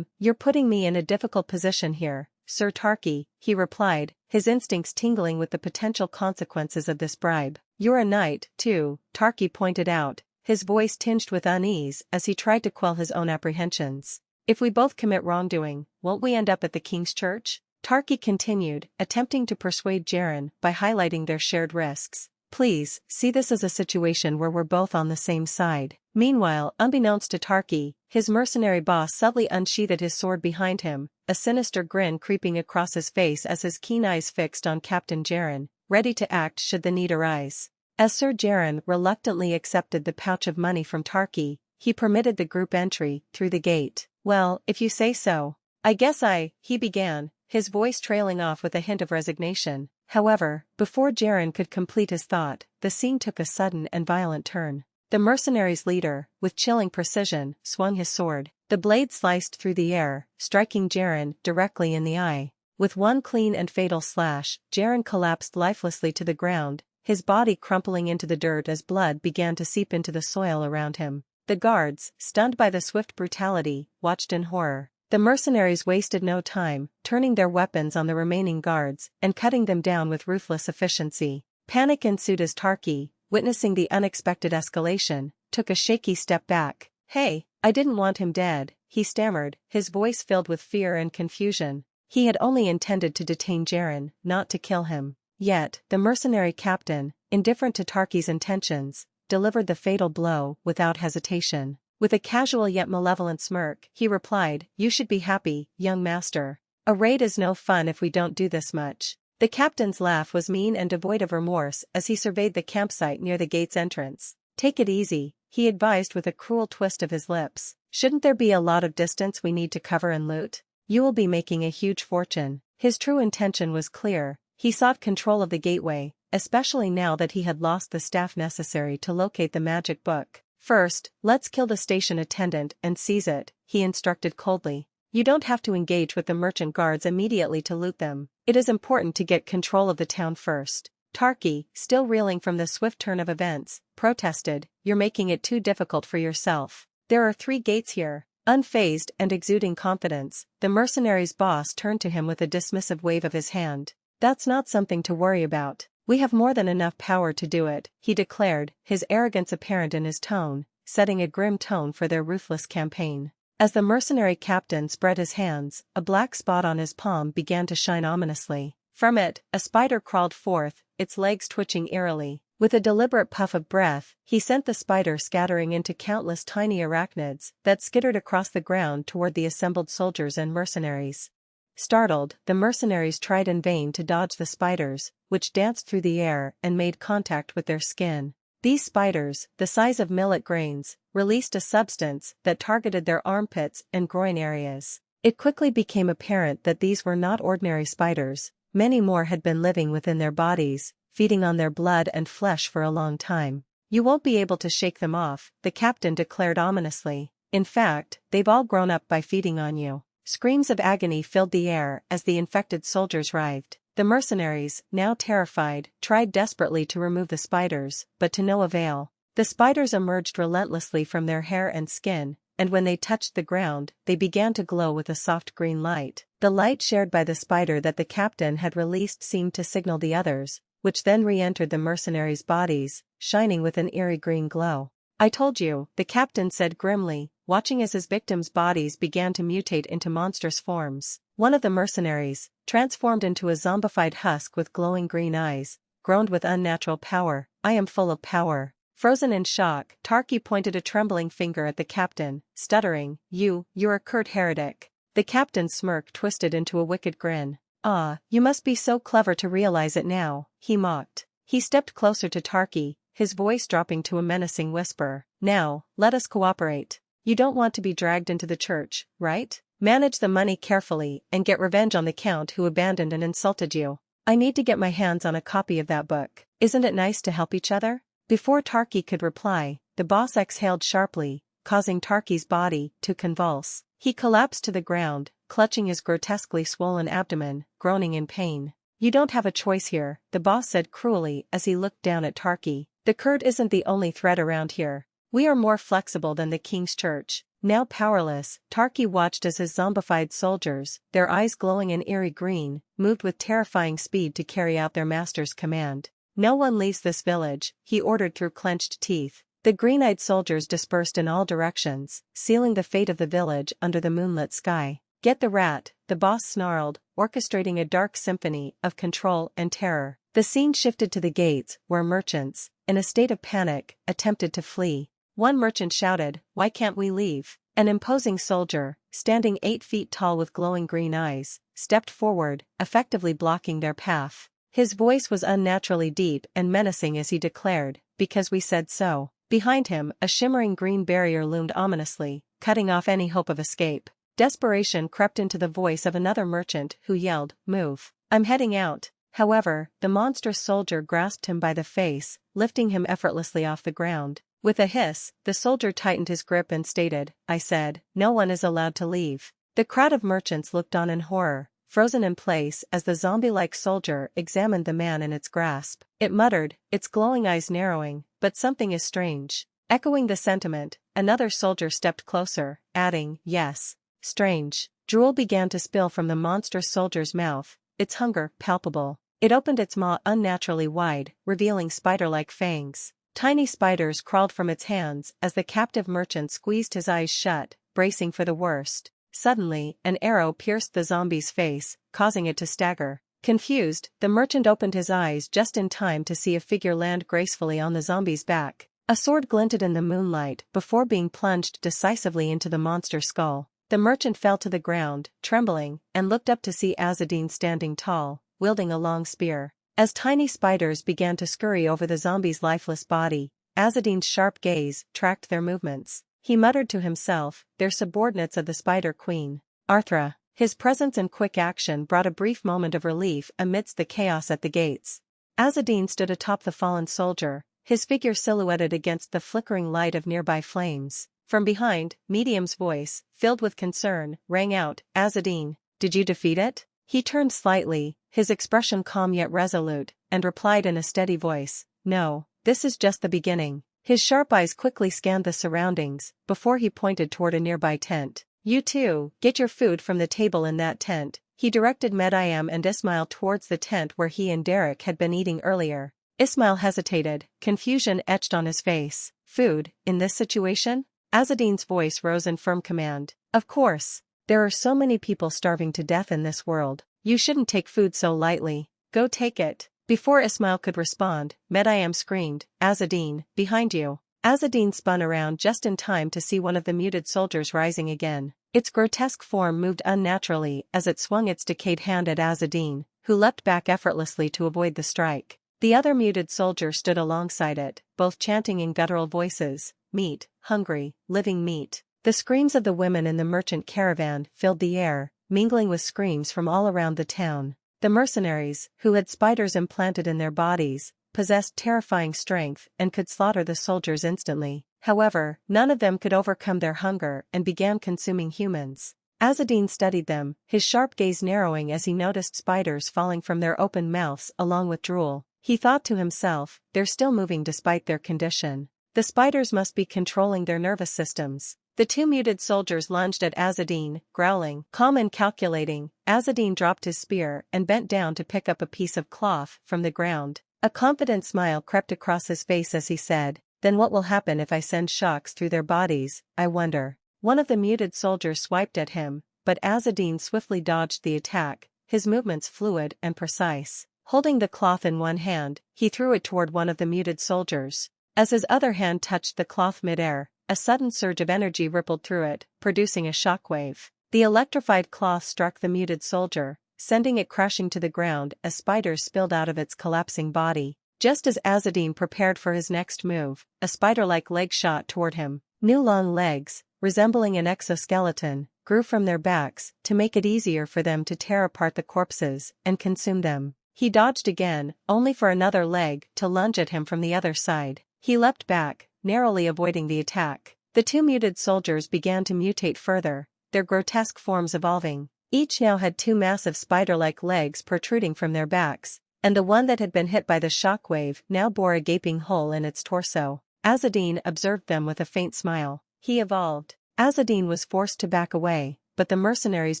You're putting me in a difficult position here, Sir Tarki," he replied, his instincts tingling with the potential consequences of this bribe. "You're a knight, too," Tarki pointed out, his voice tinged with unease as he tried to quell his own apprehensions. "If we both commit wrongdoing, won't we end up at the king's church?" Tarki continued, attempting to persuade Jaren by highlighting their shared risks. "Please, see this as a situation where we're both on the same side." Meanwhile, unbeknownst to Tarki, his mercenary boss subtly unsheathed his sword behind him, a sinister grin creeping across his face as his keen eyes fixed on Captain Jaren, ready to act should the need arise. As Sir Jaren reluctantly accepted the pouch of money from Tarki, he permitted the group entry through the gate. "Well, if you say so. I guess he began, his voice trailing off with a hint of resignation. However, before Jaren could complete his thought, the scene took a sudden and violent turn. The mercenaries' leader, with chilling precision, swung his sword. The blade sliced through the air, striking Jaren directly in the eye. With one clean and fatal slash, Jaren collapsed lifelessly to the ground, his body crumpling into the dirt as blood began to seep into the soil around him. The guards, stunned by the swift brutality, watched in horror. The mercenaries wasted no time, turning their weapons on the remaining guards and cutting them down with ruthless efficiency. Panic ensued as Tarki, witnessing the unexpected escalation, took a shaky step back. "Hey, I didn't want him dead," he stammered, his voice filled with fear and confusion. He had only intended to detain Jaren, not to kill him. Yet, the mercenary captain, indifferent to Tarki's intentions, delivered the fatal blow without hesitation. With a casual yet malevolent smirk, he replied, "You should be happy, young master. A raid is no fun if we don't do this much." The captain's laugh was mean and devoid of remorse as he surveyed the campsite near the gate's entrance. "Take it easy," he advised with a cruel twist of his lips. "Shouldn't there be a lot of distance we need to cover and loot? You will be making a huge fortune." His true intention was clear. He sought control of the gateway, especially now that he had lost the staff necessary to locate the magic book. "First, let's kill the station attendant and seize it," he instructed coldly. "You don't have to engage with the merchant guards immediately to loot them. It is important to get control of the town first." Tarki, still reeling from the swift turn of events, protested, "You're making it too difficult for yourself. There are 3 gates here." Unfazed and exuding confidence, the mercenary's boss turned to him with a dismissive wave of his hand. "That's not something to worry about. We have more than enough power to do it," he declared, his arrogance apparent in his tone, setting a grim tone for their ruthless campaign. As the mercenary captain spread his hands, a black spot on his palm began to shine ominously. From it, a spider crawled forth, its legs twitching eerily. With a deliberate puff of breath, he sent the spider scattering into countless tiny arachnids that skittered across the ground toward the assembled soldiers and mercenaries. Startled, the mercenaries tried in vain to dodge the spiders, which danced through the air and made contact with their skin. These spiders, the size of millet grains, released a substance that targeted their armpits and groin areas. It quickly became apparent that these were not ordinary spiders. Many more had been living within their bodies, feeding on their blood and flesh for a long time. "You won't be able to shake them off," the captain declared ominously. "In fact, they've all grown up by feeding on you." Screams of agony filled the air as the infected soldiers writhed. The mercenaries, now terrified, tried desperately to remove the spiders, but to no avail. The spiders emerged relentlessly from their hair and skin, and when they touched the ground, they began to glow with a soft green light. The light shared by the spider that the captain had released seemed to signal the others, which then re-entered the mercenaries' bodies, shining with an eerie green glow. "I told you," the captain said grimly, watching as his victims' bodies began to mutate into monstrous forms. One of the mercenaries, transformed into a zombified husk with glowing green eyes, groaned with unnatural power. "I am full of power." Frozen in shock, Tarki pointed a trembling finger at the captain, stuttering, You're a curt heretic." The captain's smirk twisted into a wicked grin. "Ah, you must be so clever to realize it now," he mocked. He stepped closer to Tarki, his voice dropping to a menacing whisper. "Now, let us cooperate. You don't want to be dragged into the church, right? Manage the money carefully and get revenge on the count who abandoned and insulted you. I need to get my hands on a copy of that book. Isn't it nice to help each other?" Before Tarki could reply, the boss exhaled sharply, causing Tarki's body to convulse. He collapsed to the ground, clutching his grotesquely swollen abdomen, groaning in pain. "You don't have a choice here," the boss said cruelly as he looked down at Tarki. "The Kurd isn't the only threat around here. We are more flexible than the King's Church." Now powerless, Tarki watched as his zombified soldiers, their eyes glowing an eerie green, moved with terrifying speed to carry out their master's command. "No one leaves this village," he ordered through clenched teeth. The green-eyed soldiers dispersed in all directions, sealing the fate of the village under the moonlit sky. "Get the rat," the boss snarled, orchestrating a dark symphony of control and terror. The scene shifted to the gates, where merchants, in a state of panic, attempted to flee. One merchant shouted, "Why can't we leave?" An imposing soldier, standing 8 feet tall with glowing green eyes, stepped forward, effectively blocking their path. His voice was unnaturally deep and menacing as he declared, "Because we said so." Behind him, a shimmering green barrier loomed ominously, cutting off any hope of escape. Desperation crept into the voice of another merchant who yelled, "Move. I'm heading out." However, the monstrous soldier grasped him by the face, lifting him effortlessly off the ground. With a hiss, the soldier tightened his grip and stated, "I said, no one is allowed to leave." The crowd of merchants looked on in horror, frozen in place as the zombie-like soldier examined the man in its grasp. It muttered, its glowing eyes narrowing, "But something is strange." Echoing the sentiment, another soldier stepped closer, adding, "Yes, strange." Drool began to spill from the monstrous soldier's mouth, its hunger palpable. It opened its maw unnaturally wide, revealing spider-like fangs. Tiny spiders crawled from its hands as the captive merchant squeezed his eyes shut, bracing for the worst. Suddenly, an arrow pierced the zombie's face, causing it to stagger. Confused, the merchant opened his eyes just in time to see a figure land gracefully on the zombie's back. A sword glinted in the moonlight before being plunged decisively into the monster's skull. The merchant fell to the ground, trembling, and looked up to see Azadin standing tall, wielding a long spear. As tiny spiders began to scurry over the zombie's lifeless body, Azadin's sharp gaze tracked their movements. He muttered to himself, "They're subordinates of the Spider Queen. Arthra." His presence and quick action brought a brief moment of relief amidst the chaos at the gates. Azadin stood atop the fallen soldier, his figure silhouetted against the flickering light of nearby flames. From behind, Medium's voice, filled with concern, rang out, "Azadin, did you defeat it?" He turned slightly, his expression calm yet resolute, and replied in a steady voice, "No, this is just the beginning." His sharp eyes quickly scanned the surroundings, before he pointed toward a nearby tent. "You two, get your food from the table in that tent." He directed Medium and Ismail towards the tent where he and Derek had been eating earlier. Ismail hesitated, confusion etched on his face. "Food, in this situation?" Azadin's voice rose in firm command. "Of course. There are so many people starving to death in this world. You shouldn't take food so lightly. Go take it." Before Ismail could respond, Medium screamed, "Azadin, behind you." Azadin spun around just in time to see one of the muted soldiers rising again. Its grotesque form moved unnaturally as it swung its decayed hand at Azadin, who leapt back effortlessly to avoid the strike. The other muted soldier stood alongside it, both chanting in guttural voices, "Meat, hungry, living meat." The screams of the women in the merchant caravan filled the air, mingling with screams from all around the town. The mercenaries, who had spiders implanted in their bodies, possessed terrifying strength and could slaughter the soldiers instantly. However, none of them could overcome their hunger and began consuming humans. Azadin studied them, his sharp gaze narrowing as he noticed spiders falling from their open mouths along with drool. He thought to himself, "They're still moving despite their condition. The spiders must be controlling their nervous systems." The two muted soldiers lunged at Azadin, growling. Calm and calculating, Azadin dropped his spear and bent down to pick up a piece of cloth from the ground. A confident smile crept across his face as he said, "Then what will happen if I send shocks through their bodies, I wonder?" One of the muted soldiers swiped at him, but Azadin swiftly dodged the attack, his movements fluid and precise. Holding the cloth in one hand, he threw it toward one of the muted soldiers. As his other hand touched the cloth midair, a sudden surge of energy rippled through it, producing a shockwave. The electrified cloth struck the muted soldier, sending it crashing to the ground as spiders spilled out of its collapsing body. Just as Azadin prepared for his next move, a spider-like leg shot toward him. New long legs, resembling an exoskeleton, grew from their backs to make it easier for them to tear apart the corpses and consume them. He dodged again, only for another leg to lunge at him from the other side. He leapt back, narrowly avoiding the attack. The two muted soldiers began to mutate further, their grotesque forms evolving. Each now had two massive spider-like legs protruding from their backs, and the one that had been hit by the shockwave now bore a gaping hole in its torso. Azadin observed them with a faint smile. He evolved. Azadin was forced to back away, but the mercenaries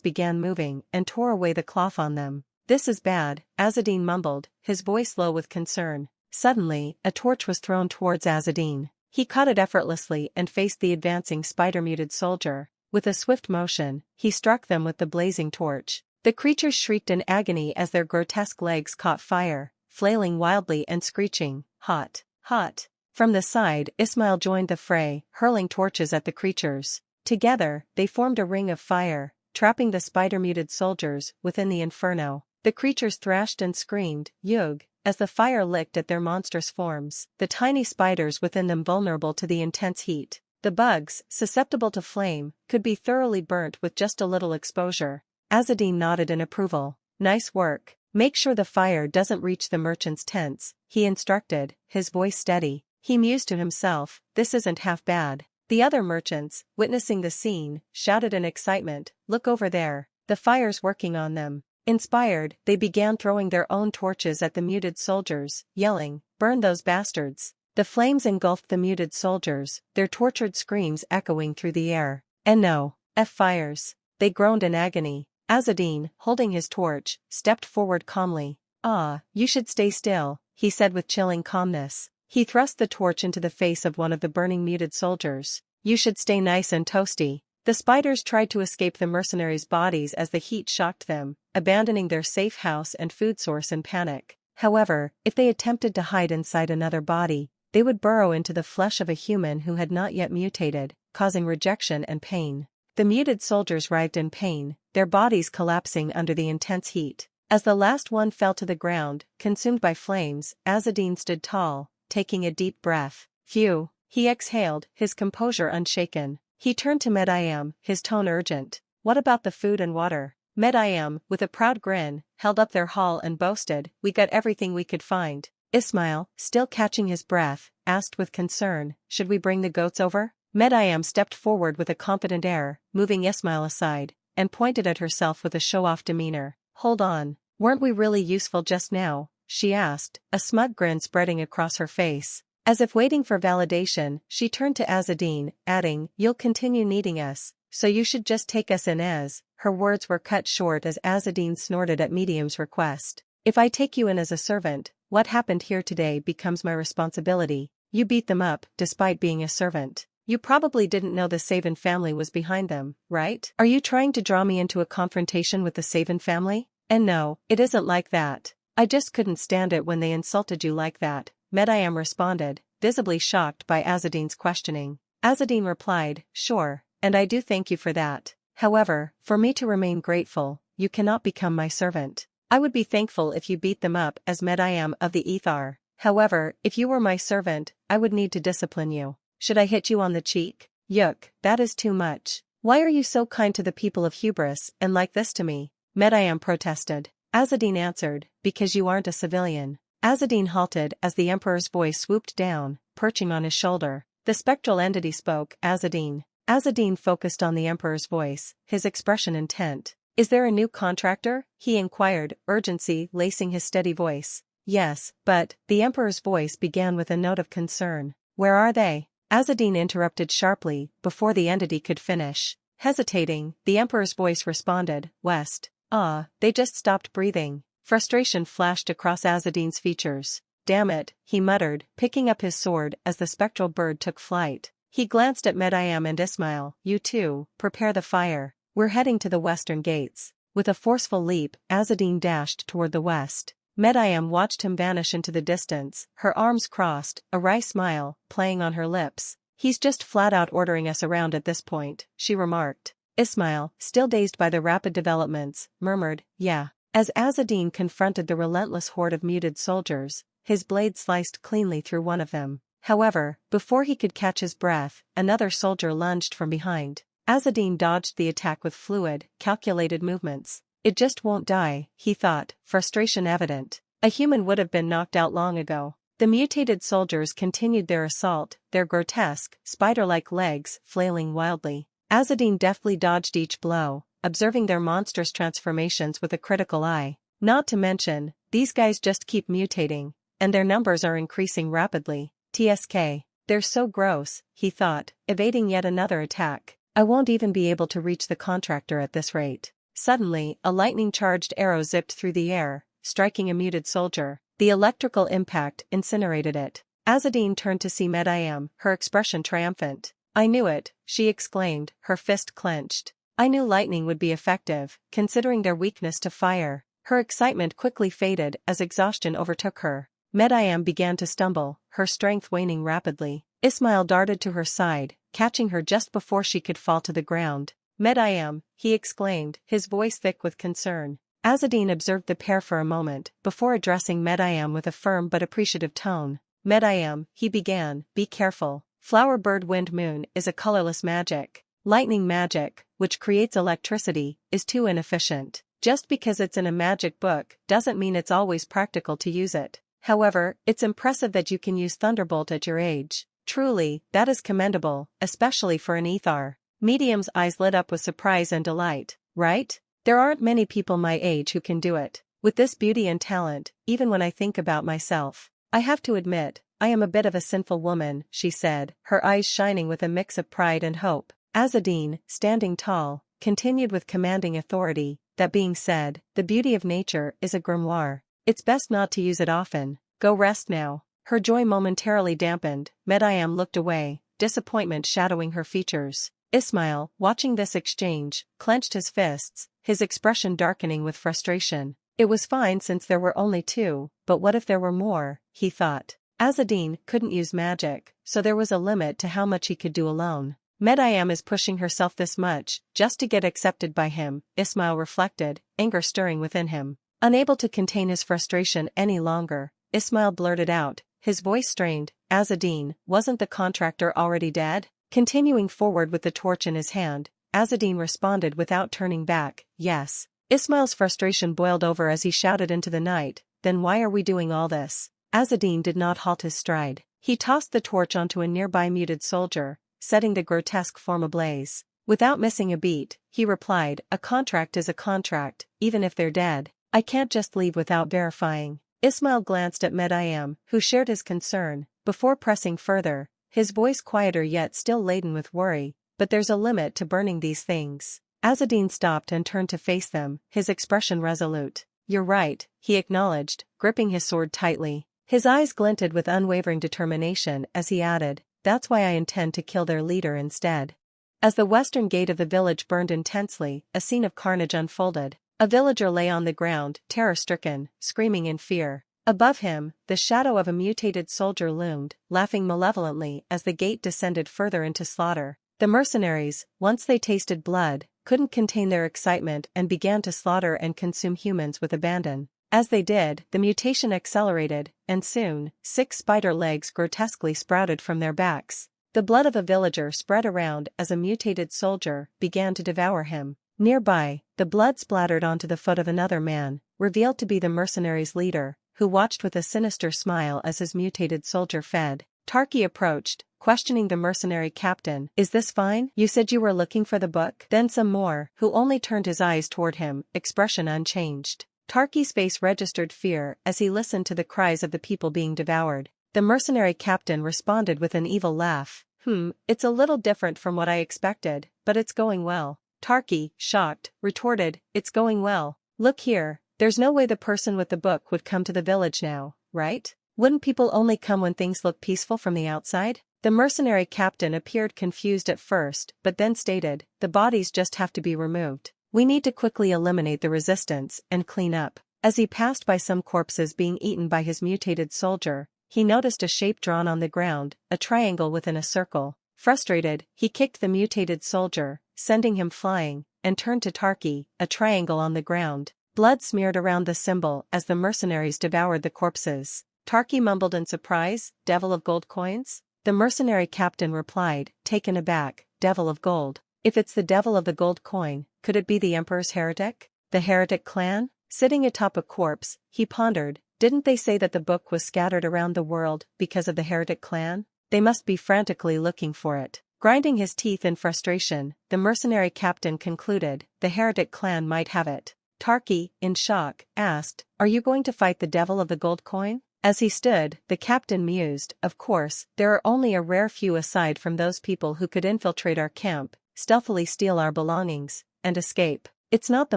began moving and tore away the cloth on them. "This is bad," Azadin mumbled, his voice low with concern. Suddenly, a torch was thrown towards Azadin. He caught it effortlessly and faced the advancing spider-muted soldier. With a swift motion, he struck them with the blazing torch. The creatures shrieked in agony as their grotesque legs caught fire, flailing wildly and screeching, "Hot! Hot!" From the side, Ismail joined the fray, hurling torches at the creatures. Together, they formed a ring of fire, trapping the spider-muted soldiers within the inferno. The creatures thrashed and screamed, "Yug," as the fire licked at their monstrous forms, the tiny spiders within them vulnerable to the intense heat. The bugs, susceptible to flame, could be thoroughly burnt with just a little exposure. Azadin nodded in approval. "Nice work. Make sure the fire doesn't reach the merchants' tents," he instructed, his voice steady. He mused to himself, this isn't half bad. The other merchants, witnessing the scene, shouted in excitement, look over there, the fire's working on them. Inspired, they began throwing their own torches at the muted soldiers, yelling, burn those bastards. The flames engulfed the muted soldiers, their tortured screams echoing through the air. And no, fires. They groaned in agony. Azadin, holding his torch, stepped forward calmly. Ah, you should stay still, he said with chilling calmness. He thrust the torch into the face of one of the burning muted soldiers. You should stay nice and toasty. The spiders tried to escape the mercenaries' bodies as the heat shocked them, abandoning their safe house and food source in panic. However, if they attempted to hide inside another body, they would burrow into the flesh of a human who had not yet mutated, causing rejection and pain. The muted soldiers writhed in pain, their bodies collapsing under the intense heat. As the last one fell to the ground, consumed by flames, Azadin stood tall, taking a deep breath. Phew, he exhaled, his composure unshaken. He turned to Medayam, his tone urgent. What about the food and water? Medayam, with a proud grin, held up their haul and boasted, we got everything we could find. Ismail, still catching his breath, asked with concern, should we bring the goats over? Medayam stepped forward with a confident air, moving Ismail aside, and pointed at herself with a show-off demeanor. Hold on, weren't we really useful just now? She asked, a smug grin spreading across her face. As if waiting for validation, she turned to Azadin, adding, you'll continue needing us, so you should just take us in as. Her words were cut short as Azadin snorted at Medium's request. If I take you in as a servant, what happened here today becomes my responsibility. You beat them up, despite being a servant. You probably didn't know the Savin family was behind them, right? Are you trying to draw me into a confrontation with the Savin family? And no, it isn't like that. I just couldn't stand it when they insulted you like that, Medayam responded, visibly shocked by Azadin's questioning. Azadin replied, sure, and I do thank you for that. However, for me to remain grateful, you cannot become my servant. I would be thankful if you beat them up as Medayam of the Ethar. However, if you were my servant, I would need to discipline you. Should I hit you on the cheek? Yuck, that is too much. Why are you so kind to the people of Hubris and like this to me? Medayam protested. Azadin answered, because you aren't a civilian. Azadin halted as the Emperor's voice swooped down, perching on his shoulder. The spectral entity spoke, Azadin. Azadin focused on the Emperor's voice, his expression intent. Is there a new contractor? He inquired, urgency lacing his steady voice. Yes, but, the Emperor's voice began with a note of concern. Where are they? Azadin interrupted sharply, before the entity could finish. Hesitating, the Emperor's voice responded, West. Ah, they just stopped breathing. Frustration flashed across Azadin's features. Damn it, he muttered, picking up his sword as the spectral bird took flight. He glanced at Medayam and Ismail. You two, prepare the fire. We're heading to the western gates. With a forceful leap, Azadin dashed toward the west. Medayam watched him vanish into the distance, her arms crossed, a wry smile playing on her lips. He's just flat out ordering us around at this point, she remarked. Ismail, still dazed by the rapid developments, murmured, yeah. As Azadin confronted the relentless horde of muted soldiers, his blade sliced cleanly through one of them. However, before he could catch his breath, another soldier lunged from behind. Azadin dodged the attack with fluid, calculated movements. It just won't die, he thought, frustration evident. A human would have been knocked out long ago. The mutated soldiers continued their assault, their grotesque, spider-like legs flailing wildly. Azadin deftly dodged each blow, observing their monstrous transformations with a critical eye. Not to mention, these guys just keep mutating, and their numbers are increasing rapidly. TSK. They're so gross, he thought, evading yet another attack. I won't even be able to reach the contractor at this rate. Suddenly, a lightning-charged arrow zipped through the air, striking a muted soldier. The electrical impact incinerated it. Azadin turned to see Medayam, her expression triumphant. I knew it, she exclaimed, her fist clenched. I knew lightning would be effective, considering their weakness to fire. Her excitement quickly faded as exhaustion overtook her. Medayam began to stumble, her strength waning rapidly. Ismail darted to her side, catching her just before she could fall to the ground. Medayam, he exclaimed, his voice thick with concern. Azadin observed the pair for a moment, before addressing Medayam with a firm but appreciative tone. Medayam, he began, be careful. Flower bird wind moon is a colorless magic. Lightning magic, which creates electricity, is too inefficient. Just because it's in a magic book doesn't mean it's always practical to use it. However, it's impressive that you can use Thunderbolt at your age. Truly, that is commendable, especially for an Ethar. Medium's eyes lit up with surprise and delight. Right? There aren't many people my age who can do it. With this beauty and talent, even when I think about myself. I have to admit, I am a bit of a sinful woman, she said, her eyes shining with a mix of pride and hope. Azadin, standing tall, continued with commanding authority, that being said, the beauty of nature is a grimoire. It's best not to use it often. Go rest now. Her joy momentarily dampened. Medayam looked away, disappointment shadowing her features. Ismail, watching this exchange, clenched his fists, his expression darkening with frustration. It was fine since there were only two, but what if there were more, he thought. Azadin couldn't use magic, so there was a limit to how much he could do alone. Medayam is pushing herself this much, just to get accepted by him, Ismail reflected, anger stirring within him. Unable to contain his frustration any longer, Ismail blurted out, his voice strained, Azadin, wasn't the contractor already dead? Continuing forward with the torch in his hand, Azadin responded without turning back, yes. Ismail's frustration boiled over as he shouted into the night, then why are we doing all this? Azadin did not halt his stride. He tossed the torch onto a nearby muted soldier, setting the grotesque form ablaze. Without missing a beat, he replied, a contract is a contract, even if they're dead. I can't just leave without verifying. Ismail glanced at Medayam, who shared his concern, before pressing further, his voice quieter yet still laden with worry, but there's a limit to burning these things. Azadin stopped and turned to face them, his expression resolute. You're right, he acknowledged, gripping his sword tightly. His eyes glinted with unwavering determination as he added, that's why I intend to kill their leader instead. As the western gate of the village burned intensely, a scene of carnage unfolded. A villager lay on the ground, terror-stricken, screaming in fear. Above him, the shadow of a mutated soldier loomed, laughing malevolently as the gate descended further into slaughter. The mercenaries, once they tasted blood, couldn't contain their excitement and began to slaughter and consume humans with abandon. As they did, the mutation accelerated, and soon, 6 spider legs grotesquely sprouted from their backs. The blood of a villager spread around as a mutated soldier began to devour him. Nearby, the blood splattered onto the foot of another man, revealed to be the mercenaries' leader, who watched with a sinister smile as his mutated soldier fed. Tarki approached, questioning the mercenary captain. Is this fine? You said you were looking for the book? Then some more, who only turned his eyes toward him, expression unchanged. Tarki's face registered fear as he listened to the cries of the people being devoured. The mercenary captain responded with an evil laugh. It's a little different from what I expected, but it's going well. Tarki, shocked, retorted, it's going well. Look here, there's no way the person with the book would come to the village now, right? Wouldn't people only come when things look peaceful from the outside? The mercenary captain appeared confused at first, but then stated, the bodies just have to be removed. We need to quickly eliminate the resistance and clean up. As he passed by some corpses being eaten by his mutated soldier, he noticed a shape drawn on the ground, a triangle within a circle. Frustrated, he kicked the mutated soldier, sending him flying, and turned to Tarki, a triangle on the ground. Blood smeared around the symbol as the mercenaries devoured the corpses. Tarki mumbled in surprise, devil of gold coins? The mercenary captain replied, taken aback, devil of gold. If it's the devil of the gold coin, could it be the Emperor's heretic? The Heretic Clan? Sitting atop a corpse, he pondered, didn't they say that the book was scattered around the world because of the Heretic Clan? They must be frantically looking for it. Grinding his teeth in frustration, the mercenary captain concluded, the Heretic Clan might have it. Tarki, in shock, asked, are you going to fight the devil of the gold coin? As he stood, the captain mused, of course, there are only a rare few aside from those people who could infiltrate our camp, stealthily steal our belongings, and escape. It's not the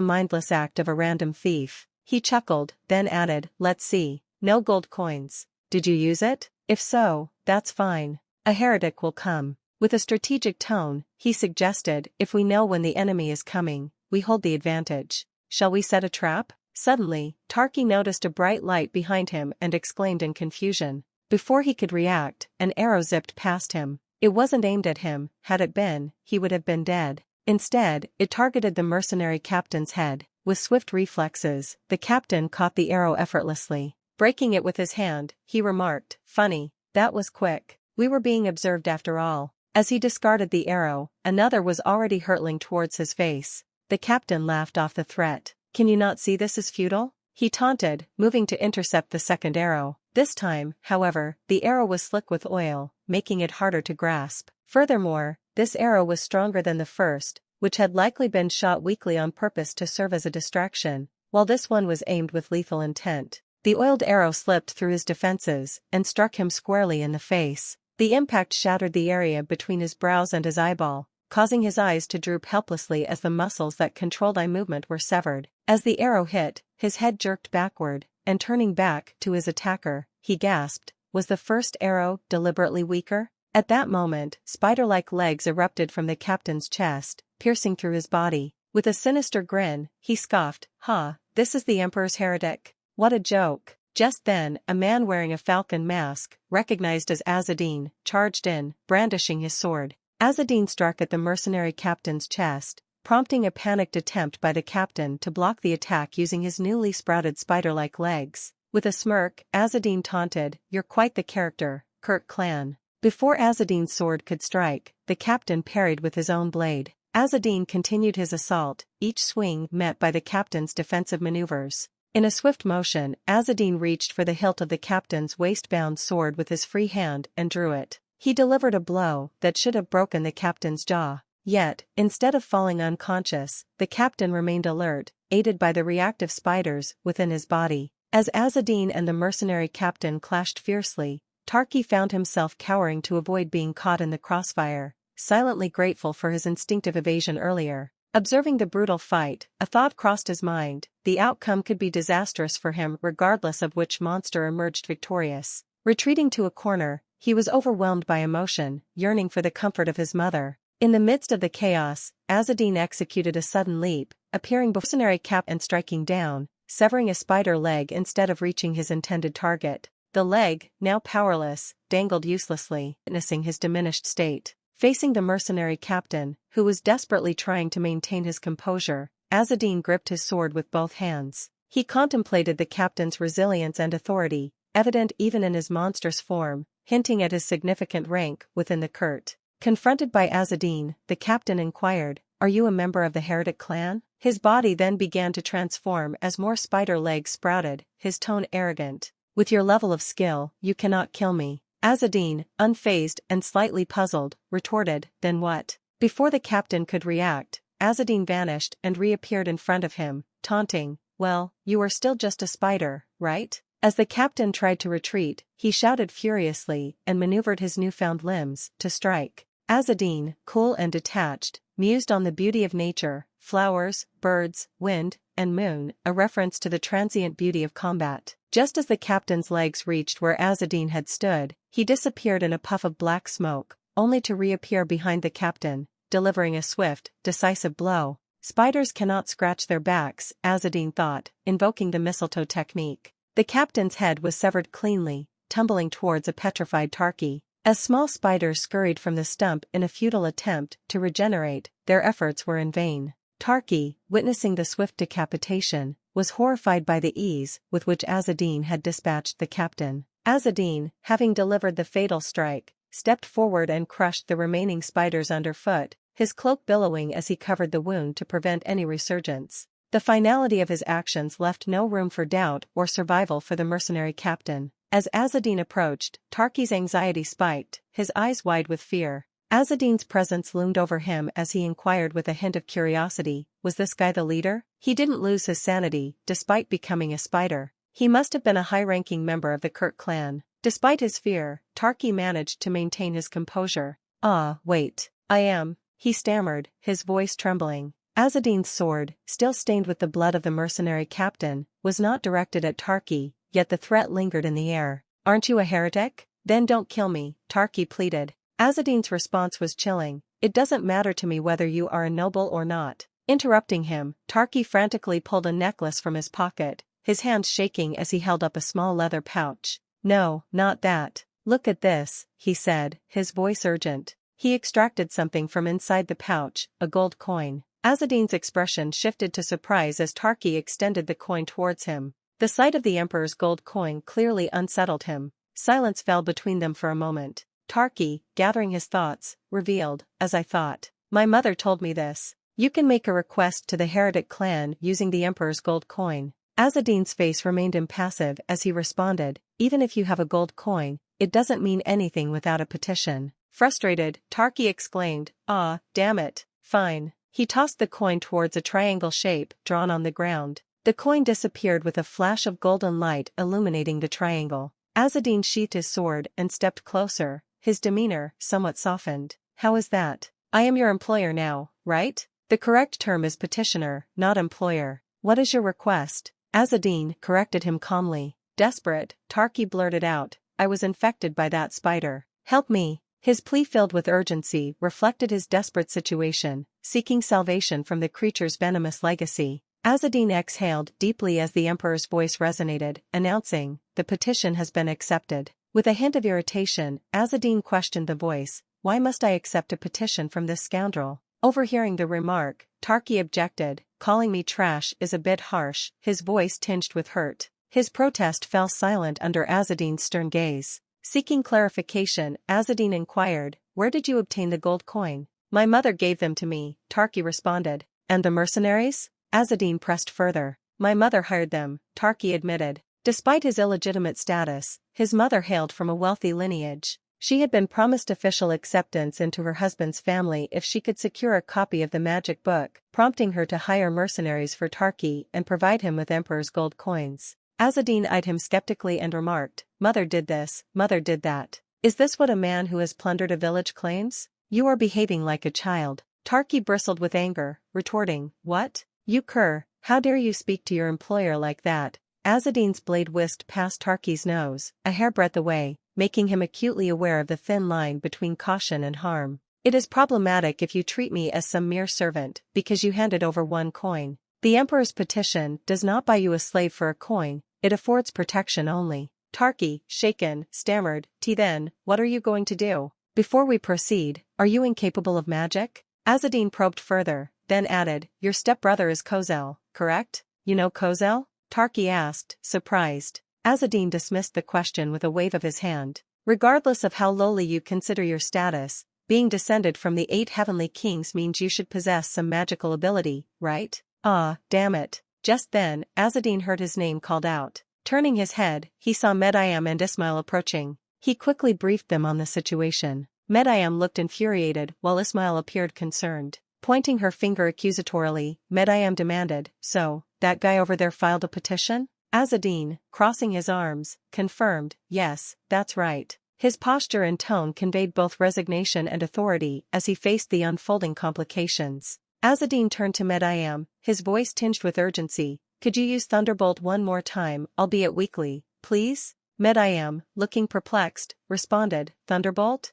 mindless act of a random thief. He chuckled, then added, let's see, no gold coins. Did you use it? If so, that's fine. A heretic will come. With a strategic tone, he suggested, if we know when the enemy is coming, we hold the advantage. Shall we set a trap? Suddenly, Tarki noticed a bright light behind him and exclaimed in confusion. Before he could react, an arrow zipped past him. It wasn't aimed at him. Had it been, he would have been dead. Instead, it targeted the mercenary captain's head. With swift reflexes, the captain caught the arrow effortlessly. Breaking it with his hand, he remarked, funny, that was quick. We were being observed after all. As he discarded the arrow, another was already hurtling towards his face. The captain laughed off the threat. Can you not see this is futile? he taunted, moving to intercept the second arrow. This time, however, the arrow was slick with oil, making it harder to grasp. Furthermore, this arrow was stronger than the first, which had likely been shot weakly on purpose to serve as a distraction, while this one was aimed with lethal intent. The oiled arrow slipped through his defenses and struck him squarely in the face. The impact shattered the area between his brows and his eyeball, causing his eyes to droop helplessly as the muscles that controlled eye movement were severed. As the arrow hit, his head jerked backward, and turning back to his attacker, he gasped, "Was the first arrow deliberately weaker?" At that moment, spider-like legs erupted from the captain's chest, piercing through his body. With a sinister grin, he scoffed, "Ha, this is the Emperor's heretic? What a joke." Just then, a man wearing a falcon mask, recognized as Azadin, charged in, brandishing his sword. Azadin struck at the mercenary captain's chest, prompting a panicked attempt by the captain to block the attack using his newly sprouted spider-like legs. With a smirk, Azadin taunted, "You're quite the character, Herald Clan." Before Azadin's sword could strike, the captain parried with his own blade. Azadin continued his assault, each swing met by the captain's defensive maneuvers. In a swift motion, Azadin reached for the hilt of the captain's waist-bound sword with his free hand and drew it. He delivered a blow that should have broken the captain's jaw. Yet, instead of falling unconscious, the captain remained alert, aided by the reactive spiders within his body. As Azadin and the mercenary captain clashed fiercely, Tarki found himself cowering to avoid being caught in the crossfire, silently grateful for his instinctive evasion earlier. Observing the brutal fight, a thought crossed his mind: the outcome could be disastrous for him regardless of which monster emerged victorious. Retreating to a corner, he was overwhelmed by emotion, yearning for the comfort of his mother. In the midst of the chaos, Azadin executed a sudden leap, appearing before the mercenary cap and striking down, severing a spider leg instead of reaching his intended target. The leg, now powerless, dangled uselessly, witnessing his diminished state. Facing the mercenary captain, who was desperately trying to maintain his composure, Azadin gripped his sword with both hands. He contemplated the captain's resilience and authority, evident even in his monstrous form, hinting at his significant rank within the court. Confronted by Azadin, the captain inquired, "Are you a member of the Heretic clan?" His body then began to transform as more spider legs sprouted, his tone arrogant. "With your level of skill, you cannot kill me." Azadin, unfazed and slightly puzzled, retorted, "Then what?" Before the captain could react, Azadin vanished and reappeared in front of him, taunting, "Well, you are still just a spider, right?" As the captain tried to retreat, he shouted furiously and maneuvered his newfound limbs to strike. Azadin, cool and detached, mused on the beauty of nature, flowers, birds, wind, and moon, a reference to the transient beauty of combat. Just as the captain's legs reached where Azadin had stood, he disappeared in a puff of black smoke, only to reappear behind the captain, delivering a swift, decisive blow. Spiders cannot scratch their backs, Azadin thought, invoking the mistletoe technique. The captain's head was severed cleanly, tumbling towards a petrified Tarki. As small spiders scurried from the stump in a futile attempt to regenerate, their efforts were in vain. Tarki, witnessing the swift decapitation, was horrified by the ease with which Azadin had dispatched the captain. Azadin, having delivered the fatal strike, stepped forward and crushed the remaining spiders underfoot, his cloak billowing as he covered the wound to prevent any resurgence. The finality of his actions left no room for doubt or survival for the mercenary captain. As Azadin approached, Tarki's anxiety spiked, his eyes wide with fear. Azadin's presence loomed over him as he inquired with a hint of curiosity, "Was this guy the leader?" He didn't lose his sanity, despite becoming a spider. He must have been a high-ranking member of the Herald clan. Despite his fear, Tarki managed to maintain his composure. "Ah, wait. I am," he stammered, his voice trembling. Azadin's sword, still stained with the blood of the mercenary captain, was not directed at Tarki, yet the threat lingered in the air. "Aren't you a heretic? Then don't kill me," Tarki pleaded. Azadin's response was chilling, "It doesn't matter to me whether you are a noble or not." Interrupting him, Tarki frantically pulled a necklace from his pocket, his hands shaking as he held up a small leather pouch. "No, not that. Look at this," he said, his voice urgent. He extracted something from inside the pouch, a gold coin. Azadin's expression shifted to surprise as Tarki extended the coin towards him. The sight of the Emperor's gold coin clearly unsettled him. Silence fell between them for a moment. Tarki, gathering his thoughts, revealed, "As I thought. My mother told me this. You can make a request to the Heretic clan using the Emperor's gold coin. Azadin's face remained impassive as he responded, even if you have a gold coin, it doesn't mean anything without a petition. Frustrated, Tarki exclaimed, "Ah, damn it, fine." He tossed the coin towards a triangle shape drawn on the ground. The coin disappeared with a flash of golden light illuminating the triangle. Azadin sheathed his sword and stepped closer, his demeanor somewhat softened. "How is that? I am your employer now, right?" "The correct term is petitioner, not employer. What is your request?" Azadin corrected him calmly. Desperate, Tarki blurted out, "I was infected by that spider. Help me." His plea filled with urgency reflected his desperate situation, seeking salvation from the creature's venomous legacy. Azadin exhaled deeply as the Emperor's voice resonated, announcing, "The petition has been accepted." With a hint of irritation, Azadin questioned the voice, "Why must I accept a petition from this scoundrel?" Overhearing the remark, Tarki objected, "Calling me trash is a bit harsh," his voice tinged with hurt. His protest fell silent under Azadin's stern gaze. Seeking clarification, Azadin inquired, "Where did you obtain the gold coin?" "My mother gave them to me," Tarki responded. "And the mercenaries?" Azadin pressed further. "My mother hired them," Tarki admitted. Despite his illegitimate status, his mother hailed from a wealthy lineage. She had been promised official acceptance into her husband's family if she could secure a copy of the magic book, prompting her to hire mercenaries for Tarki and provide him with Emperor's gold coins. Azadin eyed him skeptically and remarked, "Mother did this, mother did that. Is this what a man who has plundered a village claims? You are behaving like a child." Tarki bristled with anger, retorting, "What? You cur, how dare you speak to your employer like that?" Azadin's blade whisked past Tarki's nose, a hairbreadth away, making him acutely aware of the thin line between caution and harm. "It is problematic if you treat me as some mere servant, because you handed over one coin. The Emperor's petition does not buy you a slave for a coin, it affords protection only." Tarki, shaken, stammered, "Then, what are you going to do? Before we proceed, are you incapable of magic?" Azadin probed further, then added, "Your stepbrother is Kozel, correct?" "You know Kozel?" Tarki asked, surprised. Azadin dismissed the question with a wave of his hand. "Regardless of how lowly you consider your status, being descended from the 8 heavenly kings means you should possess some magical ability, right?" "Ah, damn it." Just then, Azadin heard his name called out. Turning his head, he saw Medayam and Ismail approaching. He quickly briefed them on the situation. Medayam looked infuriated while Ismail appeared concerned. Pointing her finger accusatorily, Medayam demanded, "So, that guy over there filed a petition?" Azadin, crossing his arms, confirmed, "Yes, that's right." His posture and tone conveyed both resignation and authority as he faced the unfolding complications. Azadin turned to Medayam, his voice tinged with urgency, "Could you use Thunderbolt one more time, albeit weakly, please?" Medayam, looking perplexed, responded, "Thunderbolt?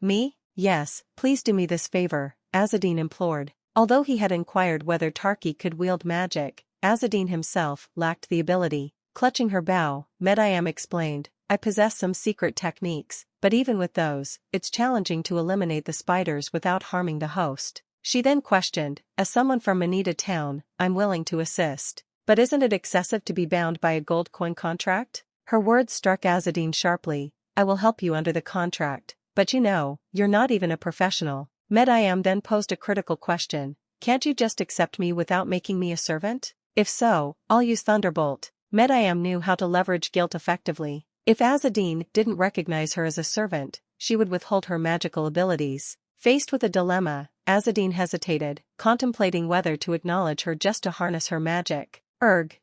Me? Yes, please do me this favor," Azadin implored. Although he had inquired whether Tarki could wield magic, Azadin himself lacked the ability. Clutching her bow, Medayam explained, "I possess some secret techniques, but even with those, it's challenging to eliminate the spiders without harming the host." She then questioned, "As someone from Manita town, I'm willing to assist. But isn't it excessive to be bound by a gold coin contract?" Her words struck Azadin sharply. "I will help you under the contract, but you're not even a professional." Medayam then posed a critical question, "Can't you just accept me without making me a servant? If so, I'll use Thunderbolt." Medayam knew how to leverage guilt effectively. If Azadin didn't recognize her as a servant, she would withhold her magical abilities. Faced with a dilemma, Azadin hesitated, contemplating whether to acknowledge her just to harness her magic.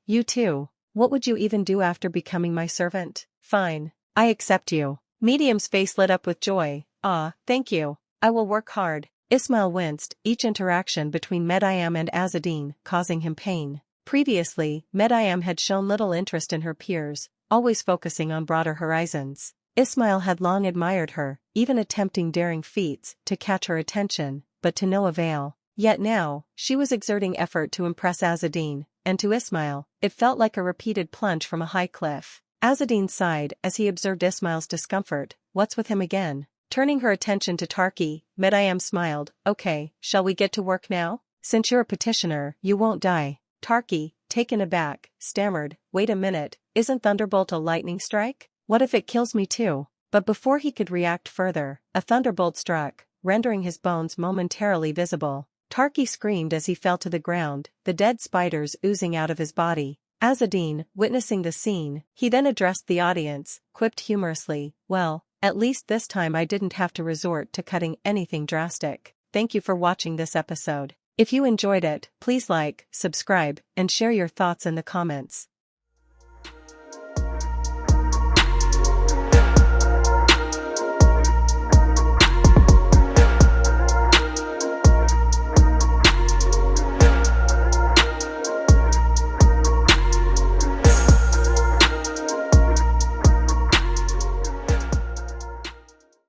You too. What would you even do after becoming my servant?" "Fine. I accept you." Medium's face lit up with joy. "Ah, thank you. I will work hard." Ismail winced, each interaction between Medayam and Azadin causing him pain. Previously, Medayam had shown little interest in her peers, always focusing on broader horizons. Ismail had long admired her, even attempting daring feats to catch her attention, but to no avail. Yet now, she was exerting effort to impress Azadin, and to Ismail, it felt like a repeated plunge from a high cliff. Azadin sighed as he observed Ismail's discomfort. What's with him again? Turning her attention to Tarki, Medayam smiled. "Okay, shall we get to work now? Since you're a petitioner, you won't die." Tarki, taken aback, stammered, "Wait a minute, isn't Thunderbolt a lightning strike? What if it kills me too?" But before he could react further, a thunderbolt struck, rendering his bones momentarily visible. Tarki screamed as he fell to the ground, the dead spiders oozing out of his body. Azadin, witnessing the scene, he then addressed the audience, quipped humorously, "Well, at least this time I didn't have to resort to cutting anything drastic." Thank you for watching this episode. If you enjoyed it, please like, subscribe, and share your thoughts in the comments.